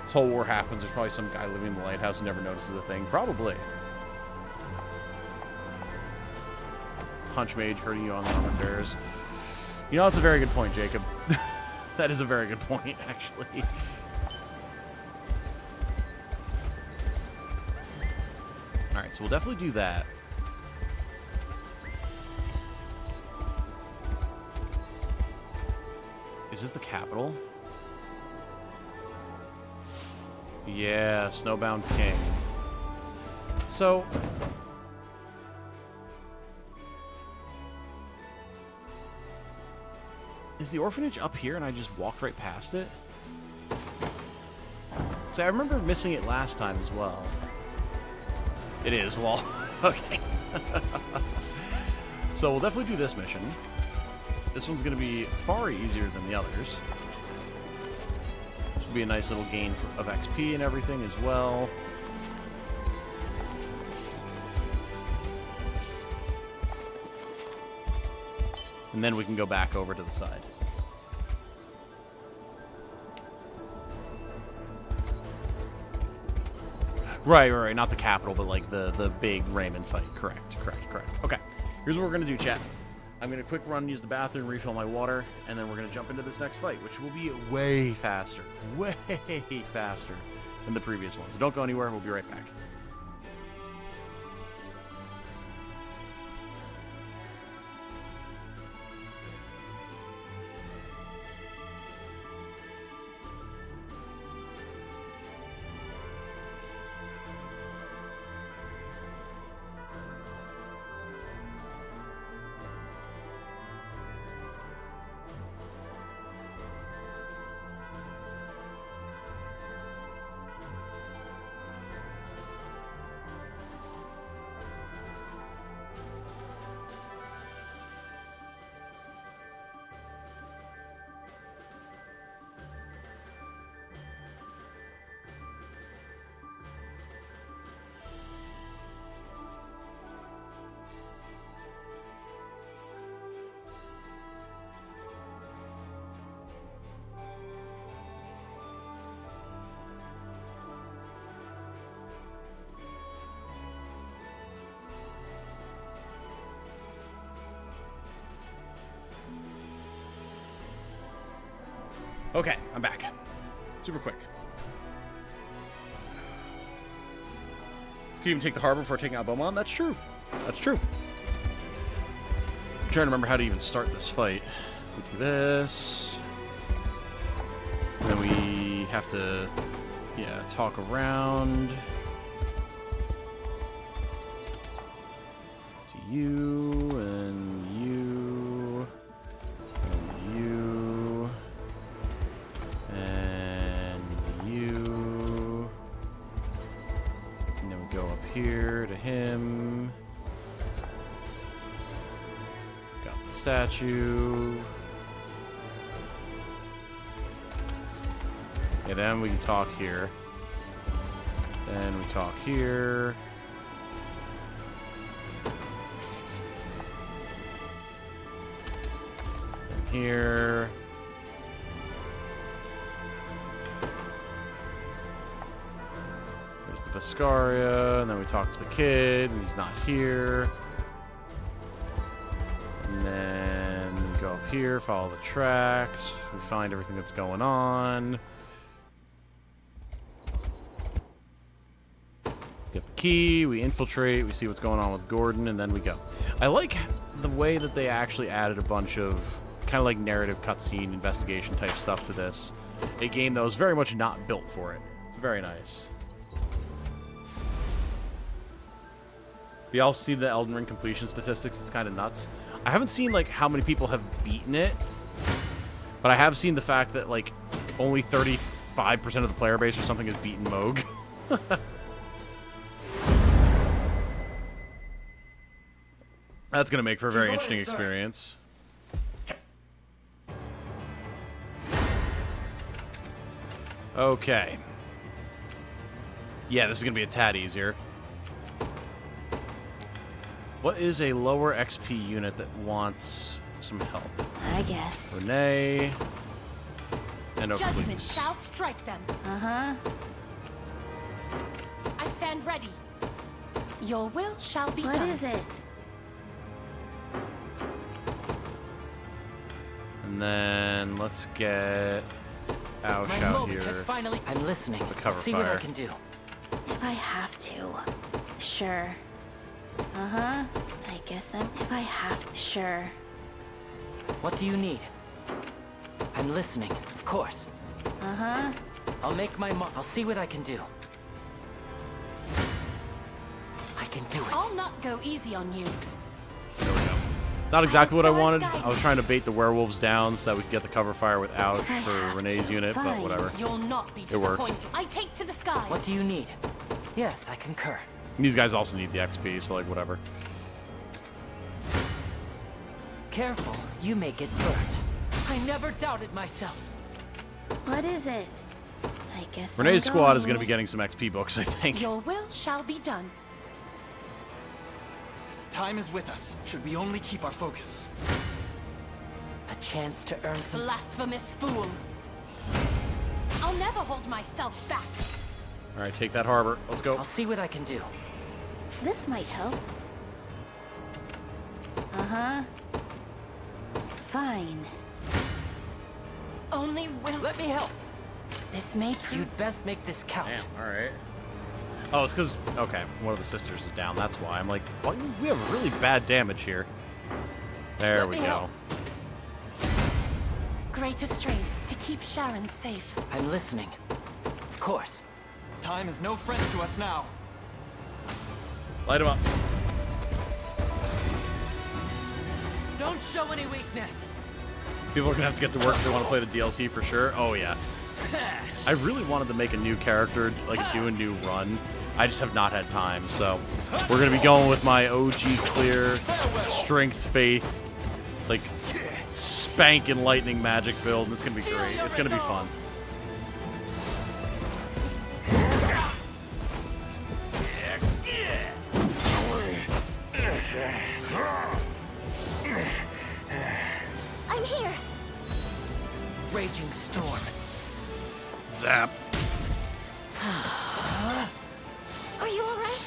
This whole war happens. There's probably some guy living in the lighthouse who never notices a thing. Probably. Punch mage hurting you on the armored bears. You know, that's a very good point, Jacob. That is a very good point, actually. Alright, so we'll definitely do that. Is this the capital? Yeah, Snowbound King. So... is the orphanage up here and I just walked right past it? So I remember missing it last time as well. It is, lol. Okay. So we'll definitely do this mission. This one's going to be far easier than the others. This will be a nice little gain of XP and everything as well. And then we can go back over to the side. Right. Not the capital, but like the big Raymond fight. Correct. Okay. Here's what we're going to do, chat. I'm going to quick run, use the bathroom, refill my water, and then we're going to jump into this next fight, which will be way faster than the previous one. So don't go anywhere. We'll be right back. Okay, I'm back. Super quick. Could even take the harbor before taking out Beaumont? That's true. That's true. I'm trying to remember how to even start this fight. We do this. And then we have to, yeah, talk around. To you, and you, and you, and you. And then we go up here to him. Got the statue. Okay, then we can talk here. Then we talk here. And here. There's the Viscaria, and then we talk to the kid, and he's not here. And then we go up here, follow the tracks, we find everything that's going on. Get the key, we infiltrate, we see what's going on with Gordon, and then we go. I like the way that they actually added a bunch of kind of like narrative cutscene investigation type stuff to this. A game that was very much not built for it. It's very nice. We all see the Elden Ring completion statistics. It's kind of nuts. I haven't seen like how many people have beaten it, but I have seen the fact that like only 35% of the player base or something has beaten Moog. That's going to make for a very interesting experience. Okay. Yeah, this is going to be a tad easier. What is a lower XP unit that wants some help? I guess. Renee. And Judgment Oakley's. shall strike them. Uh-huh. I stand ready. Your will shall be What done. is it? And then let's get Ouch My out moment here. has finally. I'm listening. The cover See fire. what I can do. If I have to. Sure. Uh-huh. I guess I'm... If I have... Sure. What do you need? I'm listening. Of course. Uh-huh. I'll make my mark. I'll see what I can do. I can do it. I'll not go easy on you. Not exactly what I wanted. I was trying to bait the werewolves down so that we could get the cover fire with Ouch for Renee's unit, but whatever. You'll not be It worked. disappointed. I take to the skies. What do you need? Yes, I concur. And these guys also need the XP, so like whatever. Careful, you may get burnt. I never doubted myself. What is it? I guess Renee's I'm squad is going going. to be getting some XP books, I think. Your will shall be done. Time is with us. Should we only keep our focus? A chance to earn some. Blasphemous fool. I'll never hold myself back. All right, take that harbor. Let's go. I'll see what I can do. This might help. Uh-huh. Fine. Only will. Let me help. This may prove. You'd best make this count. Damn, all right. Oh, it's because, okay, one of the sisters is down. That's why. I'm like, well, we have really bad damage here. There we go. Greater strength to keep Sharon safe. I'm listening. Of course. Time is no friend to us now. Light him up. Don't show any weakness. People are going to have to get to work if they want to play the DLC for sure. Oh, yeah. I really wanted to make a new character, like do a new run. I just have not had time, so we're going to be going with my OG clear, strength, faith, like spank and lightning magic build, and it's going to be great. It's going to be fun. I'm here. Raging storm. Zap. Are you all right?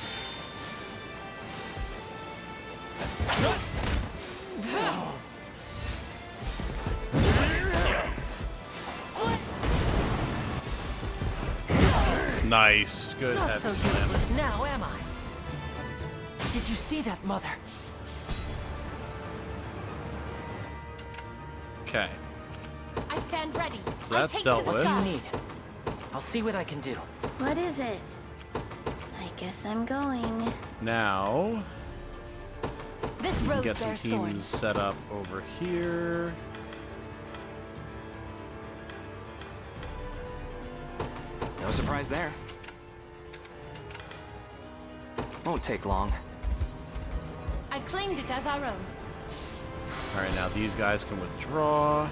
Nice. Good. Not head so slam. useless now, am I? Did you see that, Mother? Okay. I stand ready. So that's I take dealt to the with. What do skies. you need? I'll see what I can do. What is it? I guess I'm going. Now, This we can rose get some bears teams thorns. set up over here. No surprise there. Won't take long. I've claimed it as our own. All right, now these guys can withdraw.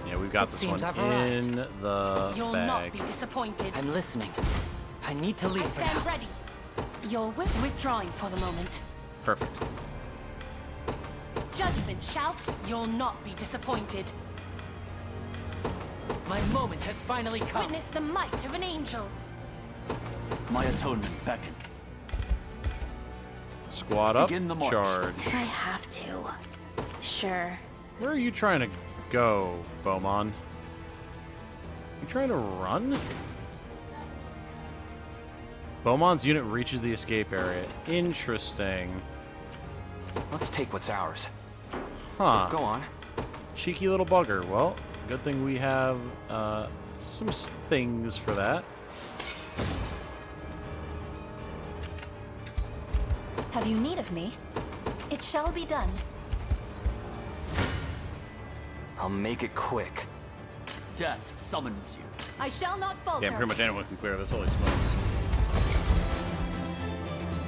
Yeah, we've got It this seems one I've arrived. in the You'll bag. not be disappointed. I'm listening. I need to leave I for stand now. ready. You're withdrawing for the moment. Perfect. Judgment shall. You'll not be disappointed. My moment has finally come. Witness the might of an angel. My atonement beckons. Squad up, Begin the march. charge. If I have to. Sure. Where are you trying to go, Beaumont? You trying to run? Beaumont's unit reaches the escape area. Interesting. Let's take what's ours. Huh. Go on. Cheeky little bugger. Well, good thing we have some things for that. Have you need of me? It shall be done. I'll make it quick. Death summons you. I shall not falter. Damn, pretty much anyone can clear this. Holy smokes.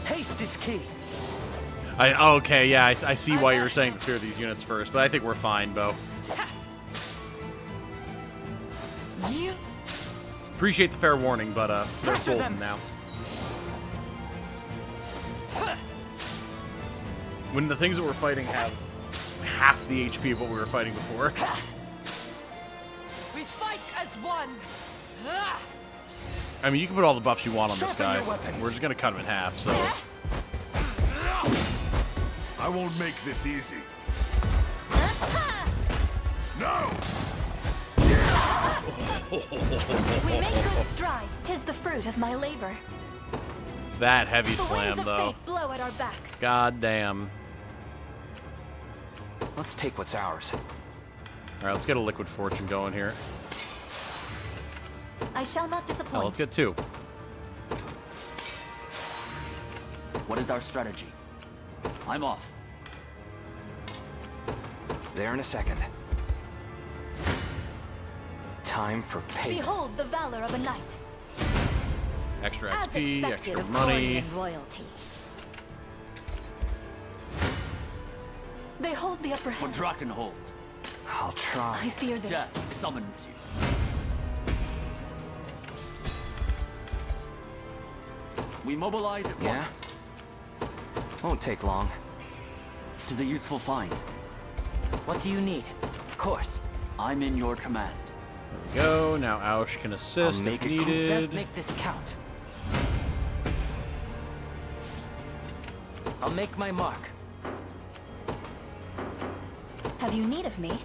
Haste is key. Okay, yeah, I see why you were saying to clear these units first, but I think we're fine, Bo. You. Appreciate the fair warning, but they're Pressure golden them. now. When the things that we're fighting have half the HP of what we were fighting before. We fight as one. I mean, you can put all the buffs you want on this Sharpen guy. your weapons. We're just gonna cut him in half, so. I won't make this easy. No! We make good stride. 'Tis the fruit of my labor. That heavy The slam, winds of though. fate blow at our backs. God damn. Let's take what's ours. All right, let's get a liquid fortune going here. I shall not disappoint. Hell, let's get 2. What is our strategy? I'm off. There in a second. Time for payback. Behold the valor of a knight. Extra As XP, expected extra of money. and royalty. They hold the upper For hand. Drakenhold, I'll try. I fear that death summons you. We mobilize at Yeah? once. Won't take long. It is a useful find. What do you need? Of course. I'm in your command. There we go. Now Aush can assist I'll if make it Best needed. make this count. I'll make my mark. Have you need of me?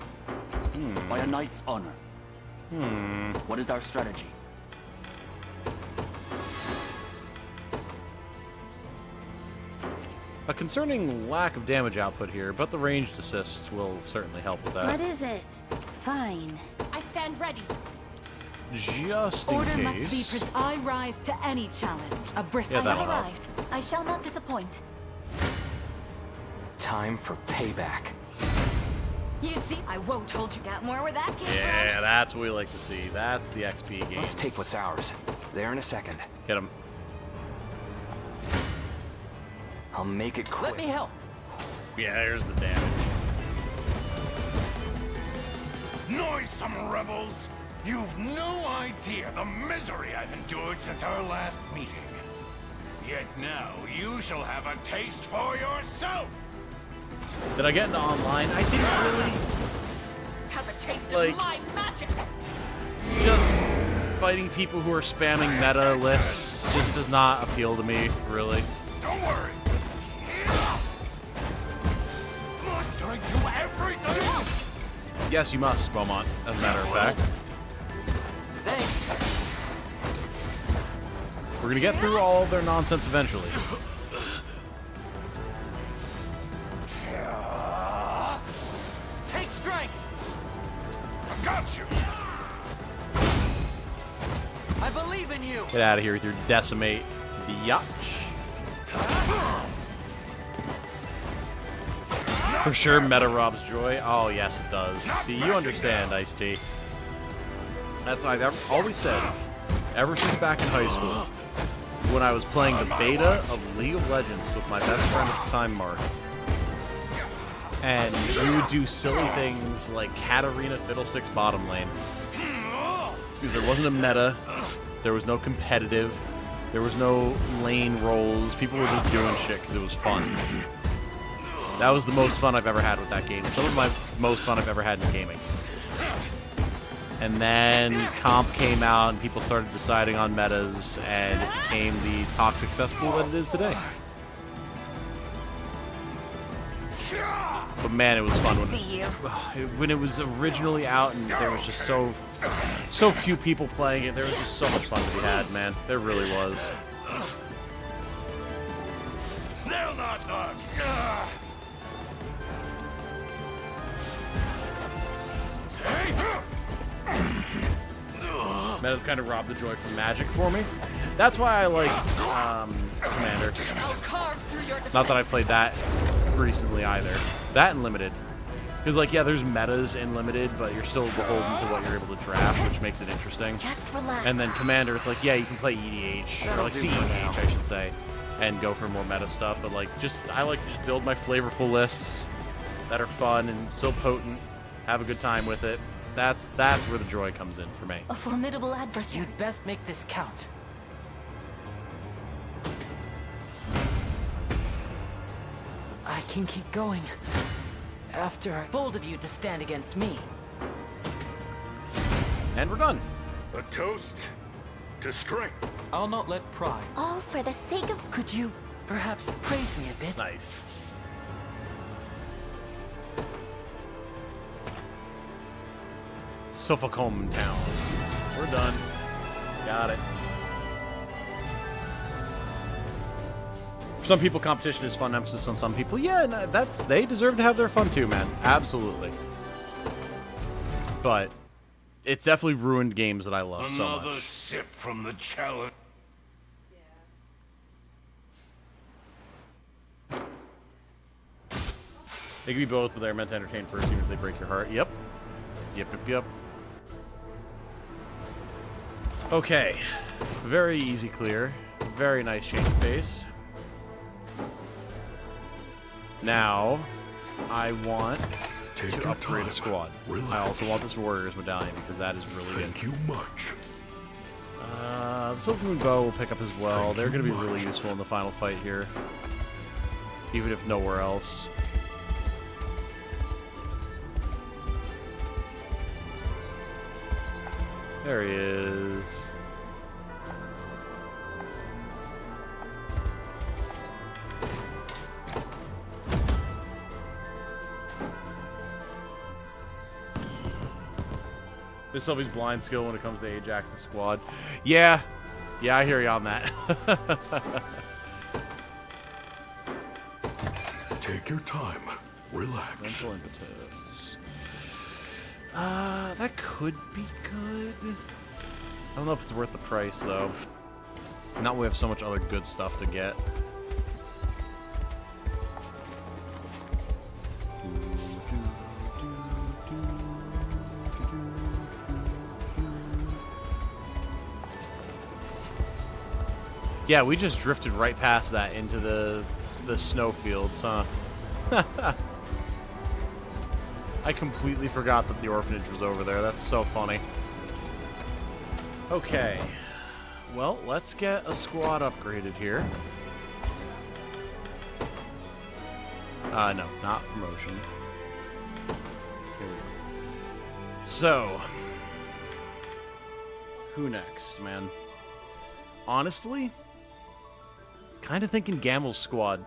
By a knight's honor. What is our strategy? A concerning lack of damage output here, but the ranged assist will certainly help with that. What is it? Fine. I stand ready. Just in Order must be case. I rise to any challenge. A brisk Yeah, I that'll have help. arrived. I shall not disappoint. Time for payback. You see, I won't hold you. Got more where that came Yeah, that's what we like to see. That's the XP gains. Let's take what's ours. There in a second. Hit him. I'll make it quick. Let me help. Yeah, there's the damage. Noisome rebels! You've no idea the misery I've endured since our last meeting. Yet now you shall have a taste for yourself! Did I get into online? I didn't really. Have a taste Like- of my magic. Just fighting people who are spamming meta lists just does not appeal to me, really. Don't worry! Must I do everything? Yes, you must, Beaumont, as a matter of fact. Thanks. We're gonna get through all of their nonsense eventually. Take strength. I got you! I believe in you. Get out of here with your decimate biatch. For sure, meta robs joy. Oh, yes, it does. See, you understand, Ice-T. That's what I've always said, ever since back in high school, when I was playing the beta of League of Legends with my best friend at the time, Mark. And we would do silly things like Katarina Fiddlesticks bottom lane. Because there wasn't a meta, there was no competitive, there was no lane rolls. People were just doing shit because it was fun. That was the most fun I've ever had with that game. Some of my most fun I've ever had in gaming. And then comp came out and people started deciding on metas and it became the toxic cesspool that it is today. But man, it was fun when it was originally out and there was just so few people playing it. There was just so much fun to be had, man. There really was. They'll not hug! Meta's kind of robbed the joy from Magic for me. That's why I like Commander. Not that I played that recently either. That and Limited. Because, like, yeah, there's metas in Limited, but you're still beholden to what you're able to draft, which makes it interesting. Just relax. And then Commander, it's like, yeah, you can play EDH, or like CEDH, I should say, and go for more meta stuff. But, like, I like to just build my flavorful lists that are fun and so potent. Have a good time with it. That's where the joy comes in for me. A formidable adversary. You'd best make this count. I can keep going. After bold of you to stand against me. And we're done. A toast to strength. I'll not let pride. All for the sake of... Could you perhaps praise me a bit? Nice. Suffolk hometown. We're done. Got it. For some people, competition is fun. Emphasis on some people. Yeah, no, they deserve to have their fun too, man. Absolutely. But it's definitely ruined games that I love so much. Another sip from the chalice. They can be both, but they're meant to entertain first, even if they break your heart. Yep. Yep. Okay. Very easy clear. Very nice change of pace. Now, I want to upgrade a squad. Relax. I also want this Warriors medallion because that is really good. Thank you much. The Silver Moon Bow will pick up as well. They're going to be really useful in the final fight here. Even if nowhere else. There he is. Miss Sylvie's blind skill when it comes to Ajax's squad. Yeah, I hear you on that. Take your time. Relax. Mental Impetus. That could be good. I don't know if it's worth the price, though. Not when we have so much other good stuff to get. Yeah, we just drifted right past that into the snowfields, huh? I completely forgot that the orphanage was over there. That's so funny. Okay. Well, let's get a squad upgraded here. No, not promotion. Here we go. So, who next, man? Honestly, kind of thinking Gamel's squad.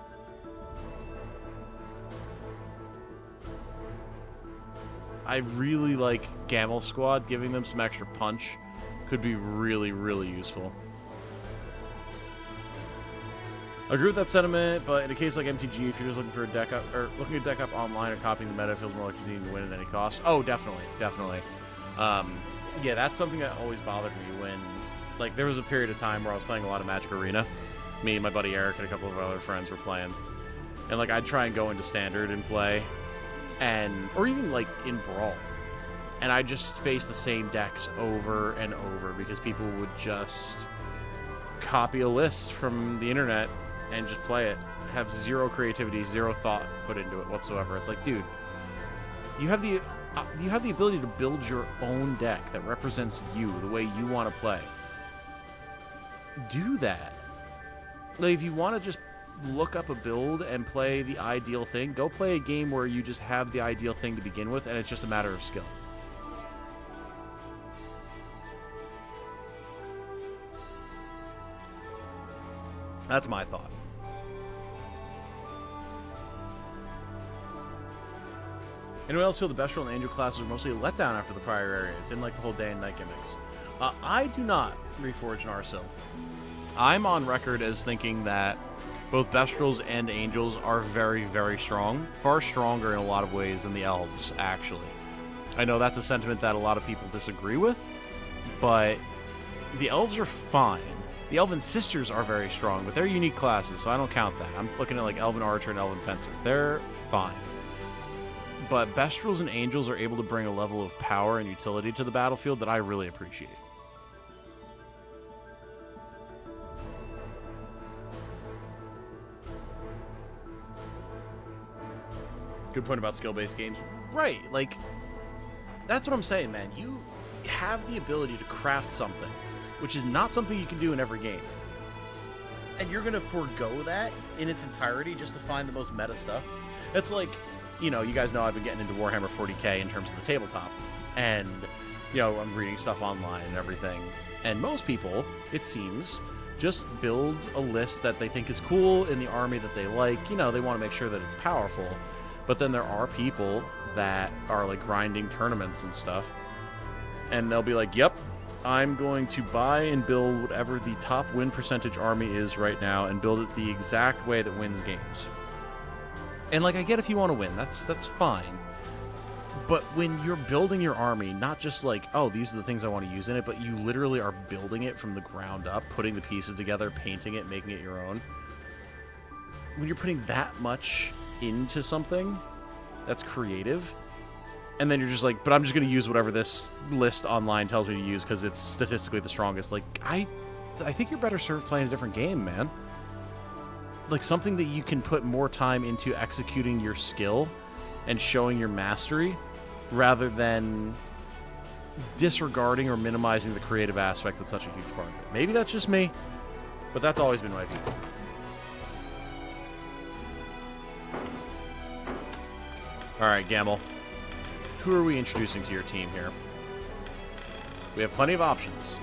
I really like Gamel's squad. Giving them some extra punch could be really, really useful. I agree with that sentiment, but in a case like MTG, if you're just looking for a deck up or looking at deck up online or copying the meta, it feels more like you need to win at any cost. Oh, definitely. Yeah, that's something that always bothered me when, like, there was a period of time where I was playing a lot of Magic Arena. Me and my buddy Eric and a couple of our other friends were playing, and like I'd try and go into Standard and play, or even like in Brawl, and I just face the same decks over and over because people would just copy a list from the internet and just play it, have zero creativity, zero thought put into it whatsoever. It's like, dude, you have the ability to build your own deck that represents you the way you want to play. Do that. Like, if you want to just look up a build and play the ideal thing, go play a game where you just have the ideal thing to begin with and it's just a matter of skill. That's my thought. Anyone else feel the Bestial and Angel classes are mostly a letdown after the prior areas? Didn't like the whole day and night gimmicks. I do not reforge an Arsil. I'm on record as thinking that both Bestials and Angels are very, very strong. Far stronger in a lot of ways than the Elves, actually. I know that's a sentiment that a lot of people disagree with, but the Elves are fine. The Elven Sisters are very strong, but they're unique classes, so I don't count that. I'm looking at like Elven Archer and Elven Fencer. They're fine. But Bestials and Angels are able to bring a level of power and utility to the battlefield that I really appreciate. Good point about skill-based games. Right, like, that's what I'm saying, man. You have the ability to craft something, which is not something you can do in every game. and you're going to forego that in its entirety just to find the most meta stuff. It's like, you know, you guys know I've been getting into Warhammer 40k in terms of the tabletop, and, you know, I'm reading stuff online and everything, and most people, it seems, just build a list that they think is cool in the army that they like. You know, they want to make sure that it's powerful, but then there are people that are, like, grinding tournaments and stuff, and they'll be like, yep, I'm going to buy and build whatever the top win percentage army is right now and build it the exact way that wins games. And, like, I get if you want to win, that's fine. But when you're building your army, not just like, oh, these are the things I want to use in it, but you literally are building it from the ground up, putting the pieces together, painting it, making it your own. When you're putting that much into something that's creative, and then you're just like, but I'm just going to use whatever this list online tells me to use because it's statistically the strongest. Like, I think you're better served playing a different game, man. Like, something that you can put more time into executing your skill and showing your mastery rather than disregarding or minimizing the creative aspect that's such a huge part of it. Maybe that's just me, but that's always been my view. All right, Gamble. Who are we introducing to your team here? We have plenty of options.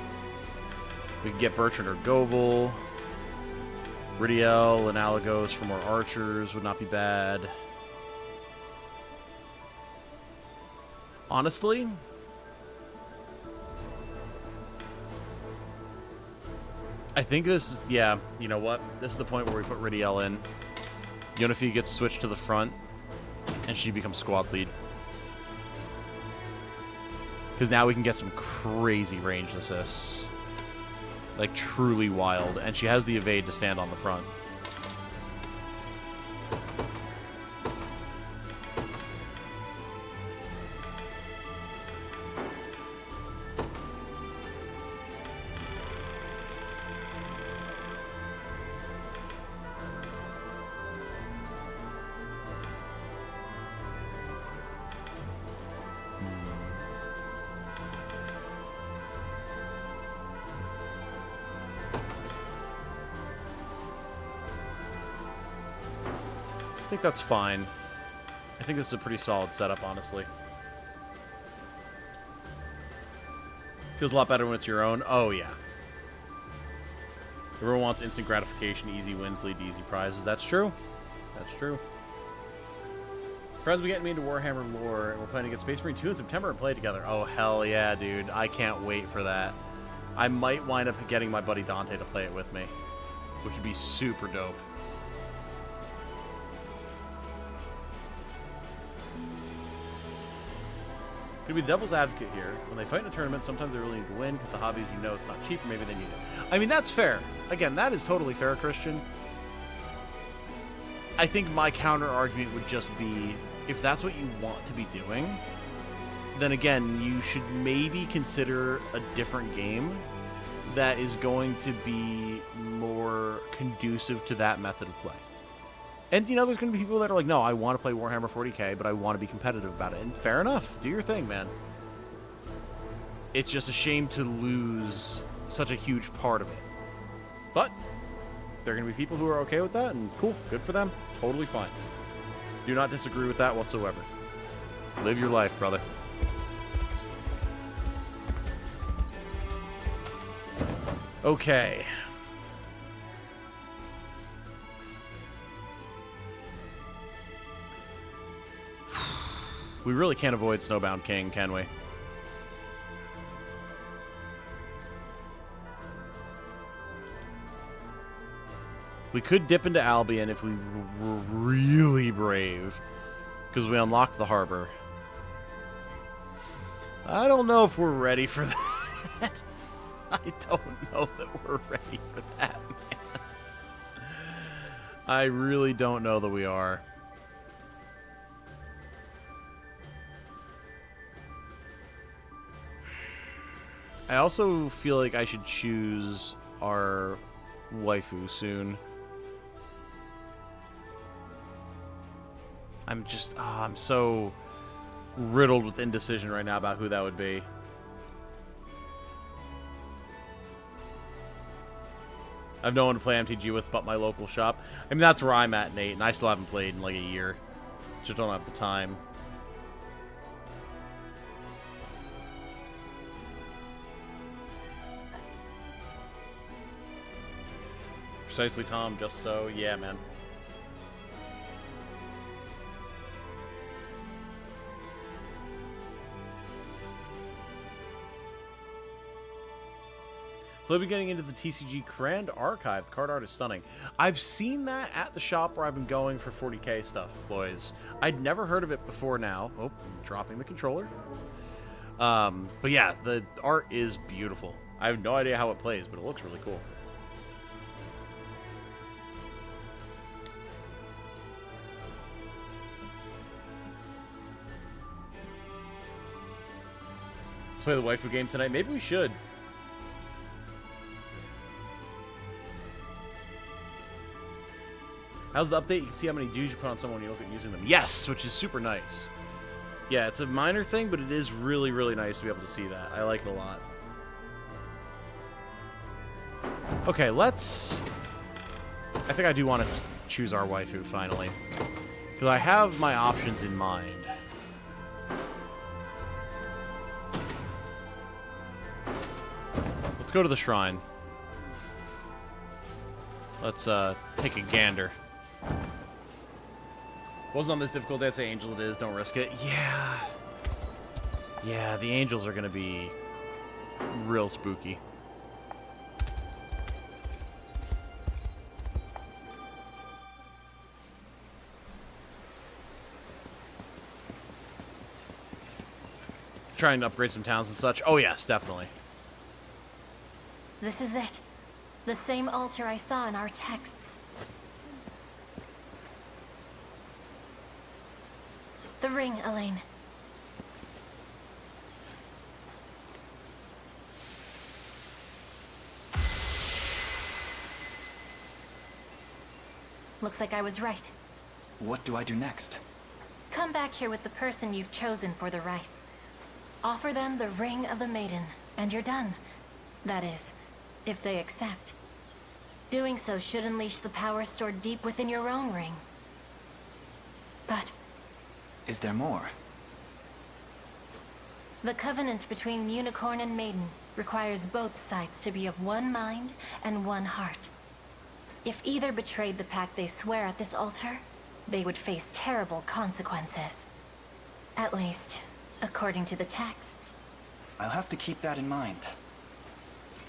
We can get Bertrand or Govel. Ridiel and Alagos for more archers would not be bad. Honestly, I think this is, yeah, you know what? This is the point where we put Ridiel in. Yunifi gets switched to the front, and she becomes squad lead. Because now we can get some crazy ranged assists. Like, truly wild. And she has the evade to stand on the front. I think that's fine. I think this is a pretty solid setup, honestly. Feels a lot better when it's your own. Oh, yeah. Everyone wants instant gratification, easy wins lead to easy prizes. That's true. That's true. Friends, we getting me into Warhammer lore, and we're planning to get Space Marine 2 in September and play together. Oh, hell yeah, dude. I can't wait for that. I might wind up getting my buddy Dante to play it with me, which would be super dope. To be the devil's advocate here, when they fight in a tournament, sometimes they really need to win because the hobby, you know, it's not cheap, or maybe they need it. I mean, that's fair. Again, that is totally fair, Christian. I think my counter argument would just be, if that's what you want to be doing, then again, you should maybe consider a different game that is going to be more conducive to that method of play. And, you know, there's going to be people that are like, no, I want to play Warhammer 40k, but I want to be competitive about it. And fair enough. Do your thing, man. It's just a shame to lose such a huge part of it. But there are going to be people who are okay with that, and cool, good for them. Totally fine. Do not disagree with that whatsoever. Live your life, brother. Okay. We really can't avoid Snowbound King, can we? We could dip into Albion if we were really brave, because we unlocked the harbor. I don't know if we're ready for that. I don't know that we're ready for that, man. I really don't know that we are. I also feel like I should choose our waifu soon. I'm just, I'm so riddled with indecision right now about who that would be. I have no one to play MTG with but my local shop. I mean, that's where I'm at, Nate, and I still haven't played in like a year. Just don't have the time. Precisely, Tom. Just so. Yeah, man. So I'll be getting into the TCG Grand Archive. The card art is stunning. I've seen that at the shop where I've been going for 40k stuff, boys. I'd never heard of it before now. Oh, I'm dropping the controller. But yeah, the art is beautiful. I have no idea how it plays, but it looks really cool. Let's play the waifu game tonight. Maybe we should. How's the update? You can see how many dudes you put on someone when you look at using them. Yes, which is super nice. Yeah, it's a minor thing, but it is really, really nice to be able to see that. I like it a lot. Okay, let's... I think I do want to choose our waifu, finally. Because I have my options in mind. Let's go to the shrine. Let's take a gander. Wasn't on this difficult. I'd say angel it is. Don't risk it. Yeah. Yeah, the angels are going to be real spooky. Trying to upgrade some towns and such. Oh, yes, definitely. This is it. The same altar I saw in our texts. The ring, Alain. Looks like I was right. What do I do next? Come back here with the person you've chosen for the rite. Offer them the ring of the maiden, and you're done. That is, if they accept. Doing so should unleash the power stored deep within your own ring. But... is there more? the covenant between Unicorn and Maiden requires both sides to be of one mind and one heart. If either betrayed the pact they swear at this altar, they would face terrible consequences. At least, according to the texts. I'll have to keep that in mind.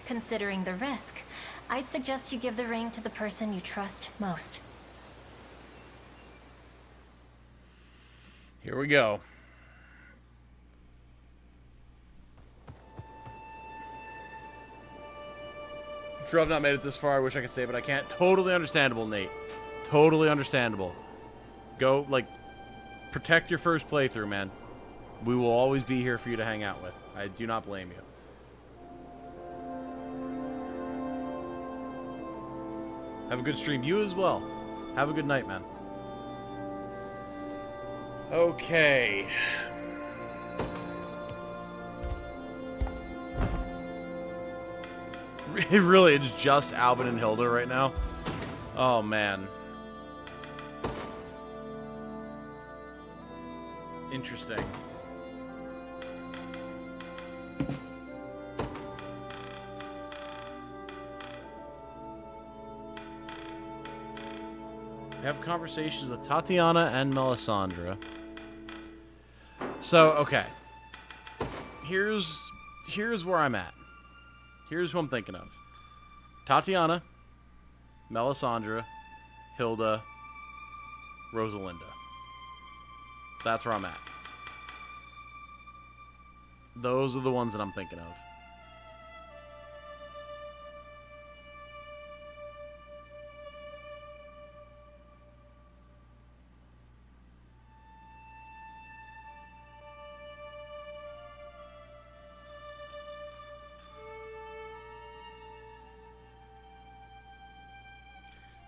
Considering the risk, I'd suggest you give the ring to the person you trust most. Here we go. I'm sure I've not made it this far. I wish I could say, but I can't. Totally understandable, Nate. Totally understandable. Go, like, protect your first playthrough, man. We will always be here for you to hang out with. I do not blame you. Have a good stream. You as well. Have a good night, man. Okay. Really, it's just Albin and Hilda right now. Oh, man. Interesting. Have conversations with Tatiana and Melisandre. So, okay. Here's where I'm at. Here's who I'm thinking of. Tatiana, Melisandre, Hilda, Rosalinda. That's where I'm at. Those are the ones that I'm thinking of.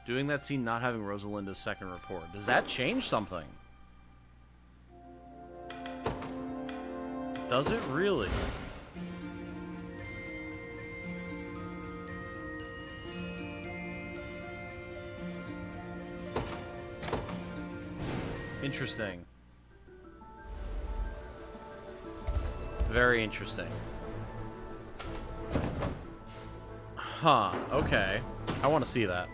Doing that scene not having Rosalinda's second report. Does that change something? Does it really? Interesting. Very interesting. Huh, okay. I want to see that.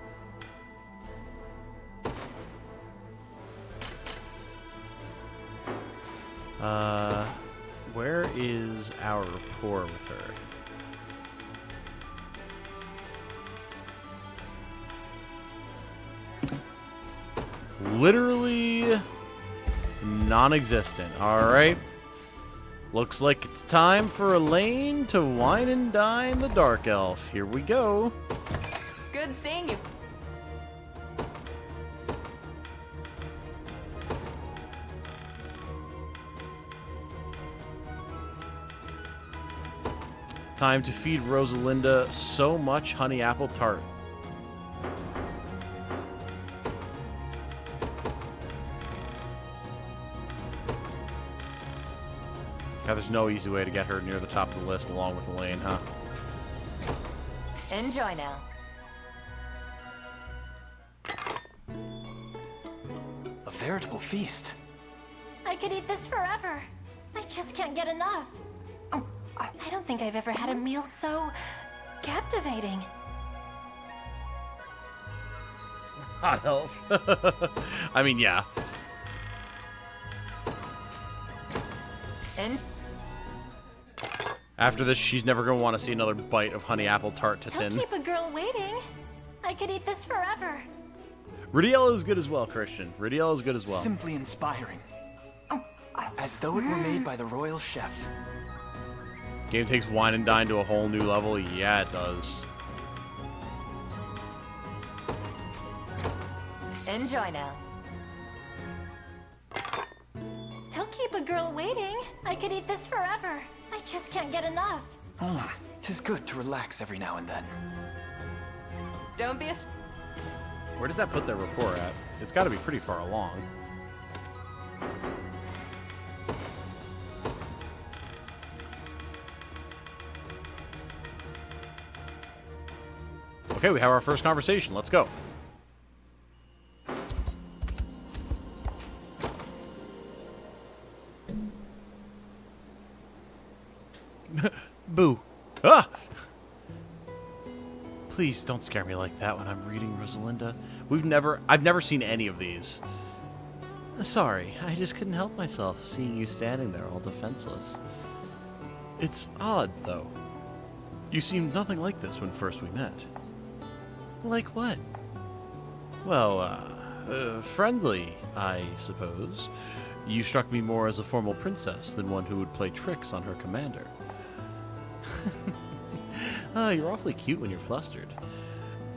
Where is our rapport with her? Literally non-existent. Alright. Looks like it's time for Alain to wine and dine the Dark Elf. Here we go. Good seeing you. Time to feed Rosalinda so much honey apple tart. God, there's no easy way to get her near the top of the list along with Alain, huh? Enjoy now. A veritable feast. I could eat this forever. I just can't get enough. I don't think I've ever had a meal so captivating. Hot elf. I mean, yeah. And after this, she's never going to want to see another bite of honey apple tart to Don't tin. keep a girl waiting. I could eat this forever. Ridiella is good as well, Christian. Ridiella is good as well. Simply inspiring. As though it were made by the royal chef. Game takes wine and dine to a whole new level. Yeah, it does. enjoy now. Don't keep a girl waiting. I could eat this forever. I just can't get enough. Oh, 'tis good to relax every now and then. Don't be a... Where does that put their rapport at? It's got to be pretty far along. Okay, we have our first conversation. Let's go. Boo. Ah! Please don't scare me like that when I'm reading Rosalinda. I've never seen any of these. Sorry, I just couldn't help myself seeing you standing there all defenseless. It's odd, though. You seemed nothing like this when first we met. Like what? Well, friendly, I suppose. You struck me more as a formal princess than one who would play tricks on her commander. You're awfully cute when you're flustered.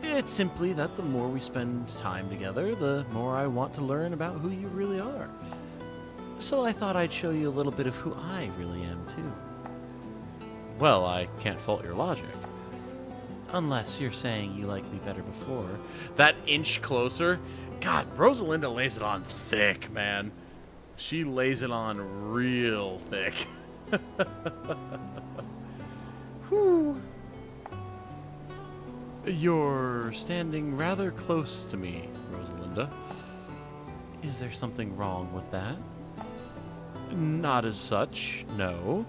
It's simply that the more we spend time together, the more I want to learn about who you really are. So I thought I'd show you a little bit of who I really am, too. Well, I can't fault your logic. Unless you're saying you liked me better before. That inch closer? God, Rosalinda lays it on thick, man. She lays it on real thick. Whew. You're standing rather close to me, Rosalinda. Is there something wrong with that? Not as such, no.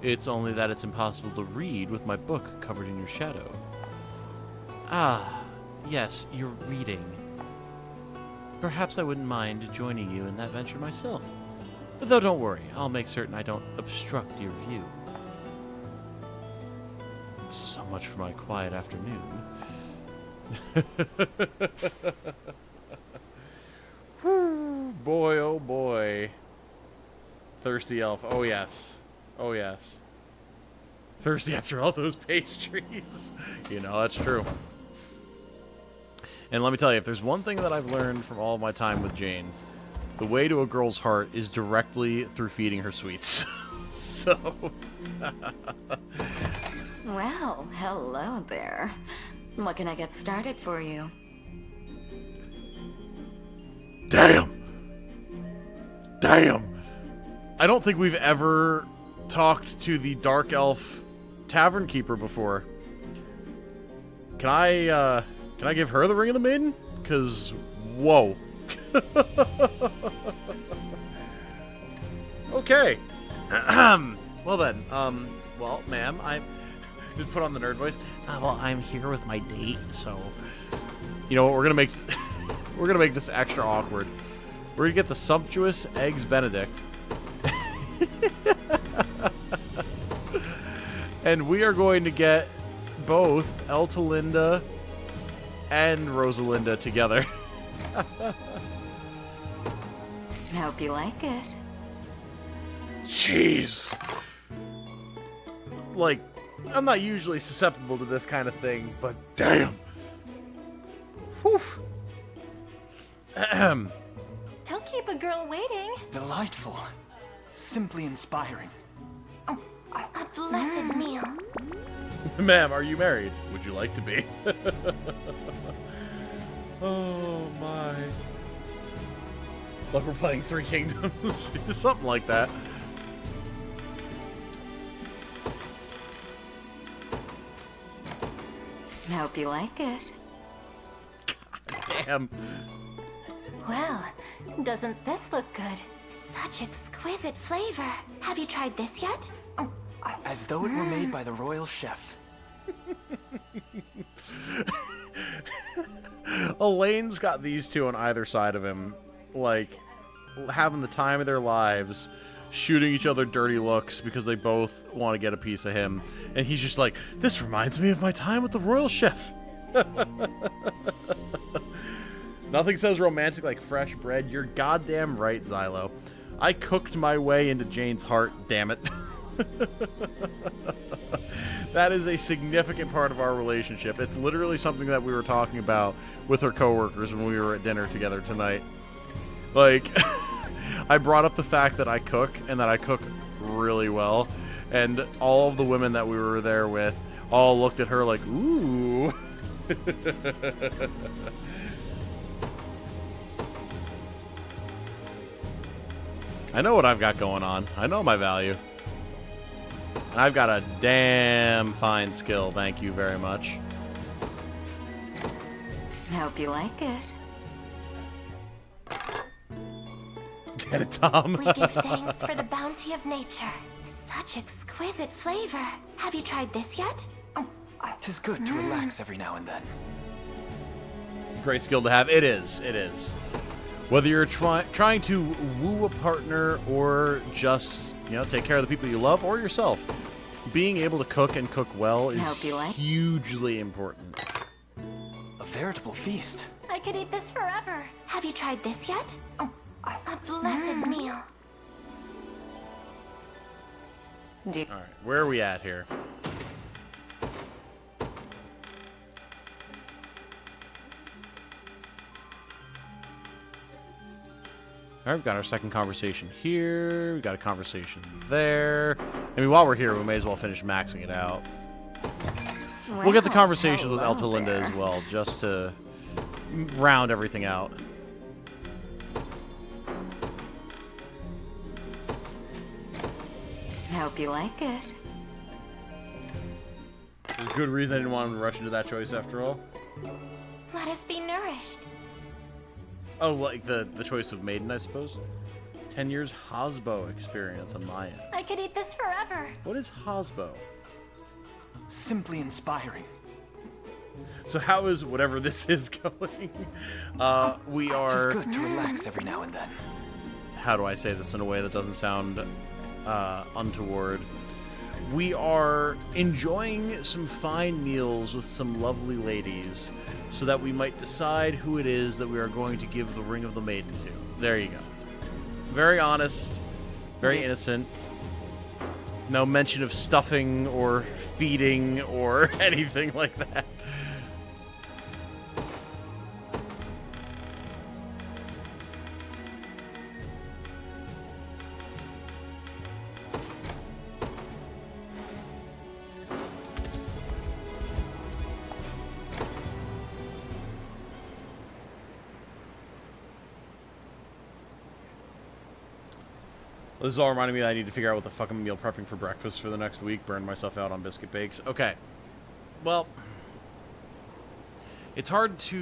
It's only that it's impossible to read with my book covered in your shadow. Ah, yes, you're reading. Perhaps I wouldn't mind joining you in that venture myself. Though don't worry, I'll make certain I don't obstruct your view. So much for my quiet afternoon. Whew, boy, oh boy. Thirsty elf. Oh yes. Oh yes. Thirsty after all those pastries. You know, that's true. And let me tell you, if there's one thing that I've learned from all of my time with Jane, the way to a girl's heart is directly through feeding her sweets. So... Well, hello there. What can I get started for you? Damn! Damn! I don't think we've ever talked to the Dark Elf Tavern Keeper before. Can I give her the Ring of the Maiden? Because, whoa. Okay. Well then, well, ma'am, I just put on the nerd voice. Well, I'm here with my date, so you know what? We're gonna make this extra awkward. We're gonna get the sumptuous eggs Benedict, and we are going to get both Eltalinda and Rosalinda together. I hope you like it. Jeez. Like, I'm not usually susceptible to this kind of thing, but damn. Whew. Don't keep a girl waiting. Delightful. Simply inspiring. A blessed meal. Ma'am, are you married? Would you like to be? Oh my. Like we're playing Three Kingdoms. Something like that. I hope you like it. God damn. Well, doesn't this look good? Such exquisite flavor. Have you tried this yet? As though it were made by the royal chef. Elaine's got these two on either side of him, like, having the time of their lives, shooting each other dirty looks because they both want to get a piece of him. And he's just like, this reminds me of my time with the royal chef. Nothing says romantic like fresh bread. You're goddamn right, Xylo. I cooked my way into Jane's heart, damn it. That is a significant part of our relationship. It's literally something that we were talking about with her coworkers when we were at dinner together tonight. Like, I brought up the fact that I cook, and that I cook really well, and all of the women that we were there with all looked at her like, ooh. I know what I've got going on. I know my value. And I've got a damn fine skill, thank you very much. I hope you like it. Get it, Tom? We give thanks for the bounty of nature. Such exquisite flavor. Have you tried this yet? Tis good to relax every now and then. Great skill to have. It is. It is. Whether you're trying to woo a partner or just, you know, take care of the people you love or yourself, being able to cook and cook well is hugely important. A veritable feast. I could eat this forever. Have you tried this yet? A blessed meal. Alright, where are we at here? Alright, we've got our second conversation here. We've got a conversation there. I mean, while we're here, we may as well finish maxing it out. We'll get the conversations with Eltalinda as well, just to round everything out. I hope you like it. There's a good reason I didn't want him to rush into that choice after all. Let us be nourished. Oh, like the choice of maiden, I suppose? 10 years Hosbo experience on my end. I could eat this forever. What is Hosbo? Simply inspiring. So how is whatever this is going? We are... Tis good to relax every now and then. How do I say this in a way that doesn't sound untoward? We are enjoying some fine meals with some lovely ladies so that we might decide who it is that we are going to give the Ring of the Maiden to. There you go. Very honest, very innocent. No mention of stuffing or feeding or anything like that. This is all reminding me that I need to figure out what the fuck I'm meal prepping for breakfast for the next week. Burn myself out on biscuit bakes. Okay. Well, it's hard to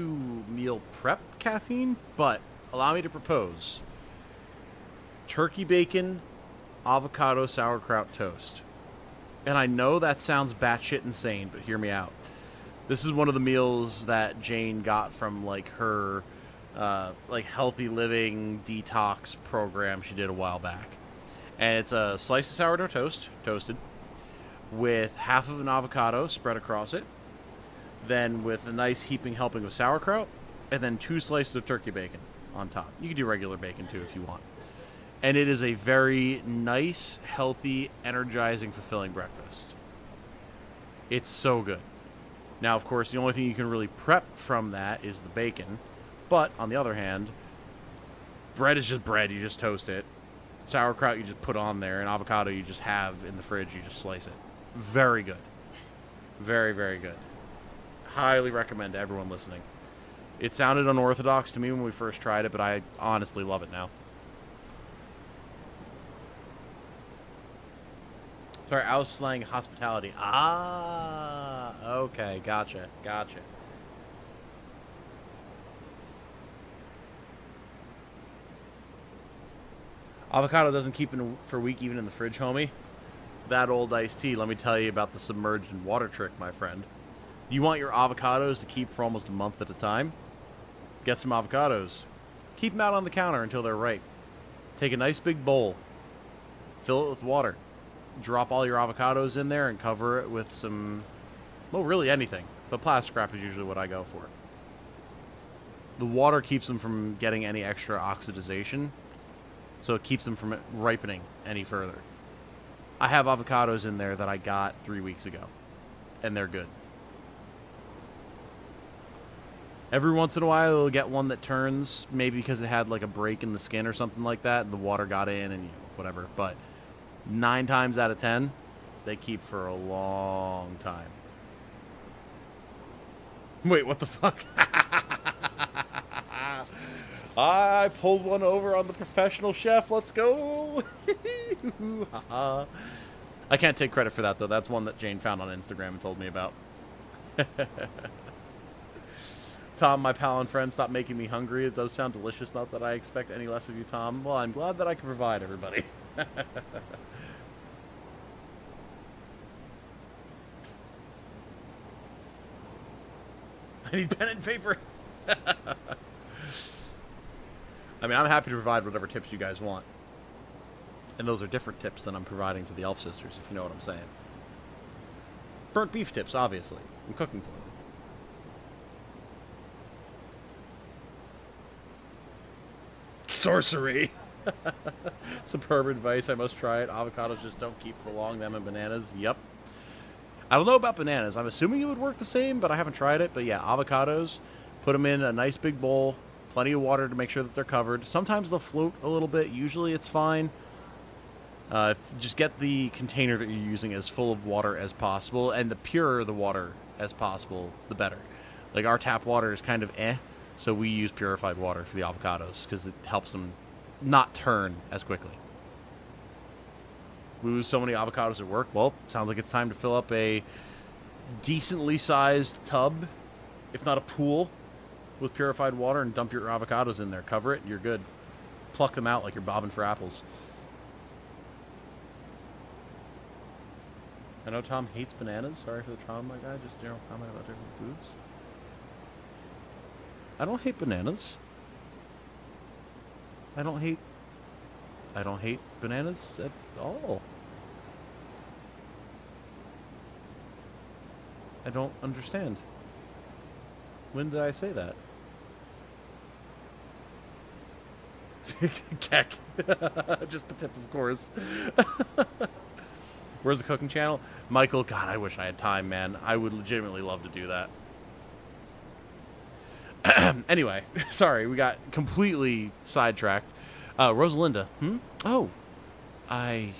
meal prep caffeine, but allow me to propose turkey bacon avocado sauerkraut toast. And I know that sounds batshit insane, but hear me out. This is one of the meals that Jane got from like her like healthy living detox program she did a while back. And it's a slice of sourdough toast, toasted, with half of an avocado spread across it, then with a nice heaping helping of sauerkraut, and then 2 slices of turkey bacon on top. You can do regular bacon too if you want. And it is a very nice, healthy, energizing, fulfilling breakfast. It's so good. Now, of course, the only thing you can really prep from that is the bacon. But, on the other hand, bread is just bread. You just toast it. Sauerkraut you just put on there. And avocado you just have in the fridge. You just slice it. Very good. Very, very good. Highly recommend to everyone listening. It sounded unorthodox to me when we first tried it, but I honestly love it now. Sorry, I was slang hospitality. Ah, okay, gotcha. Avocado doesn't keep for a week even in the fridge, homie. That old iced tea, let me tell you about the submerged in water trick, my friend. You want your avocados to keep for almost a month at a time? Get some avocados. Keep them out on the counter until they're ripe. Take a nice big bowl. Fill it with water. Drop all your avocados in there and cover it with some, well, really anything. But plastic wrap is usually what I go for. The water keeps them from getting any extra oxidization, so it keeps them from ripening any further. I have avocados in there that I got 3 weeks ago, and they're good. Every once in a while, you'll get one that turns, maybe because it had like a break in the skin or something like that, and the water got in and whatever, but 9 times out of 10, they keep for a long time. Wait, what the fuck? I pulled one over on the professional chef. Let's go. I can't take credit for that, though. That's one that Jane found on Instagram and told me about. Tom, my pal and friend, stop making me hungry. It does sound delicious. Not that I expect any less of you, Tom. Well, I'm glad that I can provide everybody. I need pen and paper. I mean, I'm happy to provide whatever tips you guys want. And those are different tips than I'm providing to the Elf Sisters, if you know what I'm saying. Burnt beef tips, obviously. I'm cooking for them. Sorcery. Superb advice. I must try it. Avocados just don't keep for long. Them and bananas. Yep. I don't know about bananas. I'm assuming it would work the same, but I haven't tried it. But yeah, avocados. Put them in a nice big bowl. Plenty of water to make sure that they're covered. Sometimes they'll float a little bit. Usually it's fine. Just get the container that you're using as full of water as possible. And the purer the water as possible, the better. Like our tap water is kind of eh. So we use purified water for the avocados because it helps them not turn as quickly. Lose so many avocados at work. Well, sounds like it's time to fill up a decently sized tub, if not a pool, with purified water and dump your avocados in there. Cover it and you're good. Pluck them out like you're bobbing for apples. I know Tom hates bananas. Sorry for the trauma, my guy. Just general comment about different foods. I don't hate bananas. I don't hate bananas at all. I don't understand. When did I say that? Keck. Just the tip, of course. Where's the cooking channel? Michael, God, I wish I had time, man. I would legitimately love to do that. Anyway, sorry, we got completely sidetracked. Rosalinda, Oh, I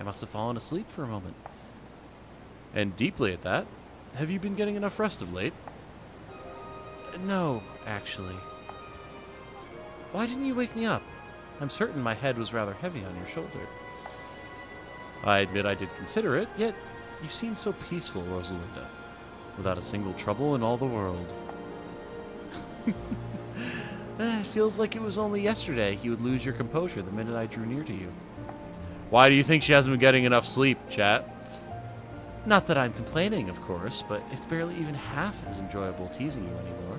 must have fallen asleep for a moment. And deeply at that. Have you been getting enough rest of late? No, actually. Why didn't you wake me up? I'm certain my head was rather heavy on your shoulder. I admit I did consider it, yet you seem so peaceful, Rosalinda. Without a single trouble in all the world. It feels like it was only yesterday you would lose your composure the minute I drew near to you. Why do you think she hasn't been getting enough sleep, chat? Not that I'm complaining, of course, but it's barely even half as enjoyable teasing you anymore.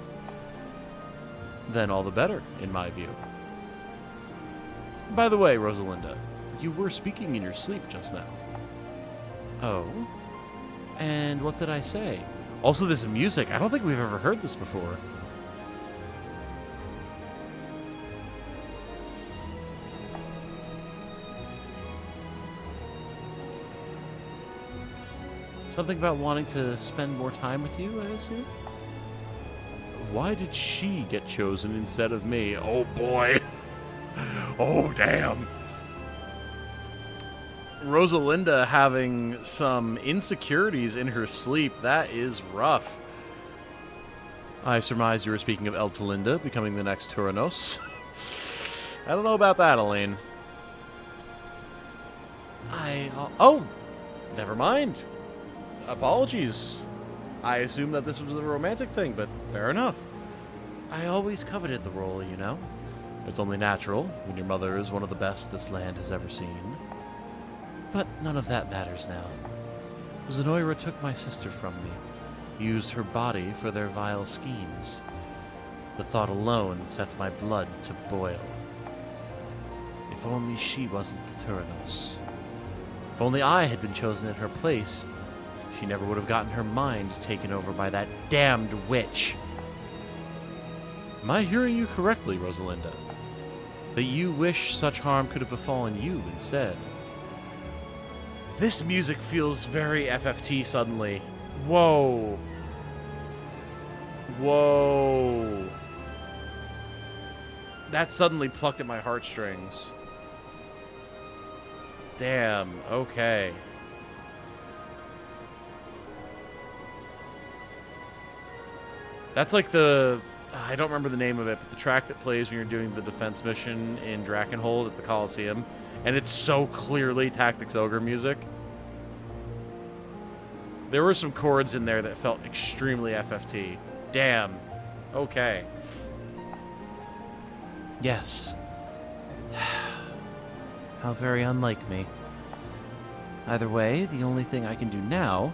Then all the better, in my view. By the way, Rosalinda, you were speaking in your sleep just now. Oh? And what did I say? Also, this music. I don't think we've ever heard this before. Something about wanting to spend more time with you, I assume? Why did she get chosen instead of me? Oh, boy. Oh, damn. Rosalinda having some insecurities in her sleep. That is rough. I surmise you were speaking of Eltalinda becoming the next Turanos. I don't know about that, Alain. Oh! Never mind. Apologies. I assumed that this was a romantic thing, but fair enough. I always coveted the role, you know. It's only natural when your mother is one of the best this land has ever seen. But none of that matters now. Zenoiran took my sister from me, used her body for their vile schemes. The thought alone sets my blood to boil. If only she wasn't the Turanos. If only I had been chosen in her place, she never would have gotten her mind taken over by that damned witch. Am I hearing you correctly, Rosalinda? That you wish such harm could have befallen you instead? This music feels very FFT suddenly. Whoa. Whoa. That suddenly plucked at my heartstrings. Damn, okay. That's like the... I don't remember the name of it, but the track that plays when you're doing the defense mission in Drakenhold at the Coliseum. And it's so clearly Tactics Ogre music. There were some chords in there that felt extremely FFT. Damn. Okay. Yes. How very unlike me. Either way, the only thing I can do now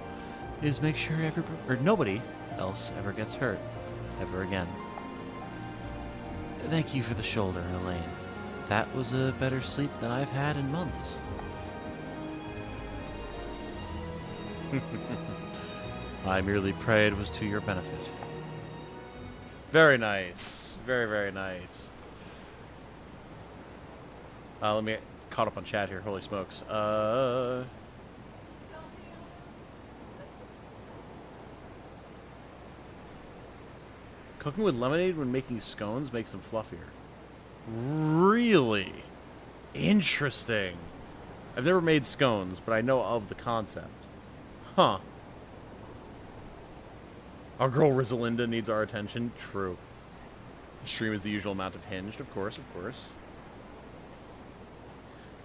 is make sure nobody else ever gets hurt. Ever again. Thank you for the shoulder, Alain. That was a better sleep than I've had in months. I merely pray it was to your benefit. Very nice. Very, very nice. Let me get caught up on chat here. Holy smokes. Cooking with lemonade when making scones makes them fluffier. Really? Interesting. I've never made scones, but I know of the concept. Huh. Our girl Rosalinda needs our attention. True. Stream is the usual amount of hinged, of course, of course.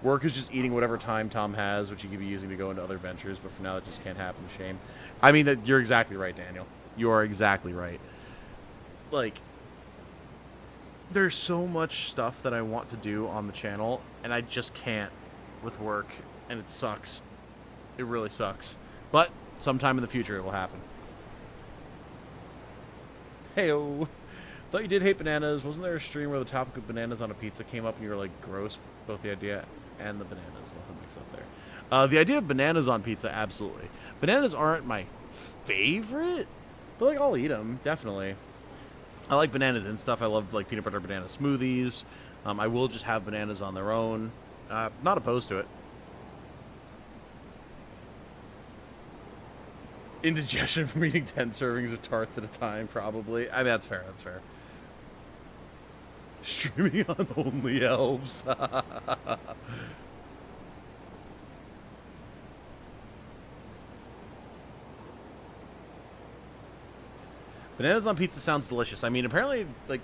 Work is just eating whatever time Tom has, which he could be using to go into other ventures, but for now that just can't happen. Shame. I mean, you're exactly right, Daniel. You are exactly right. Like, there's so much stuff that I want to do on the channel, and I just can't with work, and it sucks. It really sucks. But sometime in the future it will happen. Heyo. Thought you did hate bananas. Wasn't there a stream where the topic of bananas on a pizza came up and you were like, gross, both the idea and the bananas? Nothing mixed up there. The idea of bananas on pizza, absolutely. Bananas aren't my favorite, but like I'll eat them, definitely. I like bananas and stuff. I love like peanut butter banana smoothies. I will just have bananas on their own. Not opposed to it. Indigestion from eating 10 servings of tarts at a time, probably. I mean, that's fair, that's fair. Streaming on Only Elves. Bananas on pizza sounds delicious. I mean, apparently, like,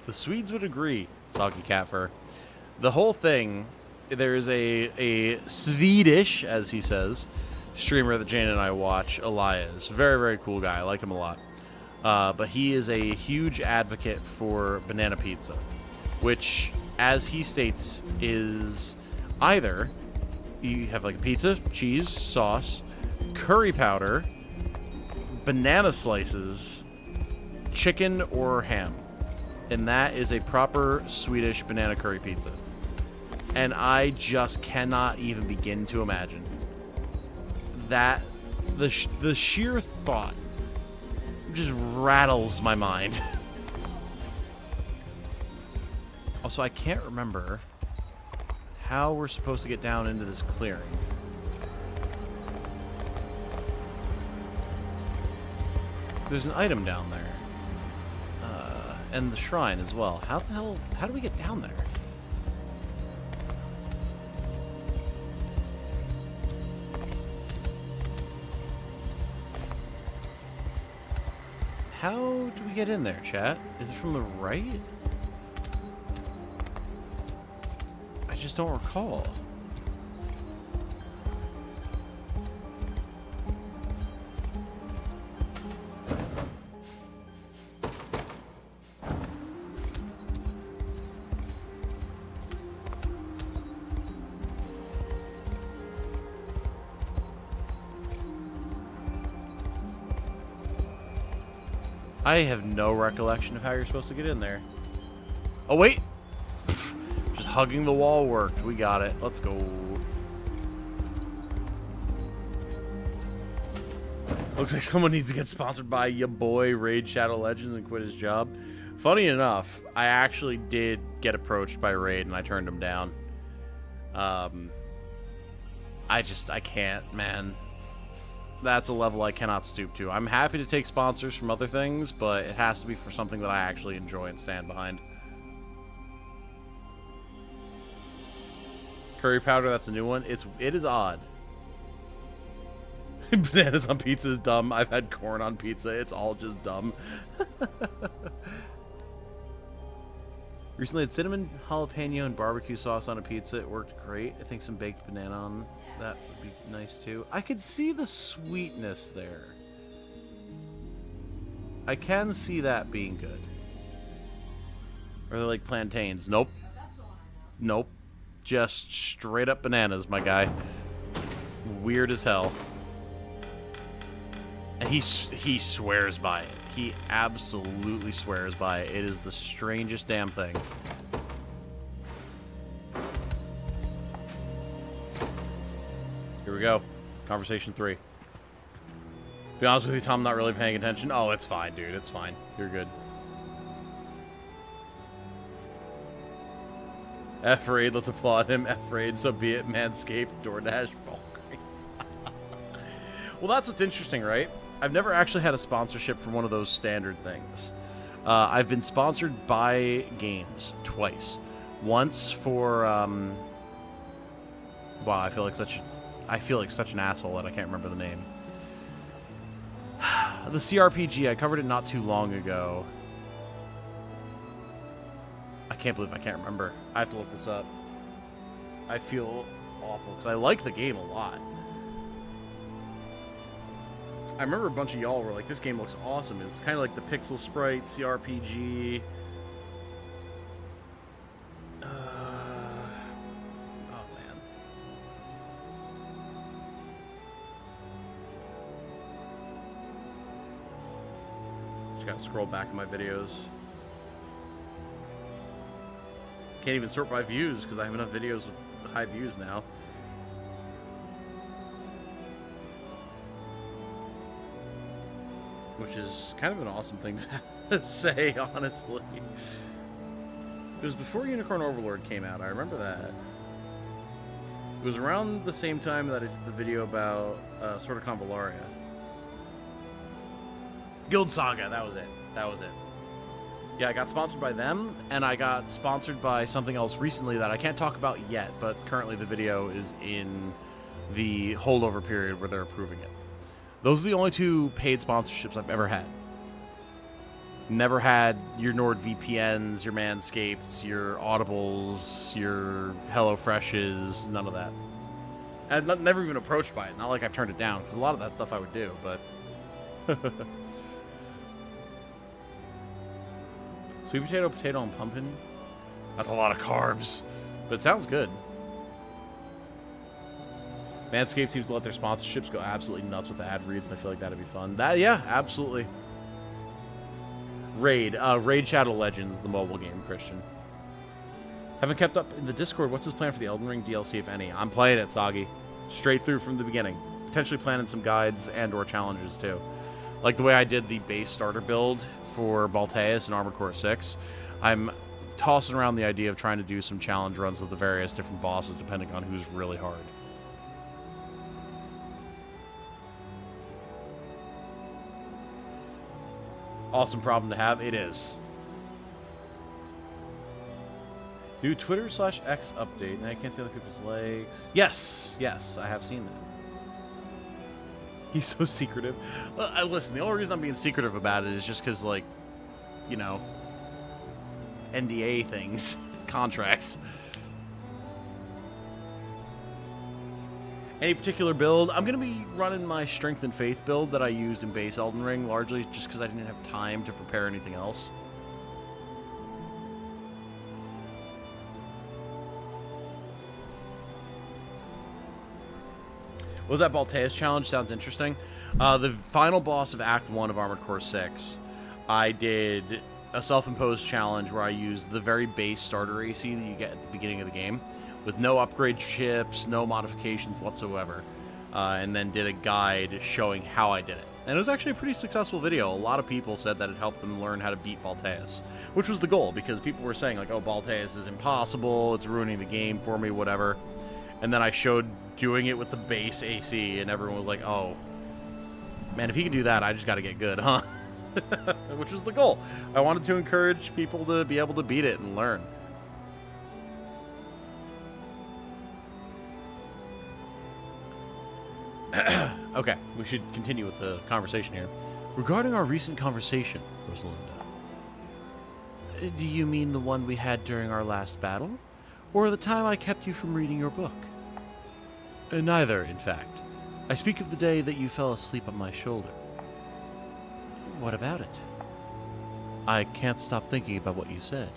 the Swedes would agree, Soggy Cat Fur. The whole thing, there is a Swedish, as he says, streamer that Jane and I watch, Elias. Very, very cool guy. I like him a lot. But he is a huge advocate for banana pizza, which, as he states, is either You have like a pizza, cheese, sauce, curry powder, banana slices, chicken or ham. And that is a proper Swedish banana curry pizza. And I just cannot even begin to imagine that the sheer thought just rattles my mind. Also, I can't remember how we're supposed to get down into this clearing. There's an item down there. And the shrine as well. How do we get down there? How do we get in there, chat? Is it from the right? I just don't recall. I have no recollection of how you're supposed to get in there. Oh, wait! Just hugging the wall worked. We got it. Let's go. Looks like someone needs to get sponsored by ya boy Raid Shadow Legends and quit his job. Funny enough, I actually did get approached by Raid and I turned him down. I can't, man. That's a level I cannot stoop to. I'm happy to take sponsors from other things, but it has to be for something that I actually enjoy and stand behind. Curry powder, that's a new one. It is odd. Bananas on pizza is dumb. I've had corn on pizza. It's all just dumb. Recently had cinnamon, jalapeno, and barbecue sauce on a pizza. It worked great. I think some baked banana on that would be nice too. I could see the sweetness there. I can see that being good. Or they're like plantains. Nope. Nope. Just straight up bananas, my guy. Weird as hell. And he swears by it. He absolutely swears by it. It is the strangest damn thing. Here we go. Conversation 3. Be honest with you, Tom, I'm not really paying attention. Oh, it's fine, dude. It's fine. You're good. F-Raid, let's applaud him. F-Raid, so be it. Manscaped, DoorDash, Bulgari. Well, that's what's interesting, right? I've never actually had a sponsorship for one of those standard things. I've been sponsored by games twice. Once for, wow, I feel like such an asshole that I can't remember the name. The CRPG, I covered it not too long ago. I can't believe I can't remember. I have to look this up. I feel awful because I like the game a lot. I remember a bunch of y'all were like, this game looks awesome. It's kind of like the pixel sprite, CRPG. Oh, man. Just gotta scroll back in my videos. Can't even sort by views because I have enough videos with high views now. Which is kind of an awesome thing to say, honestly. It was before Unicorn Overlord came out, I remember that. It was around the same time that I did the video about Sword of Convalaria. Guild Saga, that was it. That was it. Yeah, I got sponsored by them, and I got sponsored by something else recently that I can't talk about yet, but currently the video is in the holdover period where they're approving it. Those are the only 2 paid sponsorships I've ever had. Never had your NordVPNs, your Manscapes, your Audibles, your HelloFreshes, none of that. And never even approached by it. Not like I've turned it down, because a lot of that stuff I would do, but... Sweet potato, potato, and pumpkin? That's a lot of carbs, but it sounds good. Manscaped seems to let their sponsorships go absolutely nuts with the ad reads, and I feel like that'd be fun. Yeah, absolutely. Raid Shadow Legends, the mobile game, Christian. Haven't kept up in the Discord. What's his plan for the Elden Ring DLC, if any? I'm playing it, Soggy. Straight through from the beginning. Potentially planning some guides and or challenges, too. Like the way I did the base starter build for Balteus and Armored Core 6. I'm tossing around the idea of trying to do some challenge runs with the various different bosses, depending on who's really hard. Awesome problem to have. It is. New Twitter/X update. And I can't see other people's likes. Yes, I have seen that. He's so secretive. Listen, the only reason I'm being secretive about it is just because, like, you know, NDA things, contracts. Any particular build? I'm going to be running my Strength and Faith build that I used in base Elden Ring, largely just because I didn't have time to prepare anything else. What was that Balteus challenge? Sounds interesting. The final boss of Act 1 of Armored Core 6, I did a self-imposed challenge where I used the very base starter AC that you get at the beginning of the game, with no upgrade chips, no modifications whatsoever, and then did a guide showing how I did it. And it was actually a pretty successful video. A lot of people said that it helped them learn how to beat Balteus, which was the goal, because people were saying, like, oh, Balteus is impossible, it's ruining the game for me, whatever. And then I showed doing it with the base AC, and everyone was like, oh, man, if he can do that, I just got to get good, huh? Which was the goal. I wanted to encourage people to be able to beat it and learn. Okay, we should continue with the conversation here. Regarding our recent conversation, Rosalinda, do you mean the one we had during our last battle? Or the time I kept you from reading your book? Neither, in fact. I speak of the day that you fell asleep on my shoulder. What about it? I can't stop thinking about what you said.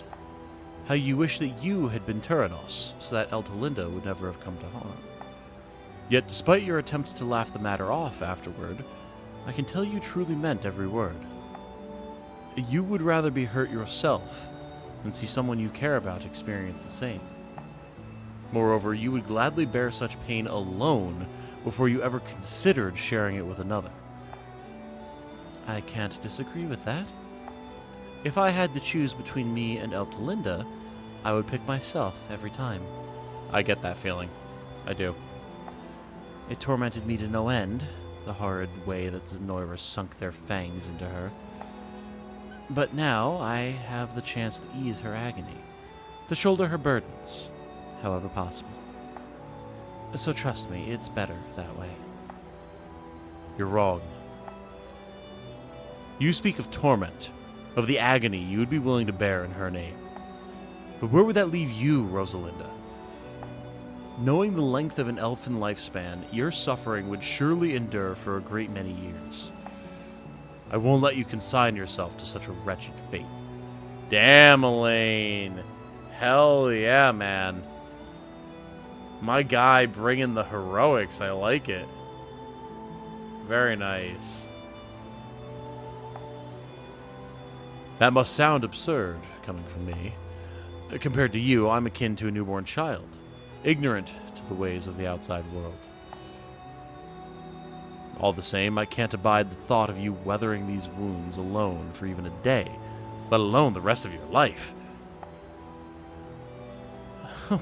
How you wish that you had been Tyrannos, so that Eltalinda would never have come to harm. Yet, despite your attempts to laugh the matter off afterward, I can tell you truly meant every word. You would rather be hurt yourself than see someone you care about experience the same. Moreover, you would gladly bear such pain alone before you ever considered sharing it with another. I can't disagree with that. If I had to choose between me and Eltalinda, I would pick myself every time. I get that feeling. I do. It tormented me to no end, the horrid way that Zenoiran sunk their fangs into her. But now I have the chance to ease her agony, to shoulder her burdens, however possible. So trust me, it's better that way. You're wrong. You speak of torment, of the agony you would be willing to bear in her name. But where would that leave you, Rosalinda? Knowing the length of an elfin lifespan, your suffering would surely endure for a great many years. I won't let you consign yourself to such a wretched fate. Damn, Alain. Hell yeah, man. My guy bringing the heroics. I like it. Very nice. That must sound absurd, coming from me. Compared to you, I'm akin to a newborn child, ignorant to the ways of the outside world. All the same, I can't abide the thought of you weathering these wounds alone for even a day, let alone the rest of your life.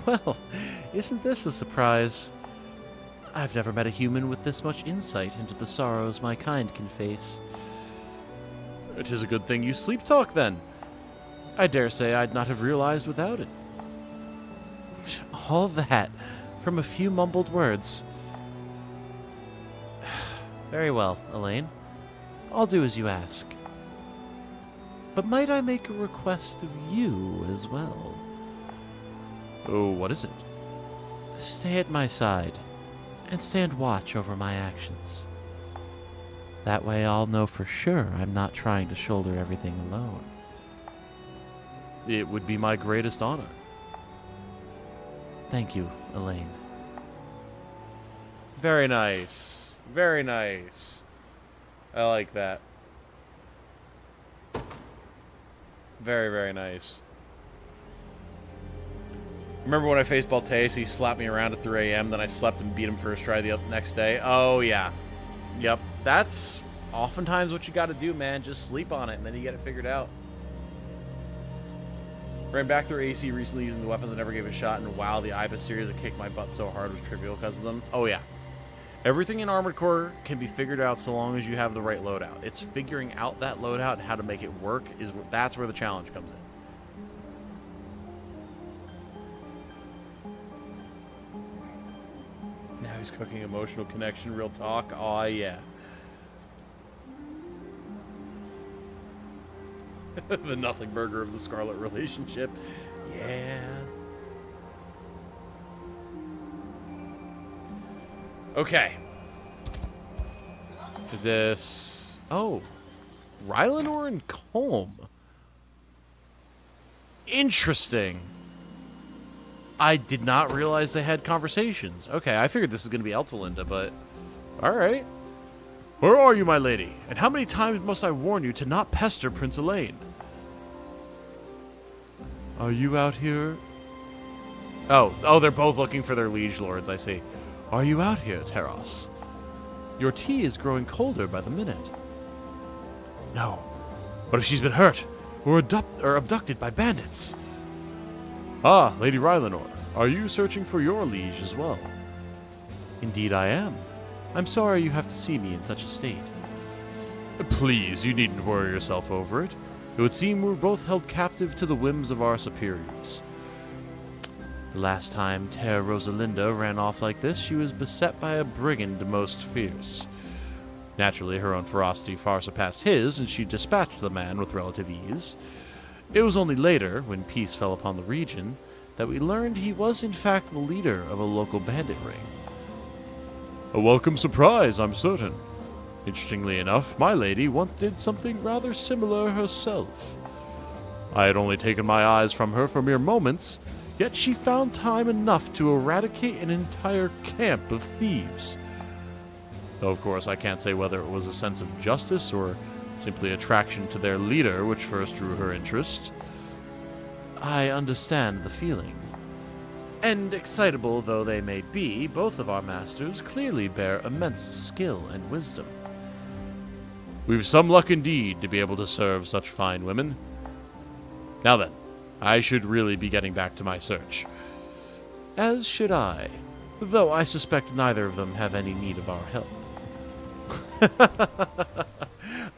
Well, isn't this a surprise? I've never met a human with this much insight into the sorrows my kind can face. It is a good thing you sleep talk, then. I dare say I'd not have realized without it. All that from a few mumbled words. Very well, Alain. I'll do as you ask. But might I make a request of you as well? Oh, what is it? Stay at my side and stand watch over my actions. That way I'll know for sure I'm not trying to shoulder everything alone. It would be my greatest honor. Thank you, Alain. Very nice. Very nice. I like that. Very, very nice. Remember when I faced Balteus, he slapped me around at 3 a.m., then I slept and beat him first try the next day? Oh, yeah. Yep. That's oftentimes what you gotta do, man. Just sleep on it, and then you get it figured out. Ran back through AC recently using the weapons I never gave a shot, and wow, the Ibis series that kicked my butt so hard was trivial because of them. Oh, yeah. Everything in Armored Core can be figured out so long as you have the right loadout. It's figuring out that loadout and how to make it work. That's where the challenge comes in. Now he's cooking emotional connection, real talk. Aw, yeah. The nothing burger of the Scarlet relationship. Yeah. Okay. Is this... Oh. Rylanor and Colm. Interesting. I did not realize they had conversations. Okay, I figured this was going to be Eltalinda, but... Alright. Where are you, my lady? And how many times must I warn you to not pester Prince Alain? Are you out here? Oh, they're both looking for their liege lords, I see. Are you out here, Teros? Your tea is growing colder by the minute. No. What if she's been hurt? Or abducted by bandits? Ah, Lady Rylanor, are you searching for your liege as well? Indeed I am. I'm sorry you have to see me in such a state. Please, you needn't worry yourself over it. It would seem we're both held captive to the whims of our superiors. The last time Terra Rosalinda ran off like this, she was beset by a brigand most fierce. Naturally, her own ferocity far surpassed his, and she dispatched the man with relative ease. It was only later, when peace fell upon the region, that we learned he was in fact the leader of a local bandit ring. A welcome surprise, I'm certain. Interestingly enough, my lady once did something rather similar herself. I had only taken my eyes from her for mere moments, yet she found time enough to eradicate an entire camp of thieves. Though, of course, I can't say whether it was a sense of justice or simply attraction to their leader which first drew her interest. I understand the feeling. And excitable though they may be, both of our masters clearly bear immense skill and wisdom. We've some luck indeed to be able to serve such fine women. Now then, I should really be getting back to my search. As should I, though I suspect neither of them have any need of our help.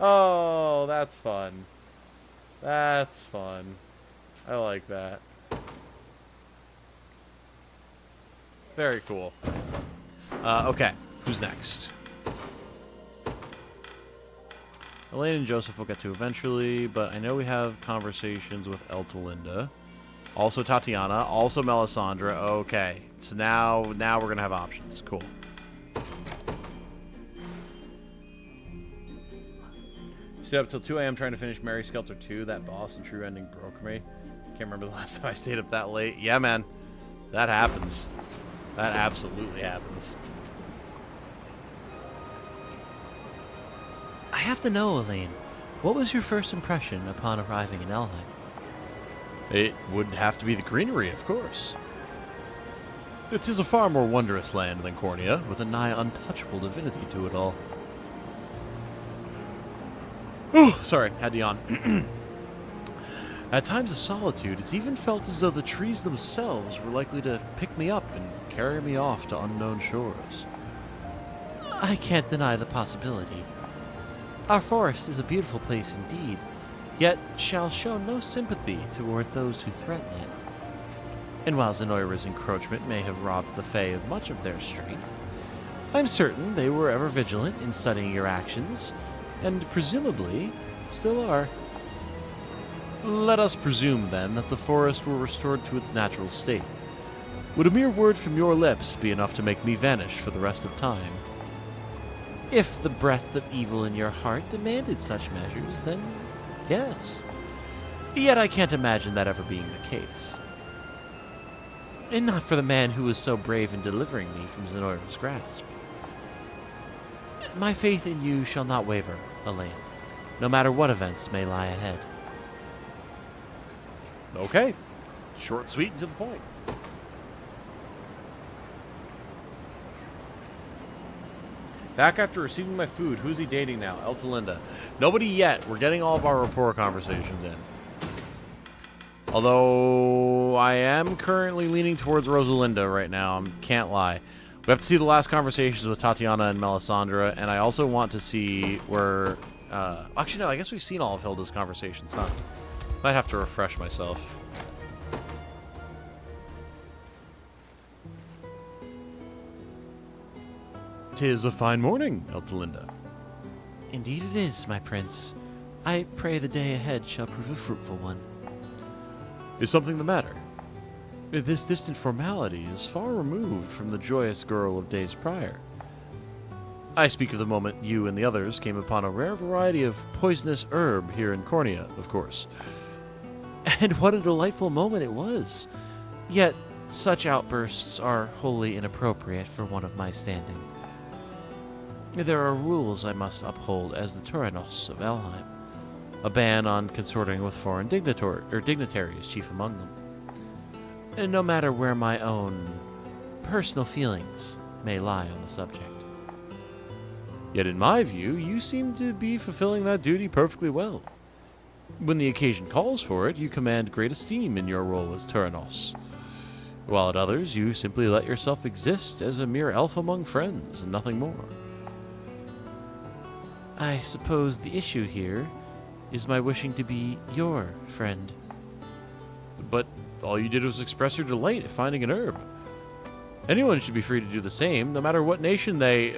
Oh, that's fun. That's fun. I like that. Very cool. Okay, who's next? Alain and Joseph will get to eventually, but I know we have conversations with Eltalinda. Also Tatiana, also Melisandre. Okay, so now we're going to have options. Cool. Stayed up till 2 a.m. trying to finish Mary Skelter 2. That boss and true ending broke me. Can't remember the last time I stayed up that late. Yeah, man. That happens. That absolutely happens. I have to know, Alain. What was your first impression upon arriving in Elheim? It would have to be the greenery, of course. It is a far more wondrous land than Cornea, with a nigh untouchable divinity to it all. Oh, sorry, had to yawn. At times of solitude, it's even felt as though the trees themselves were likely to pick me up and carry me off to unknown shores. I can't deny the possibility. Our forest is a beautiful place indeed, yet shall show no sympathy toward those who threaten it. And while Zenoiran's encroachment may have robbed the Fae of much of their strength, I'm certain they were ever vigilant in studying your actions, and presumably still are. Let us presume, then, that the forest were restored to its natural state. Would a mere word from your lips be enough to make me vanish for the rest of time? If the breath of evil in your heart demanded such measures, then yes. Yet I can't imagine that ever being the case. And not for the man who was so brave in delivering me from Zenoiran's grasp. My faith in you shall not waver, Alain, no matter what events may lie ahead. Okay. Short, sweet, and to the point. Back after receiving my food, who's he dating now? Eltalinda. Nobody yet. We're getting all of our rapport conversations in. Although I am currently leaning towards Rosalinda right now. I can't lie. We have to see the last conversations with Tatiana and Melisandre, and I also want to see where... actually, no, I guess we've seen all of Hilda's conversations, huh? Might have to refresh myself. "'Tis a fine morning, Eltalinda." "Indeed it is, my prince. I pray the day ahead shall prove a fruitful one." "Is something the matter?" "This distant formality is far removed from the joyous girl of days prior. I speak of the moment you and the others came upon a rare variety of poisonous herb here in Cornea, of course. And what a delightful moment it was! Yet such outbursts are wholly inappropriate for one of my standing. There are rules I must uphold as the Tyrannos of Elheim. A ban on consorting with foreign dignitaries, chief among them. And no matter where my own personal feelings may lie on the subject. Yet in my view, you seem to be fulfilling that duty perfectly well. When the occasion calls for it, you command great esteem in your role as Tyrannos. While at others, you simply let yourself exist as a mere elf among friends and nothing more. I suppose the issue here is my wishing to be your friend." "But all you did was express your delight at finding an herb. Anyone should be free to do the same, no matter what nation they,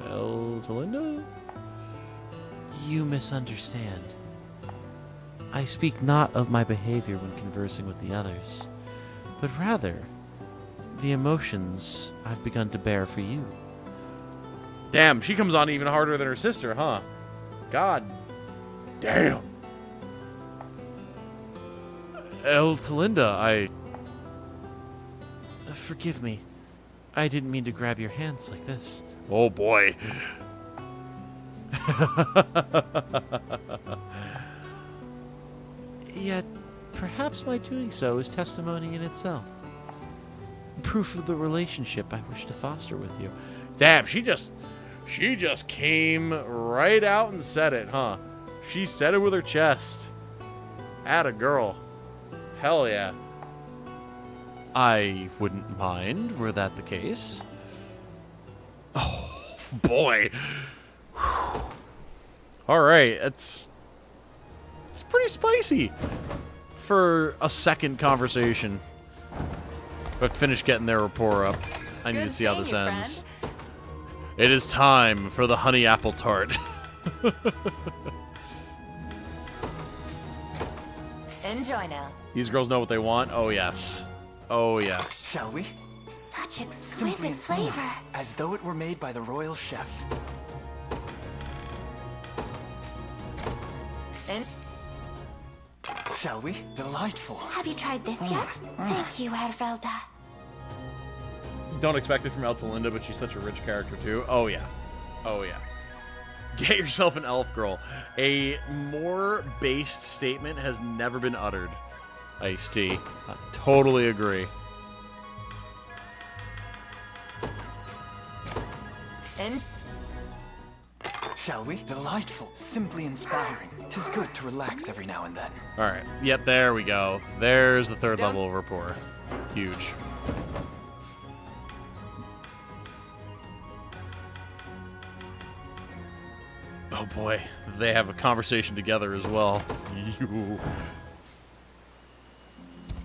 Eltalinda?" "You misunderstand. I speak not of my behavior when conversing with the others, but rather the emotions I've begun to bear for you." Damn, she comes on even harder than her sister, huh? God damn. Eltalinda, Forgive me. I didn't mean to grab your hands like this. Oh boy. Yet, perhaps my doing so is testimony in itself. Proof of the relationship I wish to foster with you. Damn, she just came right out and said it, huh? She said it with her chest. Atta girl. Hell yeah. I wouldn't mind were that the case. Oh, boy. Whew. All right, it's pretty spicy for a second conversation. But finish getting their rapport up. I need to see how this ends. It is time for the honey apple tart. Enjoy now. These girls know what they want. Oh yes. Oh yes. Shall we? Such exquisite flavor. As though it were made by the royal chef. Shall we? Delightful. Have you tried this yet? Thank you, Hervelda. Don't expect it from Eltalinda, but she's such a rich character too. Oh yeah. Oh yeah. Get yourself an elf girl. A more based statement has never been uttered. Ice-T. I totally agree. Shall we? Delightful. Simply inspiring. 'Tis good to relax every now and then. Alright. Yep, there we go. There's the third level of rapport. Huge. Oh boy. They have a conversation together as well.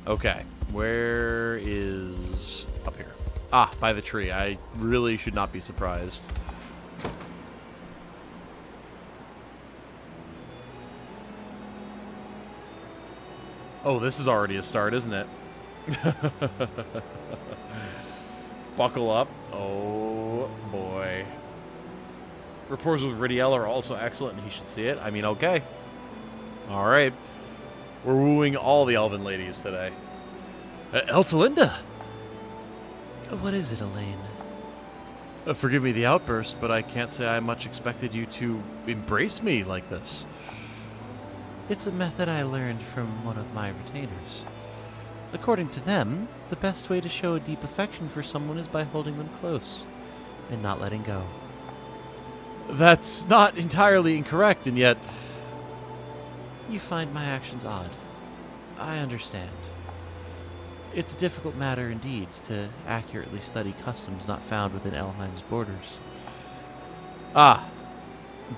Okay. Where is... up here. Ah, by the tree. I really should not be surprised. Oh, this is already a start, isn't it? Buckle up. Oh, boy. Rapports with Ridiel are also excellent, and he should see it. I mean, okay. All right. We're wooing all the elven ladies today. Eltalinda! What is it, Alain? Forgive me the outburst, but I can't say I much expected you to embrace me like this. It's a method I learned from one of my retainers. According to them, the best way to show a deep affection for someone is by holding them close and not letting go. That's not entirely incorrect, and yet you find my actions odd. I understand. It's a difficult matter indeed to accurately study customs not found within Elheim's borders. Ah,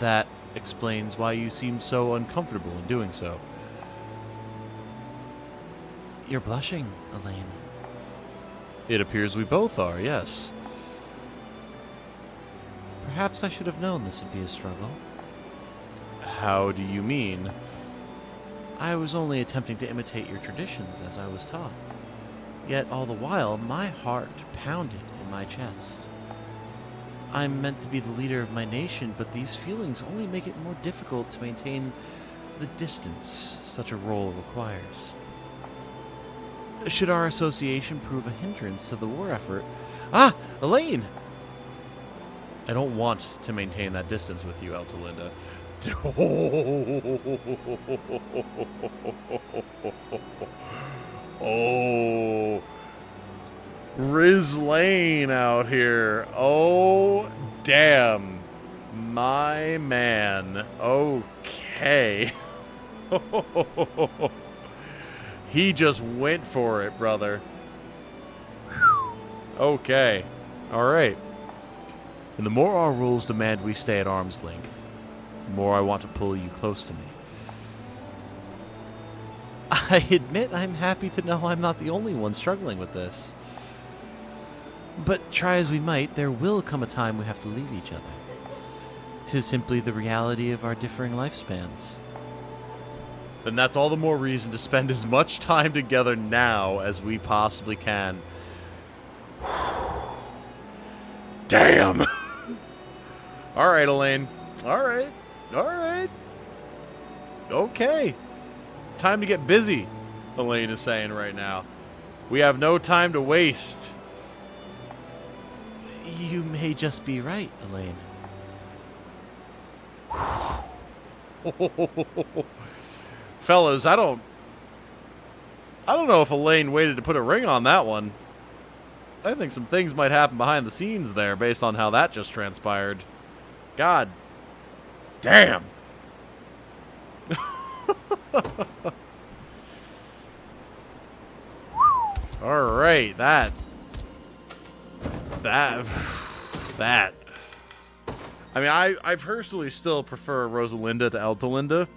that explains why you seem so uncomfortable in doing so. You're blushing, Alain. It appears we both are, yes. Perhaps I should have known this would be a struggle. How do you mean? I was only attempting to imitate your traditions as I was taught. Yet all the while, my heart pounded in my chest. I'm meant to be the leader of my nation, but these feelings only make it more difficult to maintain the distance such a role requires. Should our association prove a hindrance to the war effort... Ah! Alain! I don't want to maintain that distance with you, Eltalinda. Oh, Riz Lane out here. Oh, damn. My man. Okay. He just went for it, brother. Okay. Alright. And the more our rules demand we stay at arm's length, the more I want to pull you close to me. I admit I'm happy to know I'm not the only one struggling with this. But try as we might, there will come a time we have to leave each other. 'Tis simply the reality of our differing lifespans. And that's all the more reason to spend as much time together now as we possibly can. Damn! Alright, Alain. Alright. Alright. Okay. Time to get busy, Alain is saying right now. We have no time to waste. You may just be right, Alain. Fellas, I don't know if Alain waited to put a ring on that one. I think some things might happen behind the scenes there based on how that just transpired. God damn. All right, that. I mean, I personally still prefer Rosalinda to Eltalinda,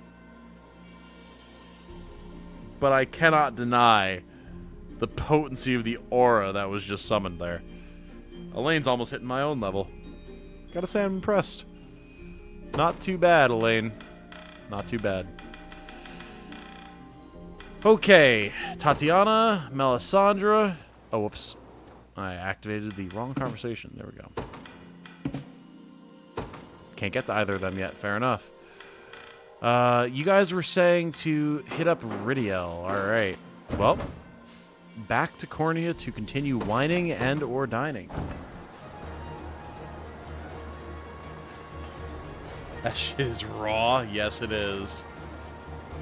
but I cannot deny the potency of the aura that was just summoned there. Alain's almost hitting my own level. Gotta say I'm impressed. Not too bad, Alain. Not too bad. Okay, Tatiana, Melisandre. Oh, whoops. I activated the wrong conversation. There we go. Can't get to either of them yet. Fair enough. You guys were saying to hit up Ridiel. Alright. Well, back to Cornea to continue whining and or dining. That shit is raw. Yes, it is.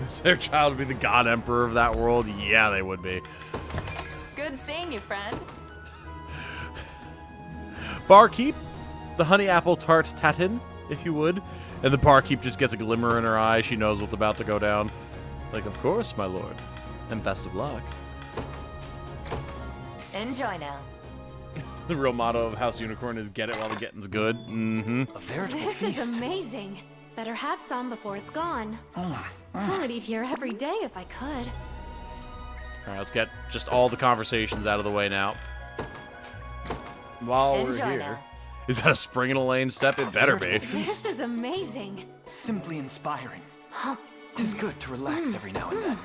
Is their child to be the God Emperor of that world? Yeah, they would be. Good seeing you, friend. Barkeep, the honey apple tart tatin, if you would. And the barkeep just gets a glimmer in her eye. She knows what's about to go down. Like, of course, my lord. And best of luck. Enjoy now. The real motto of House Unicorn is get it while the getting's good. Mm-hmm. A veritable feast. This is amazing. Better have some before it's gone. I would eat here every day if I could. Alright, let's get just all the conversations out of the way now. While we're here. Now. Is that a spring in Elaine's step? It better be. This is amazing. Simply inspiring. It's good to relax every now and then.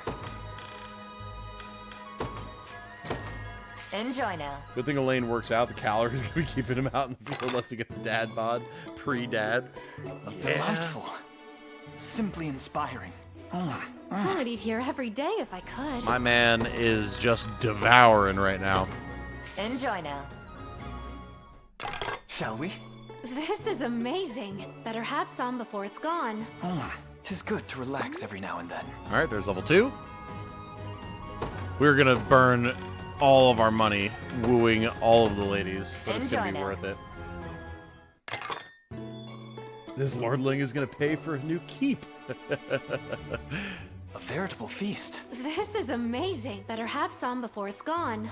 Enjoy now. Good thing Alain works out. The calories gonna be keeping him out in the field unless he gets a dad bod. Pre-dad. Delightful. Simply inspiring. I would eat here every day if I could. My man is just devouring right now. Enjoy now. Shall we? This is amazing. Better have some before it's gone. Tis good to relax every now and then. All right, there's level 2. We're gonna burn all of our money wooing all of the ladies, but it's gonna be worth it. This lordling is gonna pay for a new keep. A veritable feast. This is amazing. Better have some before it's gone.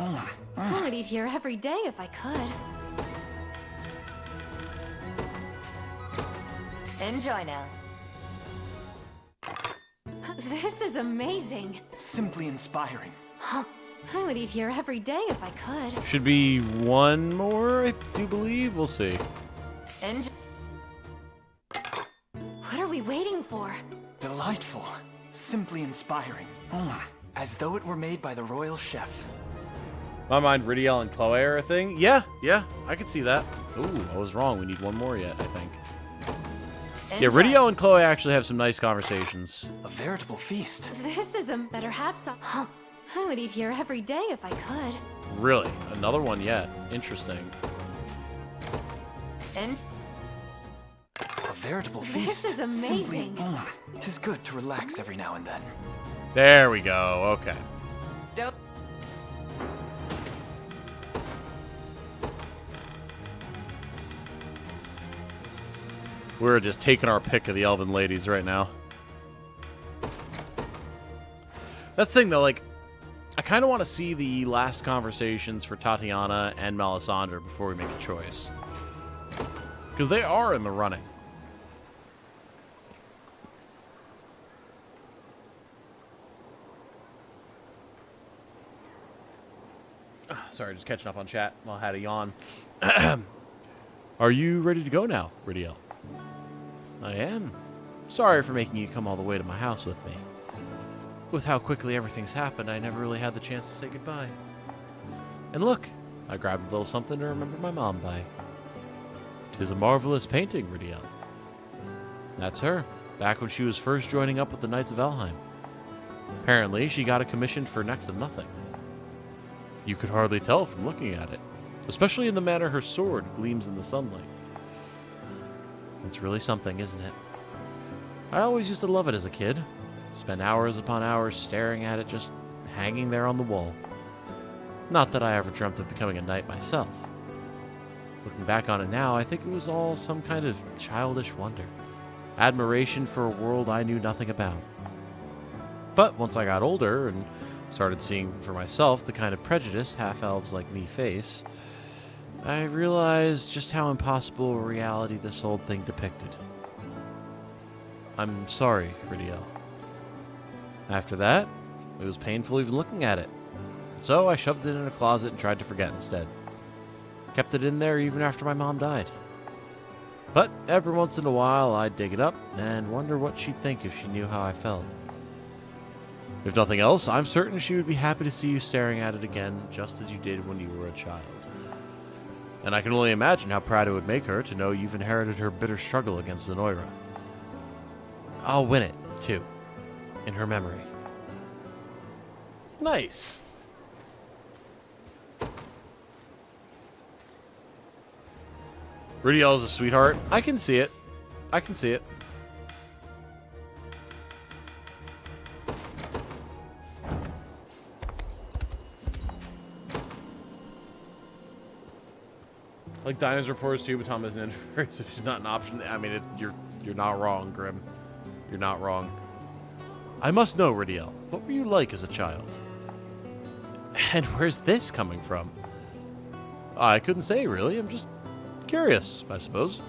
I would eat here every day if I could. Enjoy now. This is amazing. Simply inspiring. I would eat here every day if I could. Should be one more, I do believe. We'll see. What are we waiting for? Delightful. Simply inspiring. As though it were made by the royal chef. My mind, Ridiel and Chloe are a thing. Yeah, I can see that. Ooh, I was wrong. We need one more yet, I think. Yeah, Ridiel and Chloe actually have some nice conversations. A veritable feast. This is better have some. I would eat here every day if I could. Really? Another one yet. Interesting. A veritable feast. This is amazing. Tis good to relax every now and then. There we go. Okay. Dope. We're just taking our pick of the elven ladies right now. That's the thing, though. Like, I kind of want to see the last conversations for Tatiana and Melisandre before we make a choice. Because they are in the running. Sorry, just catching up on chat while I had a yawn. Are you ready to go now, Ridiel? I am. Sorry for making you come all the way to my house with me. With how quickly everything's happened, I never really had the chance to say goodbye. And look, I grabbed a little something to remember my mom by. 'Tis a marvelous painting, Ridiel. That's her, back when she was first joining up with the Knights of Elheim. Apparently, she got a commission for next to nothing. You could hardly tell from looking at it, especially in the manner her sword gleams in the sunlight. It's really something, isn't it? I always used to love it as a kid. Spend hours upon hours staring at it just hanging there on the wall. Not that I ever dreamt of becoming a knight myself. Looking back on it now, I think it was all some kind of childish wonder. Admiration for a world I knew nothing about. But once I got older and started seeing for myself the kind of prejudice half-elves like me face, I realized just how impossible a reality this old thing depicted. I'm sorry, Ridiel. After that, it was painful even looking at it. So I shoved it in a closet and tried to forget instead. Kept it in there even after my mom died. But every once in a while, I'd dig it up and wonder what she'd think if she knew how I felt. If nothing else, I'm certain she would be happy to see you staring at it again, just as you did when you were a child. And I can only imagine how proud it would make her to know you've inherited her bitter struggle against Zenoiran. I'll win it, too, in her memory. Nice. Ridiel is a sweetheart. I can see it. I can see it. Like Dinah's reports too, but Tom isn't in, so she's not an option. I mean, you're not wrong, Grim. You're not wrong. I must know, Ridiel, what were you like as a child? And where's this coming from? I couldn't say, really. I'm just curious, I suppose.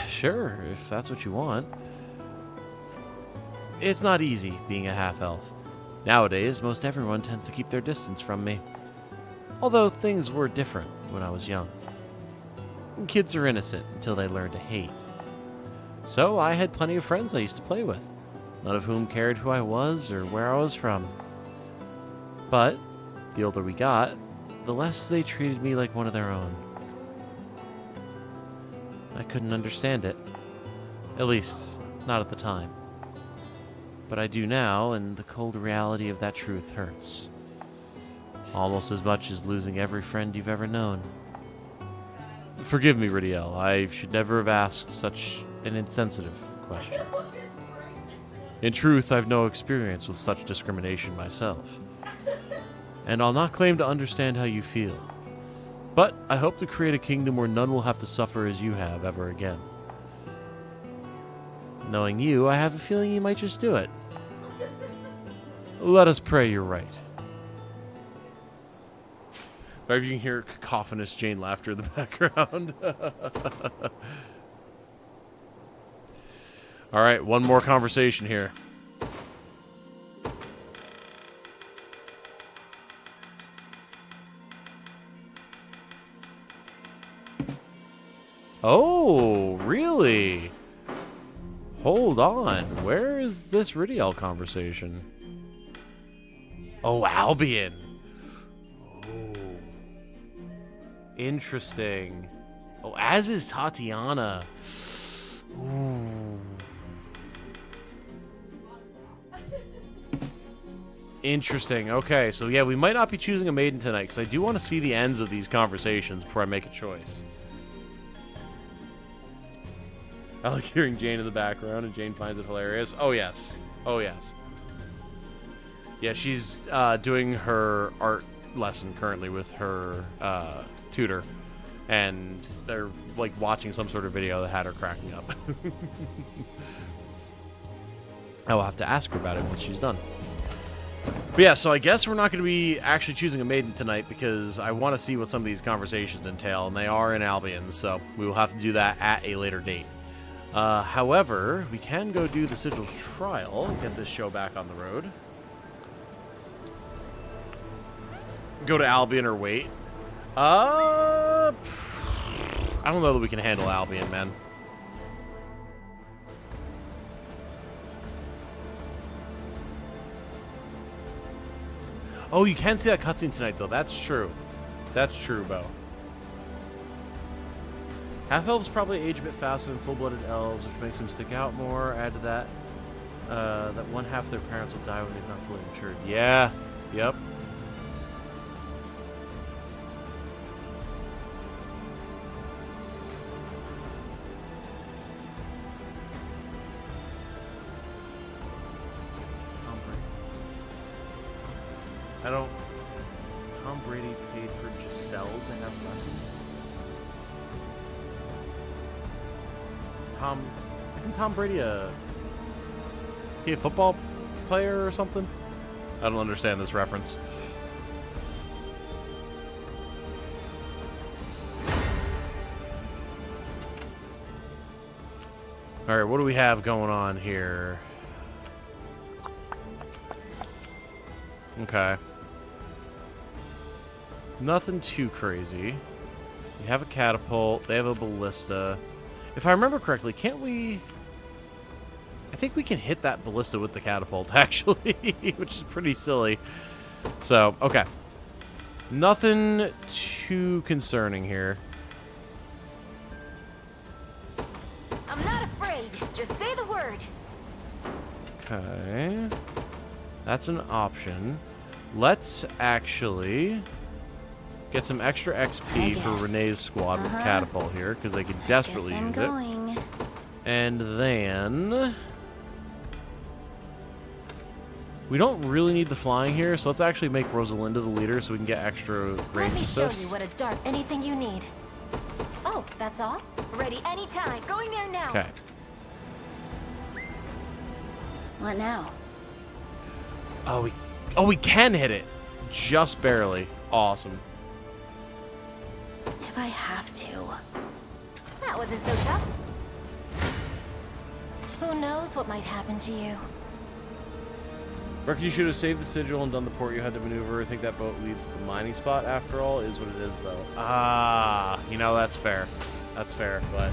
Sure, if that's what you want. It's not easy being a half-elf. Nowadays, most everyone tends to keep their distance from me. Although things were different when I was young. Kids are innocent until they learn to hate. So I had plenty of friends I used to play with, none of whom cared who I was or where I was from. But the older we got, the less they treated me like one of their own. I couldn't understand it. At least, not at the time. But I do now, and the cold reality of that truth hurts. Almost as much as losing every friend you've ever known. Forgive me, Ridiel. I should never have asked such an insensitive question. In truth, I've no experience with such discrimination myself. And I'll not claim to understand how you feel. But I hope to create a kingdom where none will have to suffer as you have ever again. Knowing you, I have a feeling you might just do it. Let us pray you're right. Or if you can hear cacophonous Jane laughter in the background. All right, one more conversation here. Oh, really? Hold on. Where is this Ridiel conversation? Oh, Albion. Oh. Interesting. Oh, as is Tatiana. Ooh. Interesting. Okay, so yeah, we might not be choosing a maiden tonight because I do want to see the ends of these conversations before I make a choice. I like hearing Jane in the background, and Jane finds it hilarious. Oh, yes. Oh, yes. Yeah, she's doing her art lesson currently with her tutor, and they're, like, watching some sort of video that had her cracking up. I will have to ask her about it once she's done. But yeah, so I guess we're not going to be actually choosing a maiden tonight because I want to see what some of these conversations entail, and they are in Albion, so we will have to do that at a later date. However, we can go do the Sigil's trial and get this show back on the road. Go to Albion or wait. I don't know that we can handle Albion, man. Oh, you can see that cutscene tonight, though. That's true. That's true, Bo. Half-elves probably age a bit faster than full-blooded elves, which makes them stick out more. Add to that, that one half of their parents will die when they've not fully matured. Yeah. Yep. Tom Brady paid for Giselle to have lessons? Isn't Tom Brady a football player or something? I don't understand this reference. All right, what do we have going on here? Okay. Nothing too crazy. We have a catapult. They have a ballista. If I remember correctly, can't we... I think we can hit that ballista with the catapult, actually, which is pretty silly. So, okay. Nothing too concerning here. I'm not afraid. Just say the word. Okay. That's an option. Let's actually get some extra XP for Renee's squad with catapult here, because they could desperately use it. And then we don't really need the flying here, so let's actually make Rosalinda the leader so we can get extra range assist. Let me show you what a dart. Anything you need. Oh, that's all? Ready anytime. Going there now. Okay. What now? Oh, we can hit it. Just barely. Awesome. If I have to. That wasn't so tough. Who knows what might happen to you? Reckon you should have saved the sigil and done the port you had to maneuver. I think that boat leads to the mining spot after all. Is what it is, though. Ah, you know, that's fair. That's fair, but...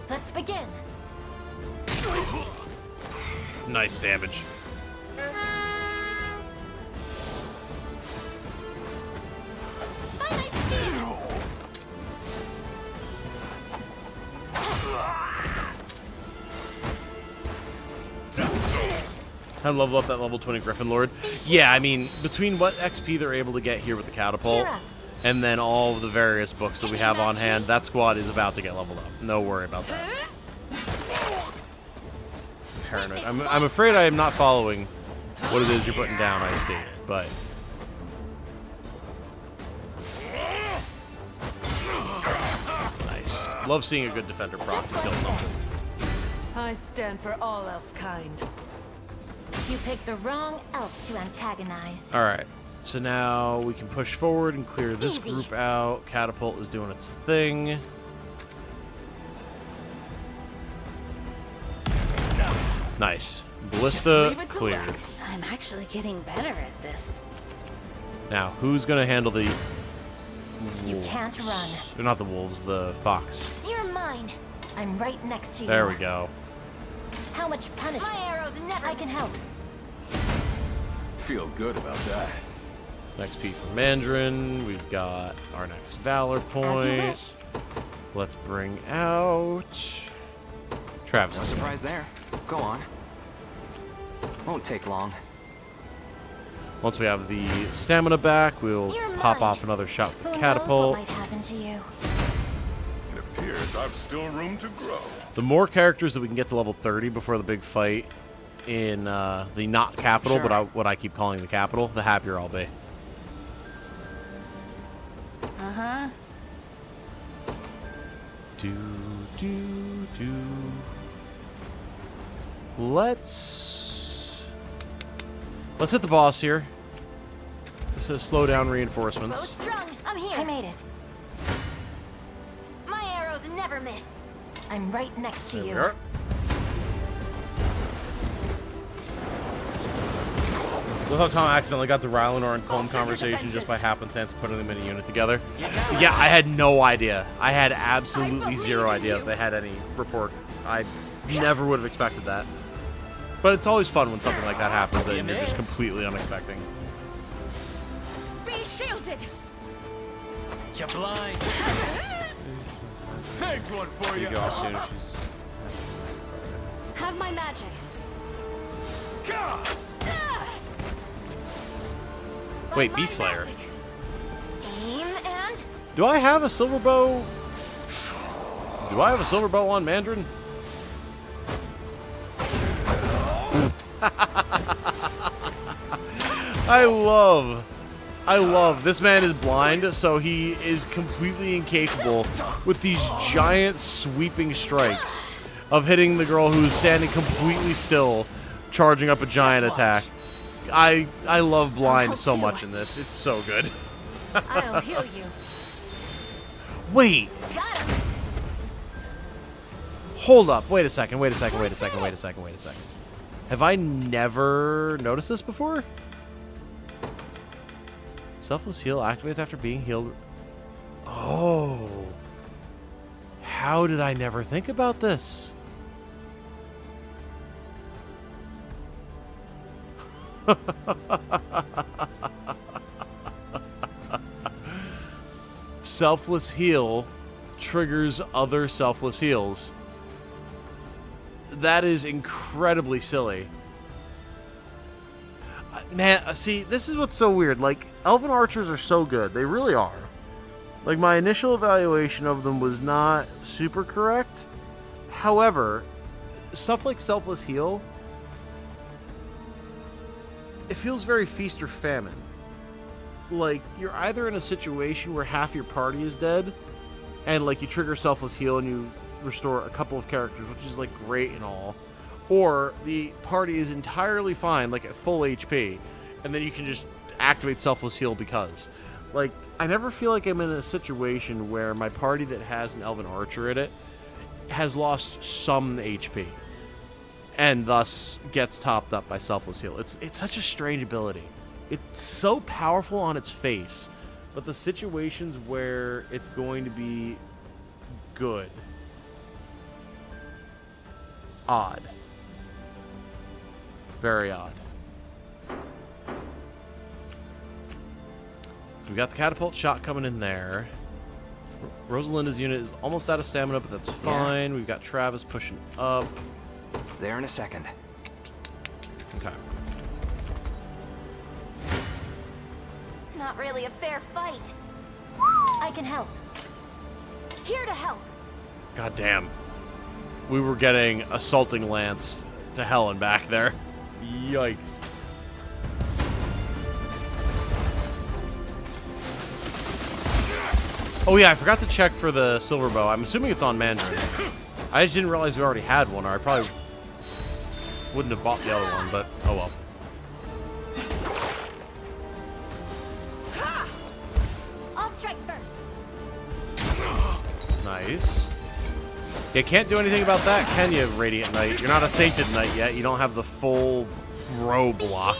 Let's begin. Nice damage. I level up that level 20 Griffin Lord. Yeah, I mean, between what XP they're able to get here with the catapult and then all of the various books that we have on hand. That squad is about to get leveled up. No worry about that. Paranoid. I'm afraid I am not following what it is you're putting down, I stated, but... Nice. Love seeing a good defender prop to kill something. I stand for all elf kind. You picked the wrong elf to antagonize. Alright, so now we can push forward and clear this group out. Catapult is doing its thing. Nice. Ballista cleared. I'm actually getting better at this. Now, who's going to handle the wolves? You can't run. They're not the wolves, the fox. You're mine. I'm right next to you. There we go. How much punishment? My arrows never. I can help. Feel good about that. XP for Mandarin. We've got our next Valor point. Let's bring out Travis. No surprise there. Go on. Won't take long. Once we have the stamina back, we'll pop off another shot with the catapult. What might happen to you? It appears I've still room to grow. The more characters that we can get to level 30 before the big fight in the not capital, but what I keep calling the capital, the happier I'll be. Uh-huh. Let's hit the boss here. This is slow down reinforcements. Bow strung. I'm here. I made it. My arrows never miss. I'm right next to you. There we are. Look how Tom accidentally got the Rylanor and Colm conversation just by happenstance putting them in a unit together. Yeah, I had no idea. I had absolutely zero idea that they had any rapport. I never would have expected that. But it's always fun when something like that happens and you're just completely unexpected. Be shielded. You're blind. Saved one for you. Have my magic. Wait, Beast Slayer. Aim and Do I have a silver bow? Do I have a silver bow on Mandarin? I love this man is blind, so he is completely incapable with these giant sweeping strikes of hitting the girl who's standing completely still, charging up a giant attack. I love blind so much in this. It's so good. I'll heal you. Wait. Hold up. Wait a second. Have I never noticed this before? Selfless heal activates after being healed. Oh. How did I never think about this? Selfless heal triggers other selfless heals. That is incredibly silly. Man, see, this is what's so weird. Like, Elven Archers are so good. They really are. Like, my initial evaluation of them was not super correct. However, stuff like Selfless Heal, it feels very feast or famine. Like, you're either in a situation where half your party is dead, and, like, you trigger Selfless Heal and you restore a couple of characters, which is, like, great and all. Or the party is entirely fine, like at full HP, and then you can just activate Selfless Heal because. Like, I never feel like I'm in a situation where my party that has an Elven Archer in it has lost some HP, and thus gets topped up by Selfless Heal. It's such a strange ability. It's so powerful on its face, but the situations where it's going to be good, odd. Very odd. We've got the catapult shot coming in there. Rosalinda's unit is almost out of stamina, but that's fine. We've got Travis pushing up. There in a second. Okay. Not really a fair fight. I can help. Here to help. God damn. We were getting assaulting lance to hell and back there. Yikes. Oh yeah, I forgot to check for the silver bow. I'm assuming it's on Mandarin. I just didn't realize we already had one, or I probably wouldn't have bought the other one, but oh well. I'll strike first. Nice. You can't do anything about that, can you, Radiant Knight? You're not a Sainted Knight yet. You don't have the full row block.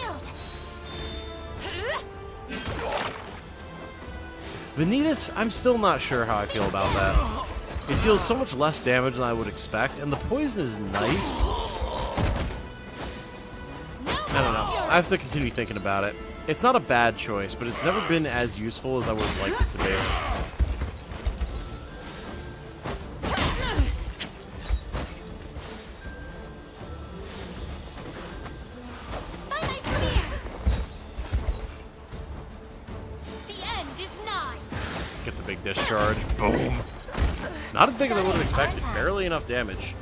Vanitas, I'm still not sure how I feel about that. It deals so much less damage than I would expect, and the poison is nice. I don't know. I have to continue thinking about it. It's not a bad choice, but it's never been as useful as I would have liked it to be. Get the big discharge. Boom. Not as big as I would have expected. Barely enough damage.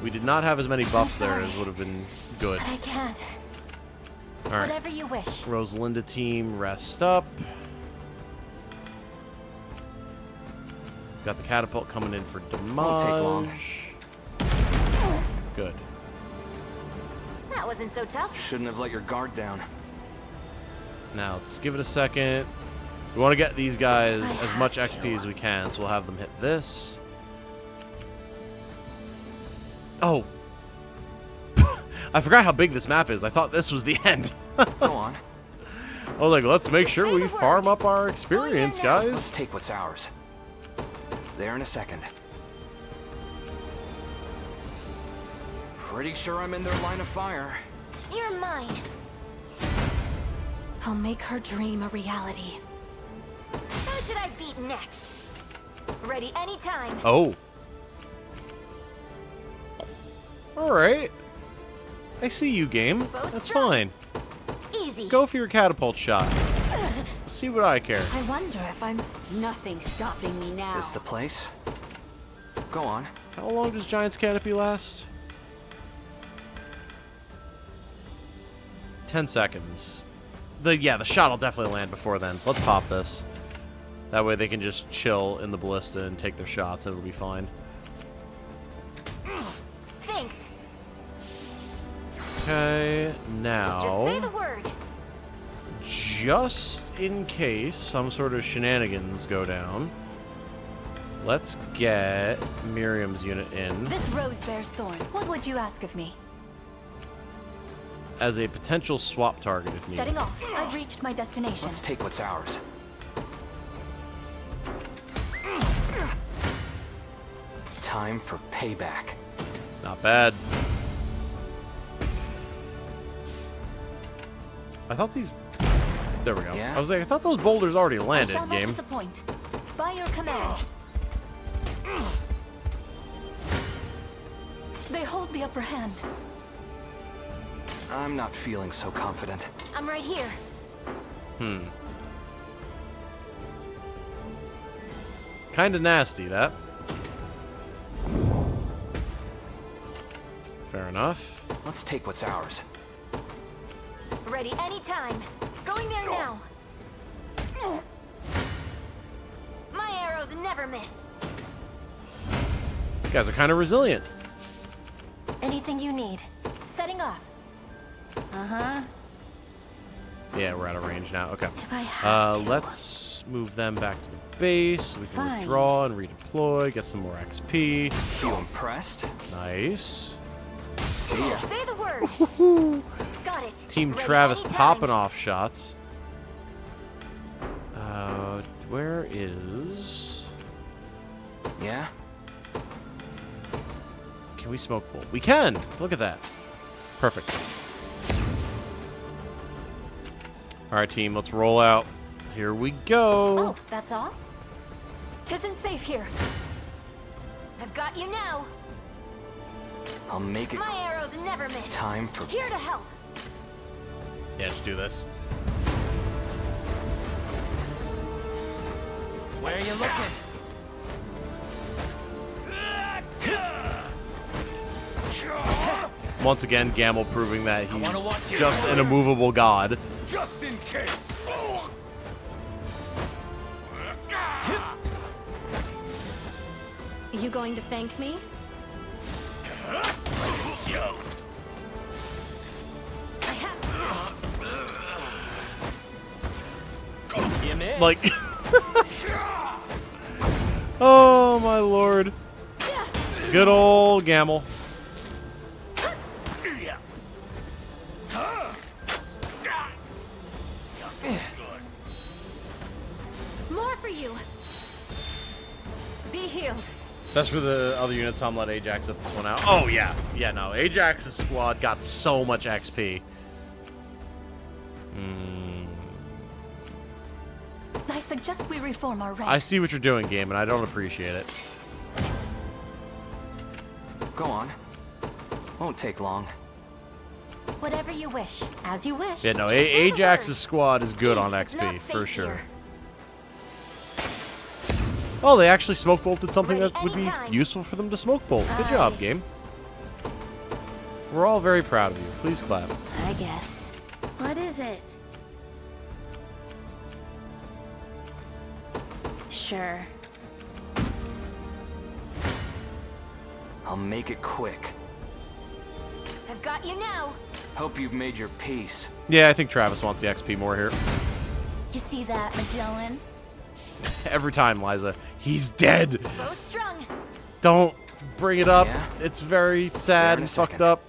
We did not have as many buffs there as would have been good. But I can't. All right. Whatever you wish. Rosalinda team, rest up. Got the catapult coming in for damage. Won't take long. Good. That wasn't so tough. Shouldn't have let your guard down. Now, let's give it a second. We want to get these guys as much XP as we can, so we'll have them hit this. Oh. I forgot how big this map is. I thought this was the end. Go on. I was like, let's make sure we farm up our experience, guys. Let's take what's ours. There in a second. Pretty sure I'm in their line of fire. You're mine. I'll make her dream a reality. Who should I beat next? Ready anytime. Oh. Alright. I see you, game. That's fine. Easy. Go for your catapult shot. See what I care. I wonder if I'm... Nothing stopping me now. This the place? Go on. How long does Giant's Canopy last? 10 seconds. The shot will definitely land before then, so let's pop this. That way they can just chill in the ballista and take their shots and it'll be fine. Thanks. Okay, now... Just say the word. Just in case some sort of shenanigans go down, let's get Miriam's unit in. This rose bears thorn. What would you ask of me? As a potential swap target if needed. Setting off. I've reached my destination. Let's take what's ours. Time for payback. Not bad. I thought these... There we go. Yeah? I was like, I thought those boulders already I landed, shall not game. disappoint. By your command. They hold the upper hand. I'm not feeling so confident. I'm right here. Kinda nasty, that. Fair enough. Let's take what's ours. Ready anytime. Going there now. My arrows never miss. You guys are kind of resilient. Anything you need. Setting off. Uh-huh. Yeah, we're out of range now. Okay. If I have to. Let's move them back to the base so we can Fine. withdraw and redeploy, get some more XP. You impressed? Nice. See ya. Say the word. Got it. Team Ready Travis anytime. popping off shots. Where is... Yeah? Can we smoke bolt? We can! Look at that. Perfect. Alright, team, let's roll out. Here we go. Oh, that's all? Tisn't safe here. I've got you now. I'll make it. My arrows never miss. Time for... Here to help. Yeah, let's do this. Where are you looking? Once again, Gamble proving that he's just an immovable god. Just in case. You going to thank me? Like, oh my lord. Good old Gamble. More for you. Be healed. That's for the other units. Tom let Ajax at this one out. Oh yeah, yeah. No, Ajax's squad got so much XP. I suggest we reform our ranks. I see what you're doing, game, and I don't appreciate it. Go on. Won't take long. Whatever you wish, as you wish. Yeah, no, Ajax's squad is good on XP for sure. Oh, they actually smoke bolted something that would be useful for them to smoke bolt. Good job, game. We're all very proud of you. Please clap. I guess. What is it? Sure. I'll make it quick. I've got you now. Hope you've made your peace. Yeah, I think Travis wants the XP more here. You see that, Magellan? Every time, Liza. He's dead. Bow strung. Don't bring it up. Yeah? It's very sad and fucked up.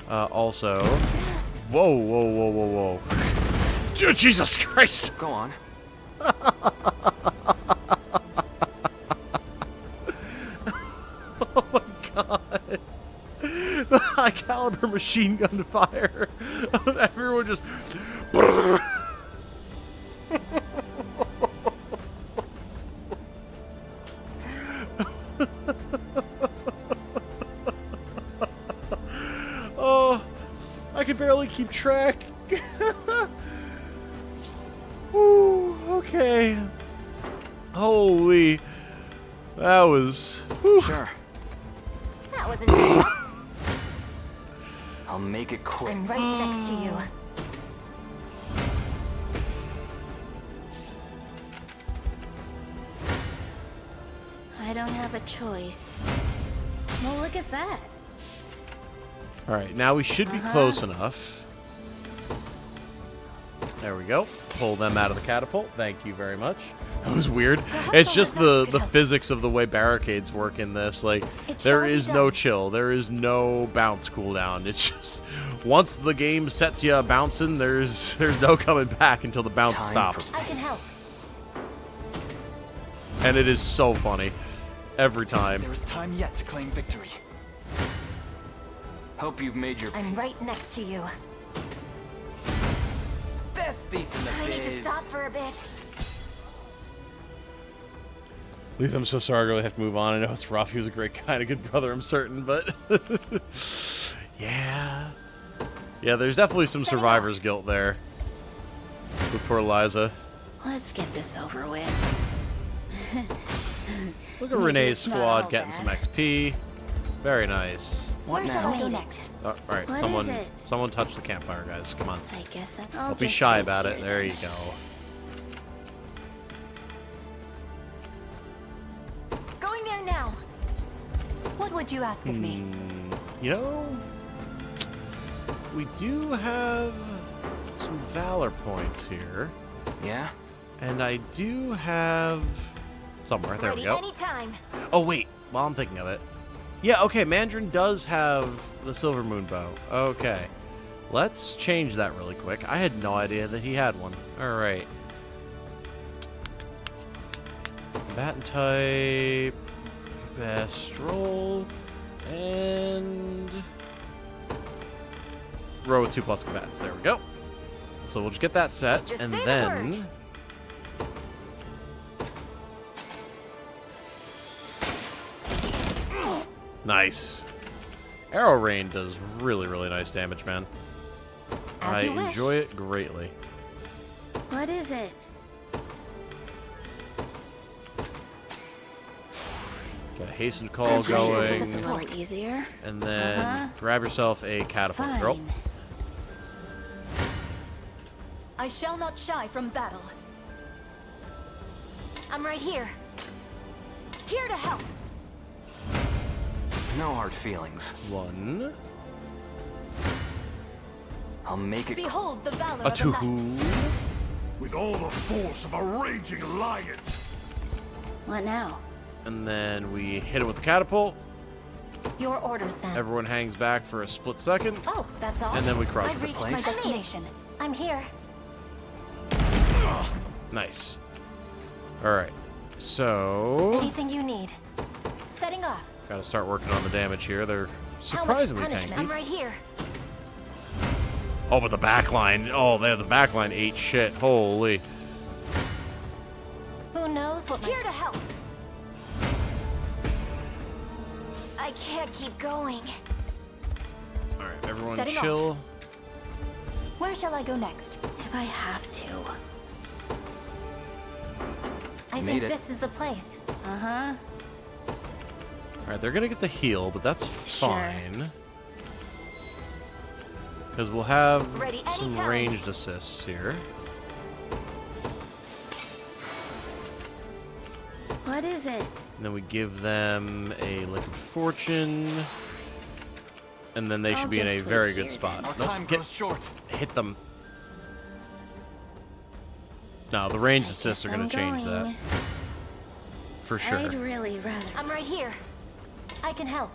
Also, whoa, whoa, whoa, whoa, whoa. Jesus Christ. Go on. Oh my god. The high caliber machine gun fire. Everyone just. Oh, I can barely keep track. Ooh, okay. Holy. That was. Whew. Sure. That wasn't enough. I'll make it quick. I'm right next to you. I don't have a choice. Well, look at that. Alright, now we should be close enough. There we go. Pull them out of the catapult. Thank you very much. That was weird. It's just the physics of the way barricades work in this. Like, there is no chill. There is no bounce cooldown. It's just, once the game sets you bouncing, there's no coming back until the bounce stops. I can help. And it is so funny. Every time. There is time yet to claim victory. Hope you've made your I'm right next to you. Best thief in the I biz. need to stop for a bit. Leith, I'm so sorry I really have to move on. I know it's rough. He was a great guy and a good brother, I'm certain, but yeah. Yeah, there's definitely some survivor's guilt there with poor Liza. Let's get this over with. Look at Renee's squad getting some XP. Very nice. Where shall I go next? All right, What is someone touch the campfire, guys. Come on. I guess I'll Don't be just shy wait about it. here There then. you go. Going there now. What would you ask of me? You know, we do have some valor points here. Yeah? And I do have somewhere. There we Ready go. anytime. Oh, wait. While I'm thinking of it. Yeah, okay. Mandarin does have the Silver Moon Bow. Okay. Let's change that really quick. I had no idea that he had one. All right. Combatant type. Best roll. And row with 2+ combatants. There we go. So we'll just get that set. Just and say the then... word. Nice. Arrow rain does really, really nice damage, man. As I you wish. enjoy it greatly. What is it? Got a hastened call going. A little easier. And then grab yourself a catapult, girl. I shall not shy from battle. I'm right here. Here to help. No hard feelings. 1. I'll make it. Behold the valor A of the 2. knight. With all the force of a raging lion. What now? And then we hit it with the catapult. Your orders then. Everyone hangs back for a split second. Oh, that's all? And then we cross I've the reached place. my destination. I'm here. Nice. Alright. So... Anything you need. Setting off. Gotta start working on the damage here. They're How much surprisingly punishment? tanky. I'm right here. Oh, but the backline. Oh, the backline ate shit. Holy. Who knows what Here to help. I can't keep going. Alright, everyone Setting chill. Where shall I go next? If I have to. I think this is the place. Uh-huh. Alright, they're gonna get the heal, but that's fine. Because we'll have some ranged assists here. What is it? And then we give them a liquid fortune. And then they should be in a very good spot. Our time grows short. Hit them. No, the ranged assists are going to change that. For sure. I'd really rather. I'm right here. I can help.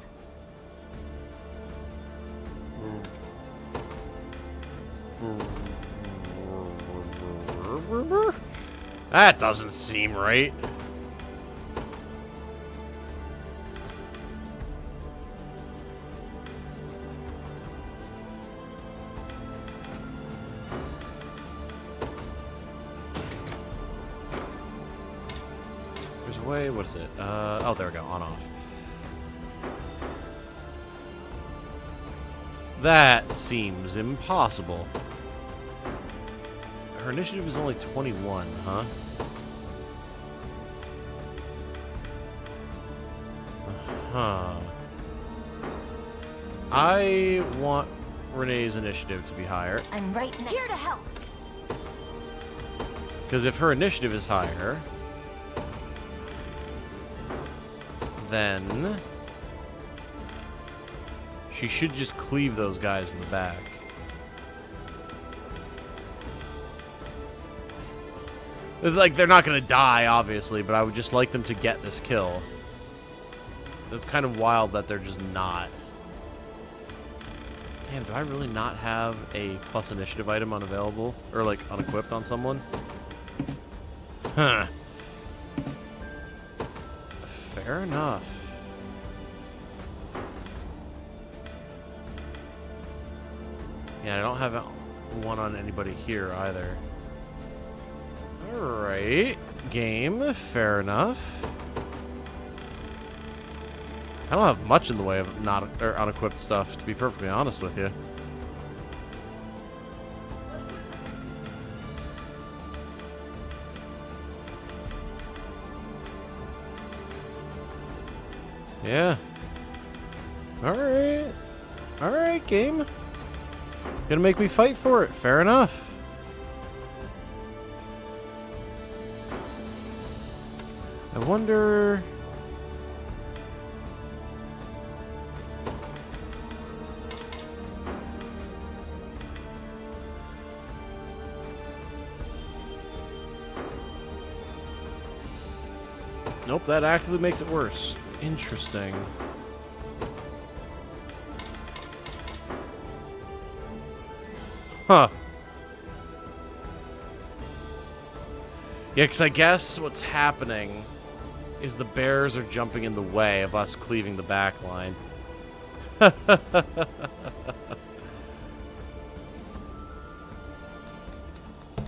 That doesn't seem right. There's a way. What is it? Oh, there we go. On off. That seems impossible. Her initiative is only 21, huh? Uh-huh. I want Renee's initiative to be higher. I'm right next. Here to help. Because if her initiative is higher, then she should just cleave those guys in the back. It's like they're not going to die, obviously, but I would just like them to get this kill. It's kind of wild that they're just not. Man, do I really not have a plus initiative item unavailable? Or, like, unequipped on someone? Huh. Fair enough. Yeah, I don't have one on anybody here either. Alright. Game. Fair enough. I don't have much in the way of unequipped stuff, to be perfectly honest with you. Yeah. Alright. Alright, game. Gonna make me fight for it. Fair enough. I wonder... Nope, that actively makes it worse. Interesting. Huh. Yeah, because I guess what's happening is the bears are jumping in the way of us cleaving the back line.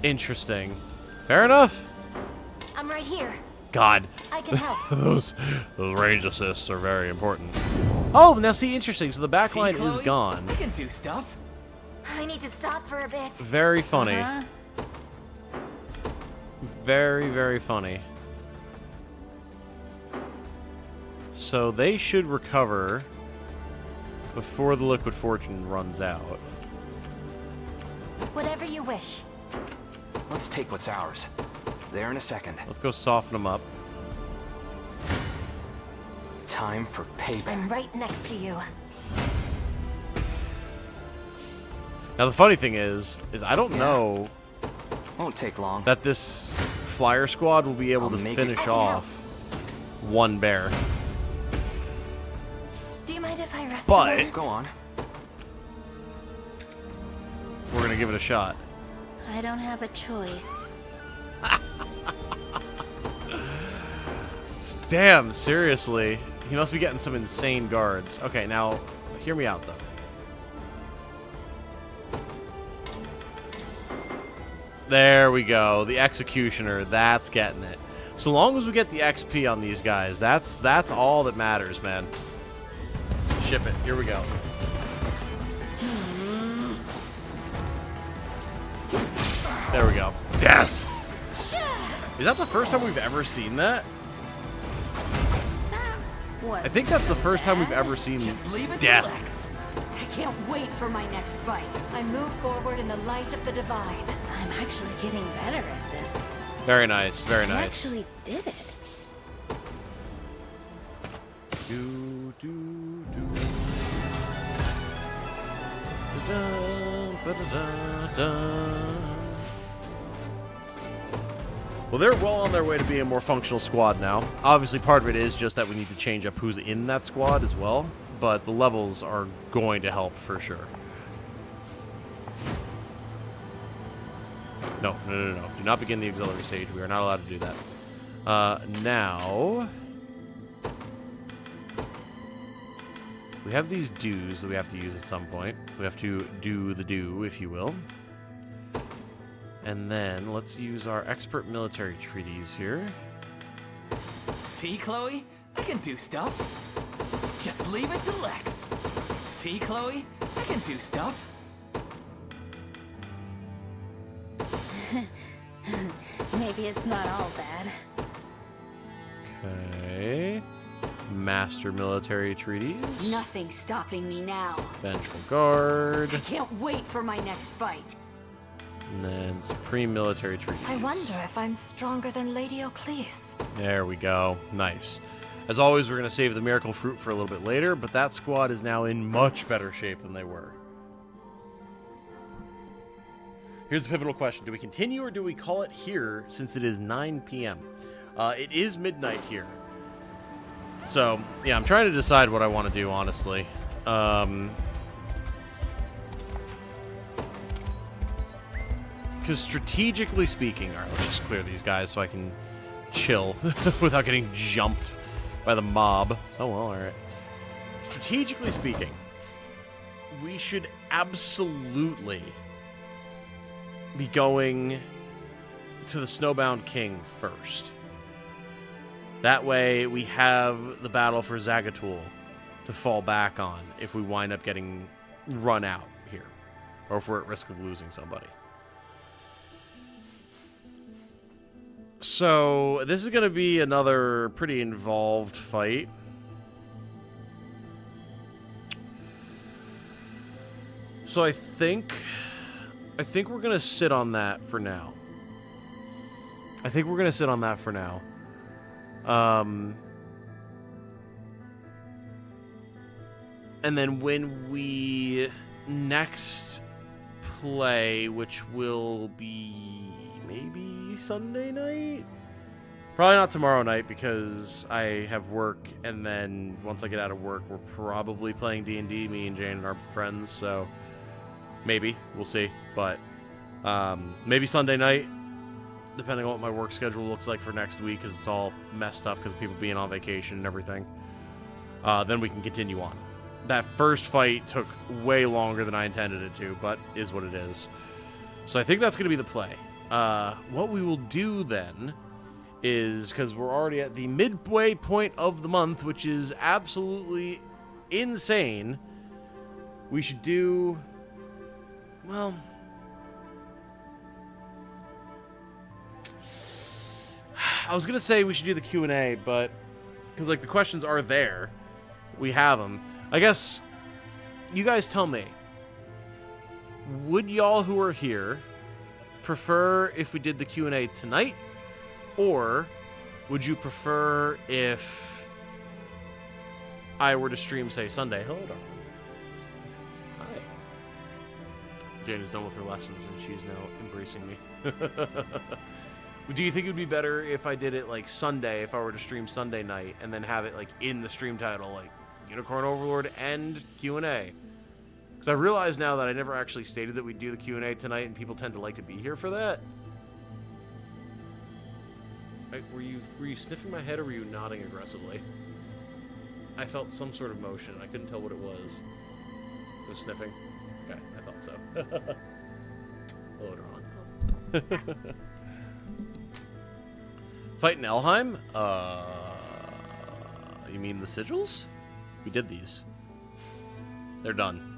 Interesting. Fair enough. I'm right here. God. I can help. those range assists are very important. Oh, now see, interesting. So the back line is gone. I can do stuff. I need to stop for a bit. Very funny. Very, very funny. So they should recover before the Liquid Fortune runs out. Whatever you wish. Let's take what's ours. There in a second. Let's go soften them up. Time for payback. I'm right next to you. Now the funny thing is I don't know. Won't take long. That this flyer squad will be able to finish off one bear. Do you mind if I rest But a moment? Go on. We're gonna give it a shot. I don't have a choice. Damn, seriously. He must be getting some insane guards. Okay, now, hear me out, though. There we go. The Executioner. That's getting it. So long as we get the XP on these guys, that's all that matters, man. Ship it. Here we go. There we go. Death! Is that the first time we've ever seen that? I think that's the first time we've ever seen death. I can't wait for my next fight. I move forward in the light of the divine. I'm actually getting better at this. Very nice, very I nice. actually did it. Do, do, do. Da-da, ba-da-da-da. Well, they're well on their way to being a more functional squad now. Obviously, part of it is just that we need to change up who's in that squad as well, but the levels are going to help for sure. No. Do not begin the auxiliary stage. We are not allowed to do that. Now, we have these dues that we have to use at some point. We have to do the do, if you will. And then let's use our expert military treaties here. See, Chloe? I can do stuff. Just leave it to Lex. See, Chloe? I can do stuff. Maybe it's not all bad. Okay. Master military treaties. Nothing's stopping me now. Vengeful Guard. I can't wait for my next fight. And then Supreme military treaties. I wonder if I'm stronger than Lady Ocleus. There we go. Nice. As always, we're going to save the Miracle Fruit for a little bit later, but that squad is now in much better shape than they were. Here's the pivotal question. Do we continue or do we call it here since it is 9 p.m.? It is midnight here. So, yeah, I'm trying to decide what I want to do, honestly. Because strategically speaking... Alright, let's just clear these guys so I can chill without getting jumped by the mob. Oh, well, alright. Strategically speaking, we should absolutely be going to the Snowbound King first. That way, we have the battle for Zagatul to fall back on if we wind up getting run out here, or if we're at risk of losing somebody. So, this is going to be another pretty involved fight. So I think we're going to sit on that for now. And then when we next play, which will be maybe Sunday night? Probably not tomorrow night because I have work, and then once I get out of work, we're probably playing D&D, me and Jane and our friends, so maybe. We'll see. But maybe Sunday night, depending on what my work schedule looks like for next week, because it's all messed up because of people being on vacation and everything. Then we can continue on. That first fight took way longer than I intended it to, but is what it is. So I think that's going to be the play. What we will do then is, because we're already at the midway point of the month, which is absolutely insane, we should do, well, I was going to say we should do the Q&A, but Because, like, the questions are there. We have them. I guess, you guys tell me. Would y'all who are here prefer if we did the Q&A tonight? Or would you prefer if I were to stream, say, Sunday? Hello, darling. Hi. Jane is done with her lessons, and she's now embracing me. Do you think it would be better if I did it, like, Sunday, if I were to stream Sunday night, and then have it, like, in the stream title, like, Unicorn Overlord and Q&A? Because I realize now that I never actually stated that we'd do the Q&A tonight, and people tend to like to be here for that. Were you sniffing my head, or were you nodding aggressively? I felt some sort of motion. I couldn't tell what it was. It was sniffing? Okay, I thought so. Hello, Ron. Fight in Elheim? You mean the sigils? We did these. They're done.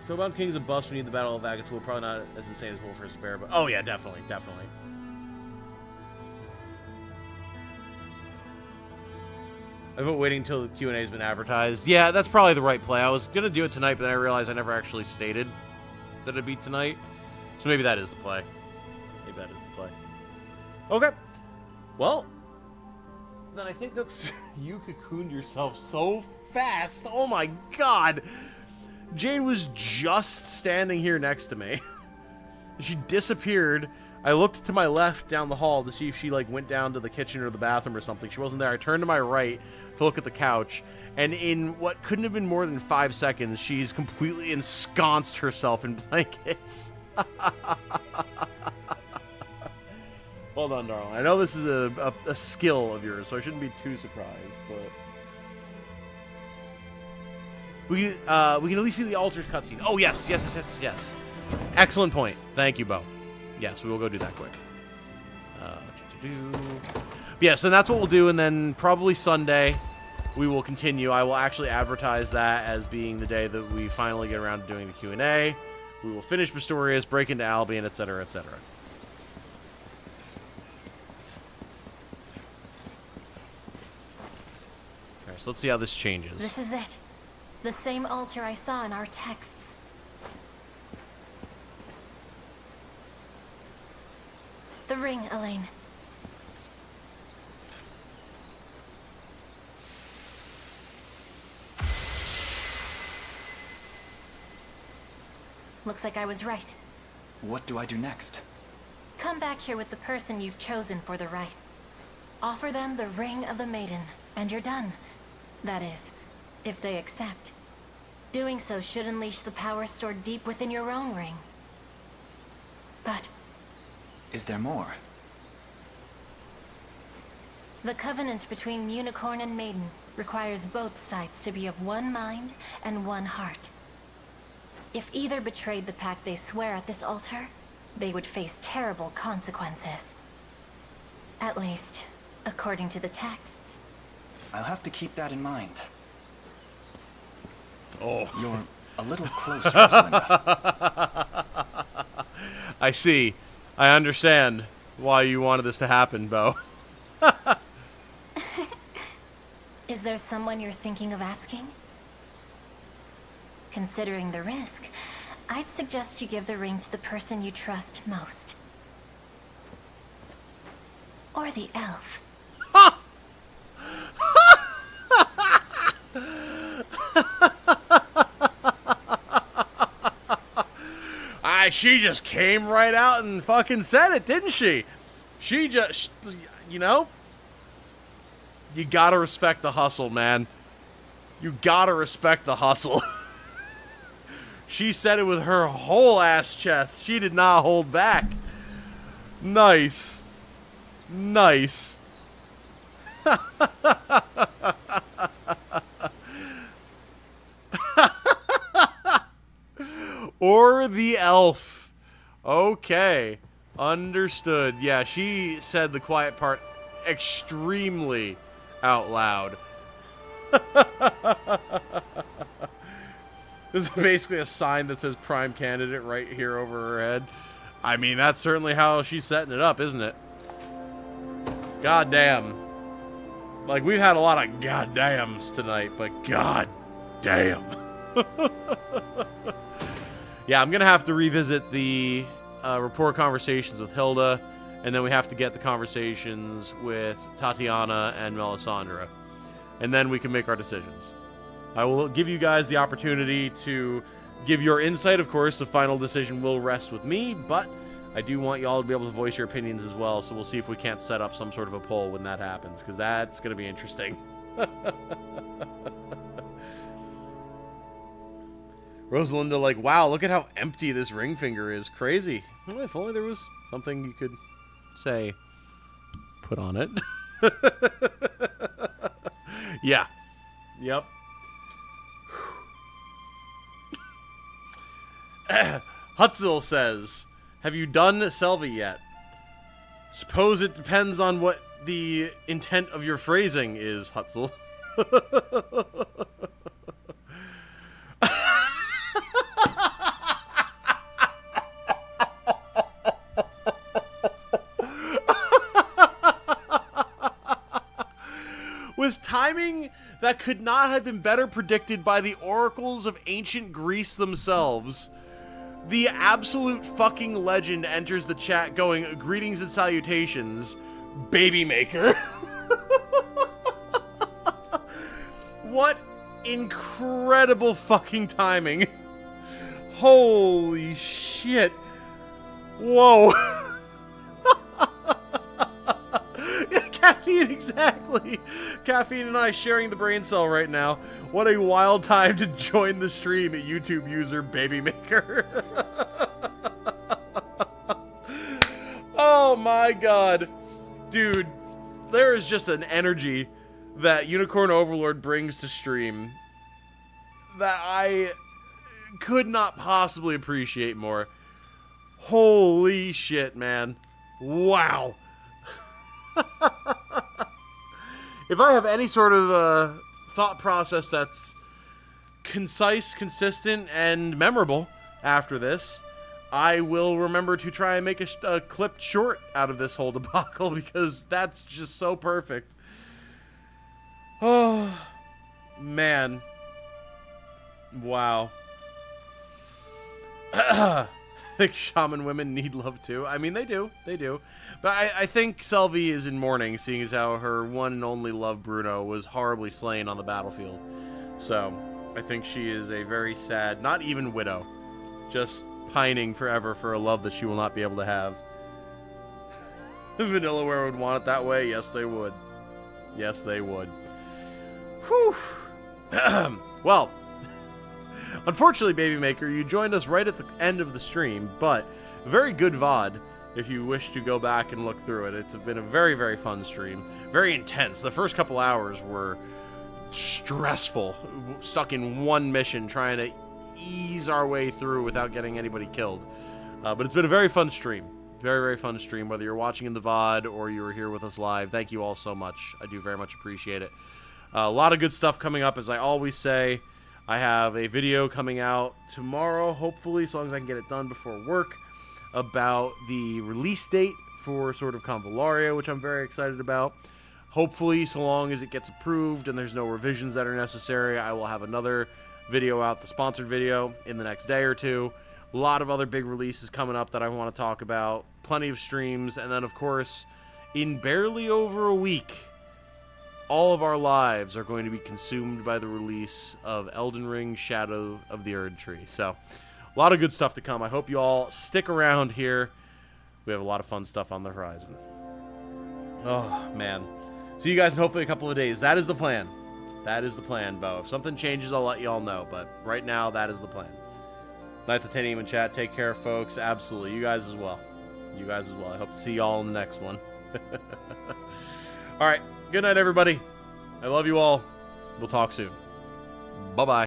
Snowbound King's a bust. We need the Battle of Agatul. Probably not as insane as Wolf vs. Bear, but oh yeah, definitely, definitely. I vote waiting until the Q&A has been advertised. Yeah, that's probably the right play. I was gonna do it tonight, but then I realized I never actually stated that it'd be tonight. So maybe that is the play. Maybe that is the play. Okay. Well, then I think that's... You cocooned yourself so fast. Oh my god. Jane was just standing here next to me. She disappeared. I looked to my left down the hall to see if she, like, went down to the kitchen or the bathroom or something. She wasn't there. I turned to my right to look at the couch, and in what couldn't have been more than 5 seconds, she's completely ensconced herself in blankets. Well done, darling. I know this is a skill of yours, so I shouldn't be too surprised, but... We can at least see the altered cutscene. Oh, yes. Excellent point. Thank you, Bo. Yes, we will go do that quick. Yes, and that's what we'll do, and then probably Sunday we will continue. I will actually advertise that as being the day that we finally get around to doing the Q&A. We will finish Pistorius, break into Albion, etc., etc. Alright, so let's see how this changes. This is it. The same altar I saw in our texts. The ring, Alain. Looks like I was right. What do I do next? Come back here with the person you've chosen for the rite. Offer them the Ring of the Maiden, and you're done. That is, if they accept. Doing so should unleash the power stored deep within your own ring. But... Is there more? The covenant between Unicorn and Maiden requires both sides to be of one mind and one heart. If either betrayed the pact they swear at this altar, they would face terrible consequences. At least, according to the texts. I'll have to keep that in mind. Oh. You're a little close, Rosalinda. I see. I understand why you wanted this to happen, Bo. Is there someone you're thinking of asking? Considering the risk, I'd suggest you give the ring to the person you trust most. Or the elf. She just came right out and fucking said it, didn't she? She just, you know? You gotta respect the hustle, man. You gotta respect the hustle. She said it with her whole ass chest. She did not hold back. Nice. Nice. Or the elf. Okay. Understood. Yeah, she said the quiet part extremely out loud. There's basically a sign that says prime candidate right here over her head. I mean, that's certainly how she's setting it up, isn't it? God damn. Like, we've had a lot of goddams tonight, but god damn. Yeah, I'm going to have to revisit the rapport conversations with Hilda, and then we have to get the conversations with Tatiana and Melisandre. And then we can make our decisions. I will give you guys the opportunity to give your insight. Of course, the final decision will rest with me, but I do want you all to be able to voice your opinions as well, so we'll see if we can't set up some sort of a poll when that happens, because that's going to be interesting. Rosalinda, like, wow, look at how empty this ring finger is. Crazy. Well, if only there was something you could say, put on it. Yeah. Yep. Hutzel says, have you done Selvi yet? Suppose it depends on what the intent of your phrasing is, Hutzel. With timing that could not have been better predicted by the oracles of ancient Greece themselves, the absolute fucking legend enters the chat going, greetings and salutations, Baby Maker. What incredible fucking timing. Holy shit. Whoa. Caffeine, exactly. Caffeine and I sharing the brain cell right now. What a wild time to join the stream, at YouTube user Baby Maker. Oh my god. Dude, there is just an energy that Unicorn Overlord brings to stream that I could not possibly appreciate more. Holy shit, man. Wow. If I have any sort of thought process that's concise, consistent, and memorable after this, I will remember to try and make a clipped short out of this whole debacle, because that's just so perfect. Oh, man. Wow. I think shaman women need love too. I mean, they do. They do. But I think Selvi is in mourning, seeing as how her one and only love, Bruno, was horribly slain on the battlefield. So, I think she is a very sad, not even widow, just pining forever for a love that she will not be able to have. Vanillaware would want it that way? Yes, they would. Yes, they would. Whew. Well, unfortunately, Baby Maker, you joined us right at the end of the stream, but very good VOD if you wish to go back and look through it. It's been a very, very fun stream. Very intense. The first couple hours were stressful. Stuck in one mission, trying to ease our way through without getting anybody killed. But it's been a very fun stream. Very, very fun stream. Whether you're watching in the VOD or you were here with us live, thank you all so much. I do very much appreciate it. A lot of good stuff coming up, as I always say. I have a video coming out tomorrow, hopefully, as long as I can get it done before work, about the release date for Sword of Convallaria, which I'm very excited about. Hopefully, so long as it gets approved and there's no revisions that are necessary, I will have another video out, the sponsored video, in the next day or two. A lot of other big releases coming up that I want to talk about. Plenty of streams. And then, of course, in barely over a week, all of our lives are going to be consumed by the release of Elden Ring Shadow of the Erd Tree. So, a lot of good stuff to come. I hope you all stick around here. We have a lot of fun stuff on the horizon. Oh, man. See you guys in hopefully a couple of days. That is the plan. That is the plan, Bo. If something changes, I'll let you all know. But right now, that is the plan. Night Titanium and chat. Take care, folks. Absolutely. You guys as well. You guys as well. I hope to see you all in the next one. All right. Good night, everybody. I love you all. We'll talk soon. Bye-bye.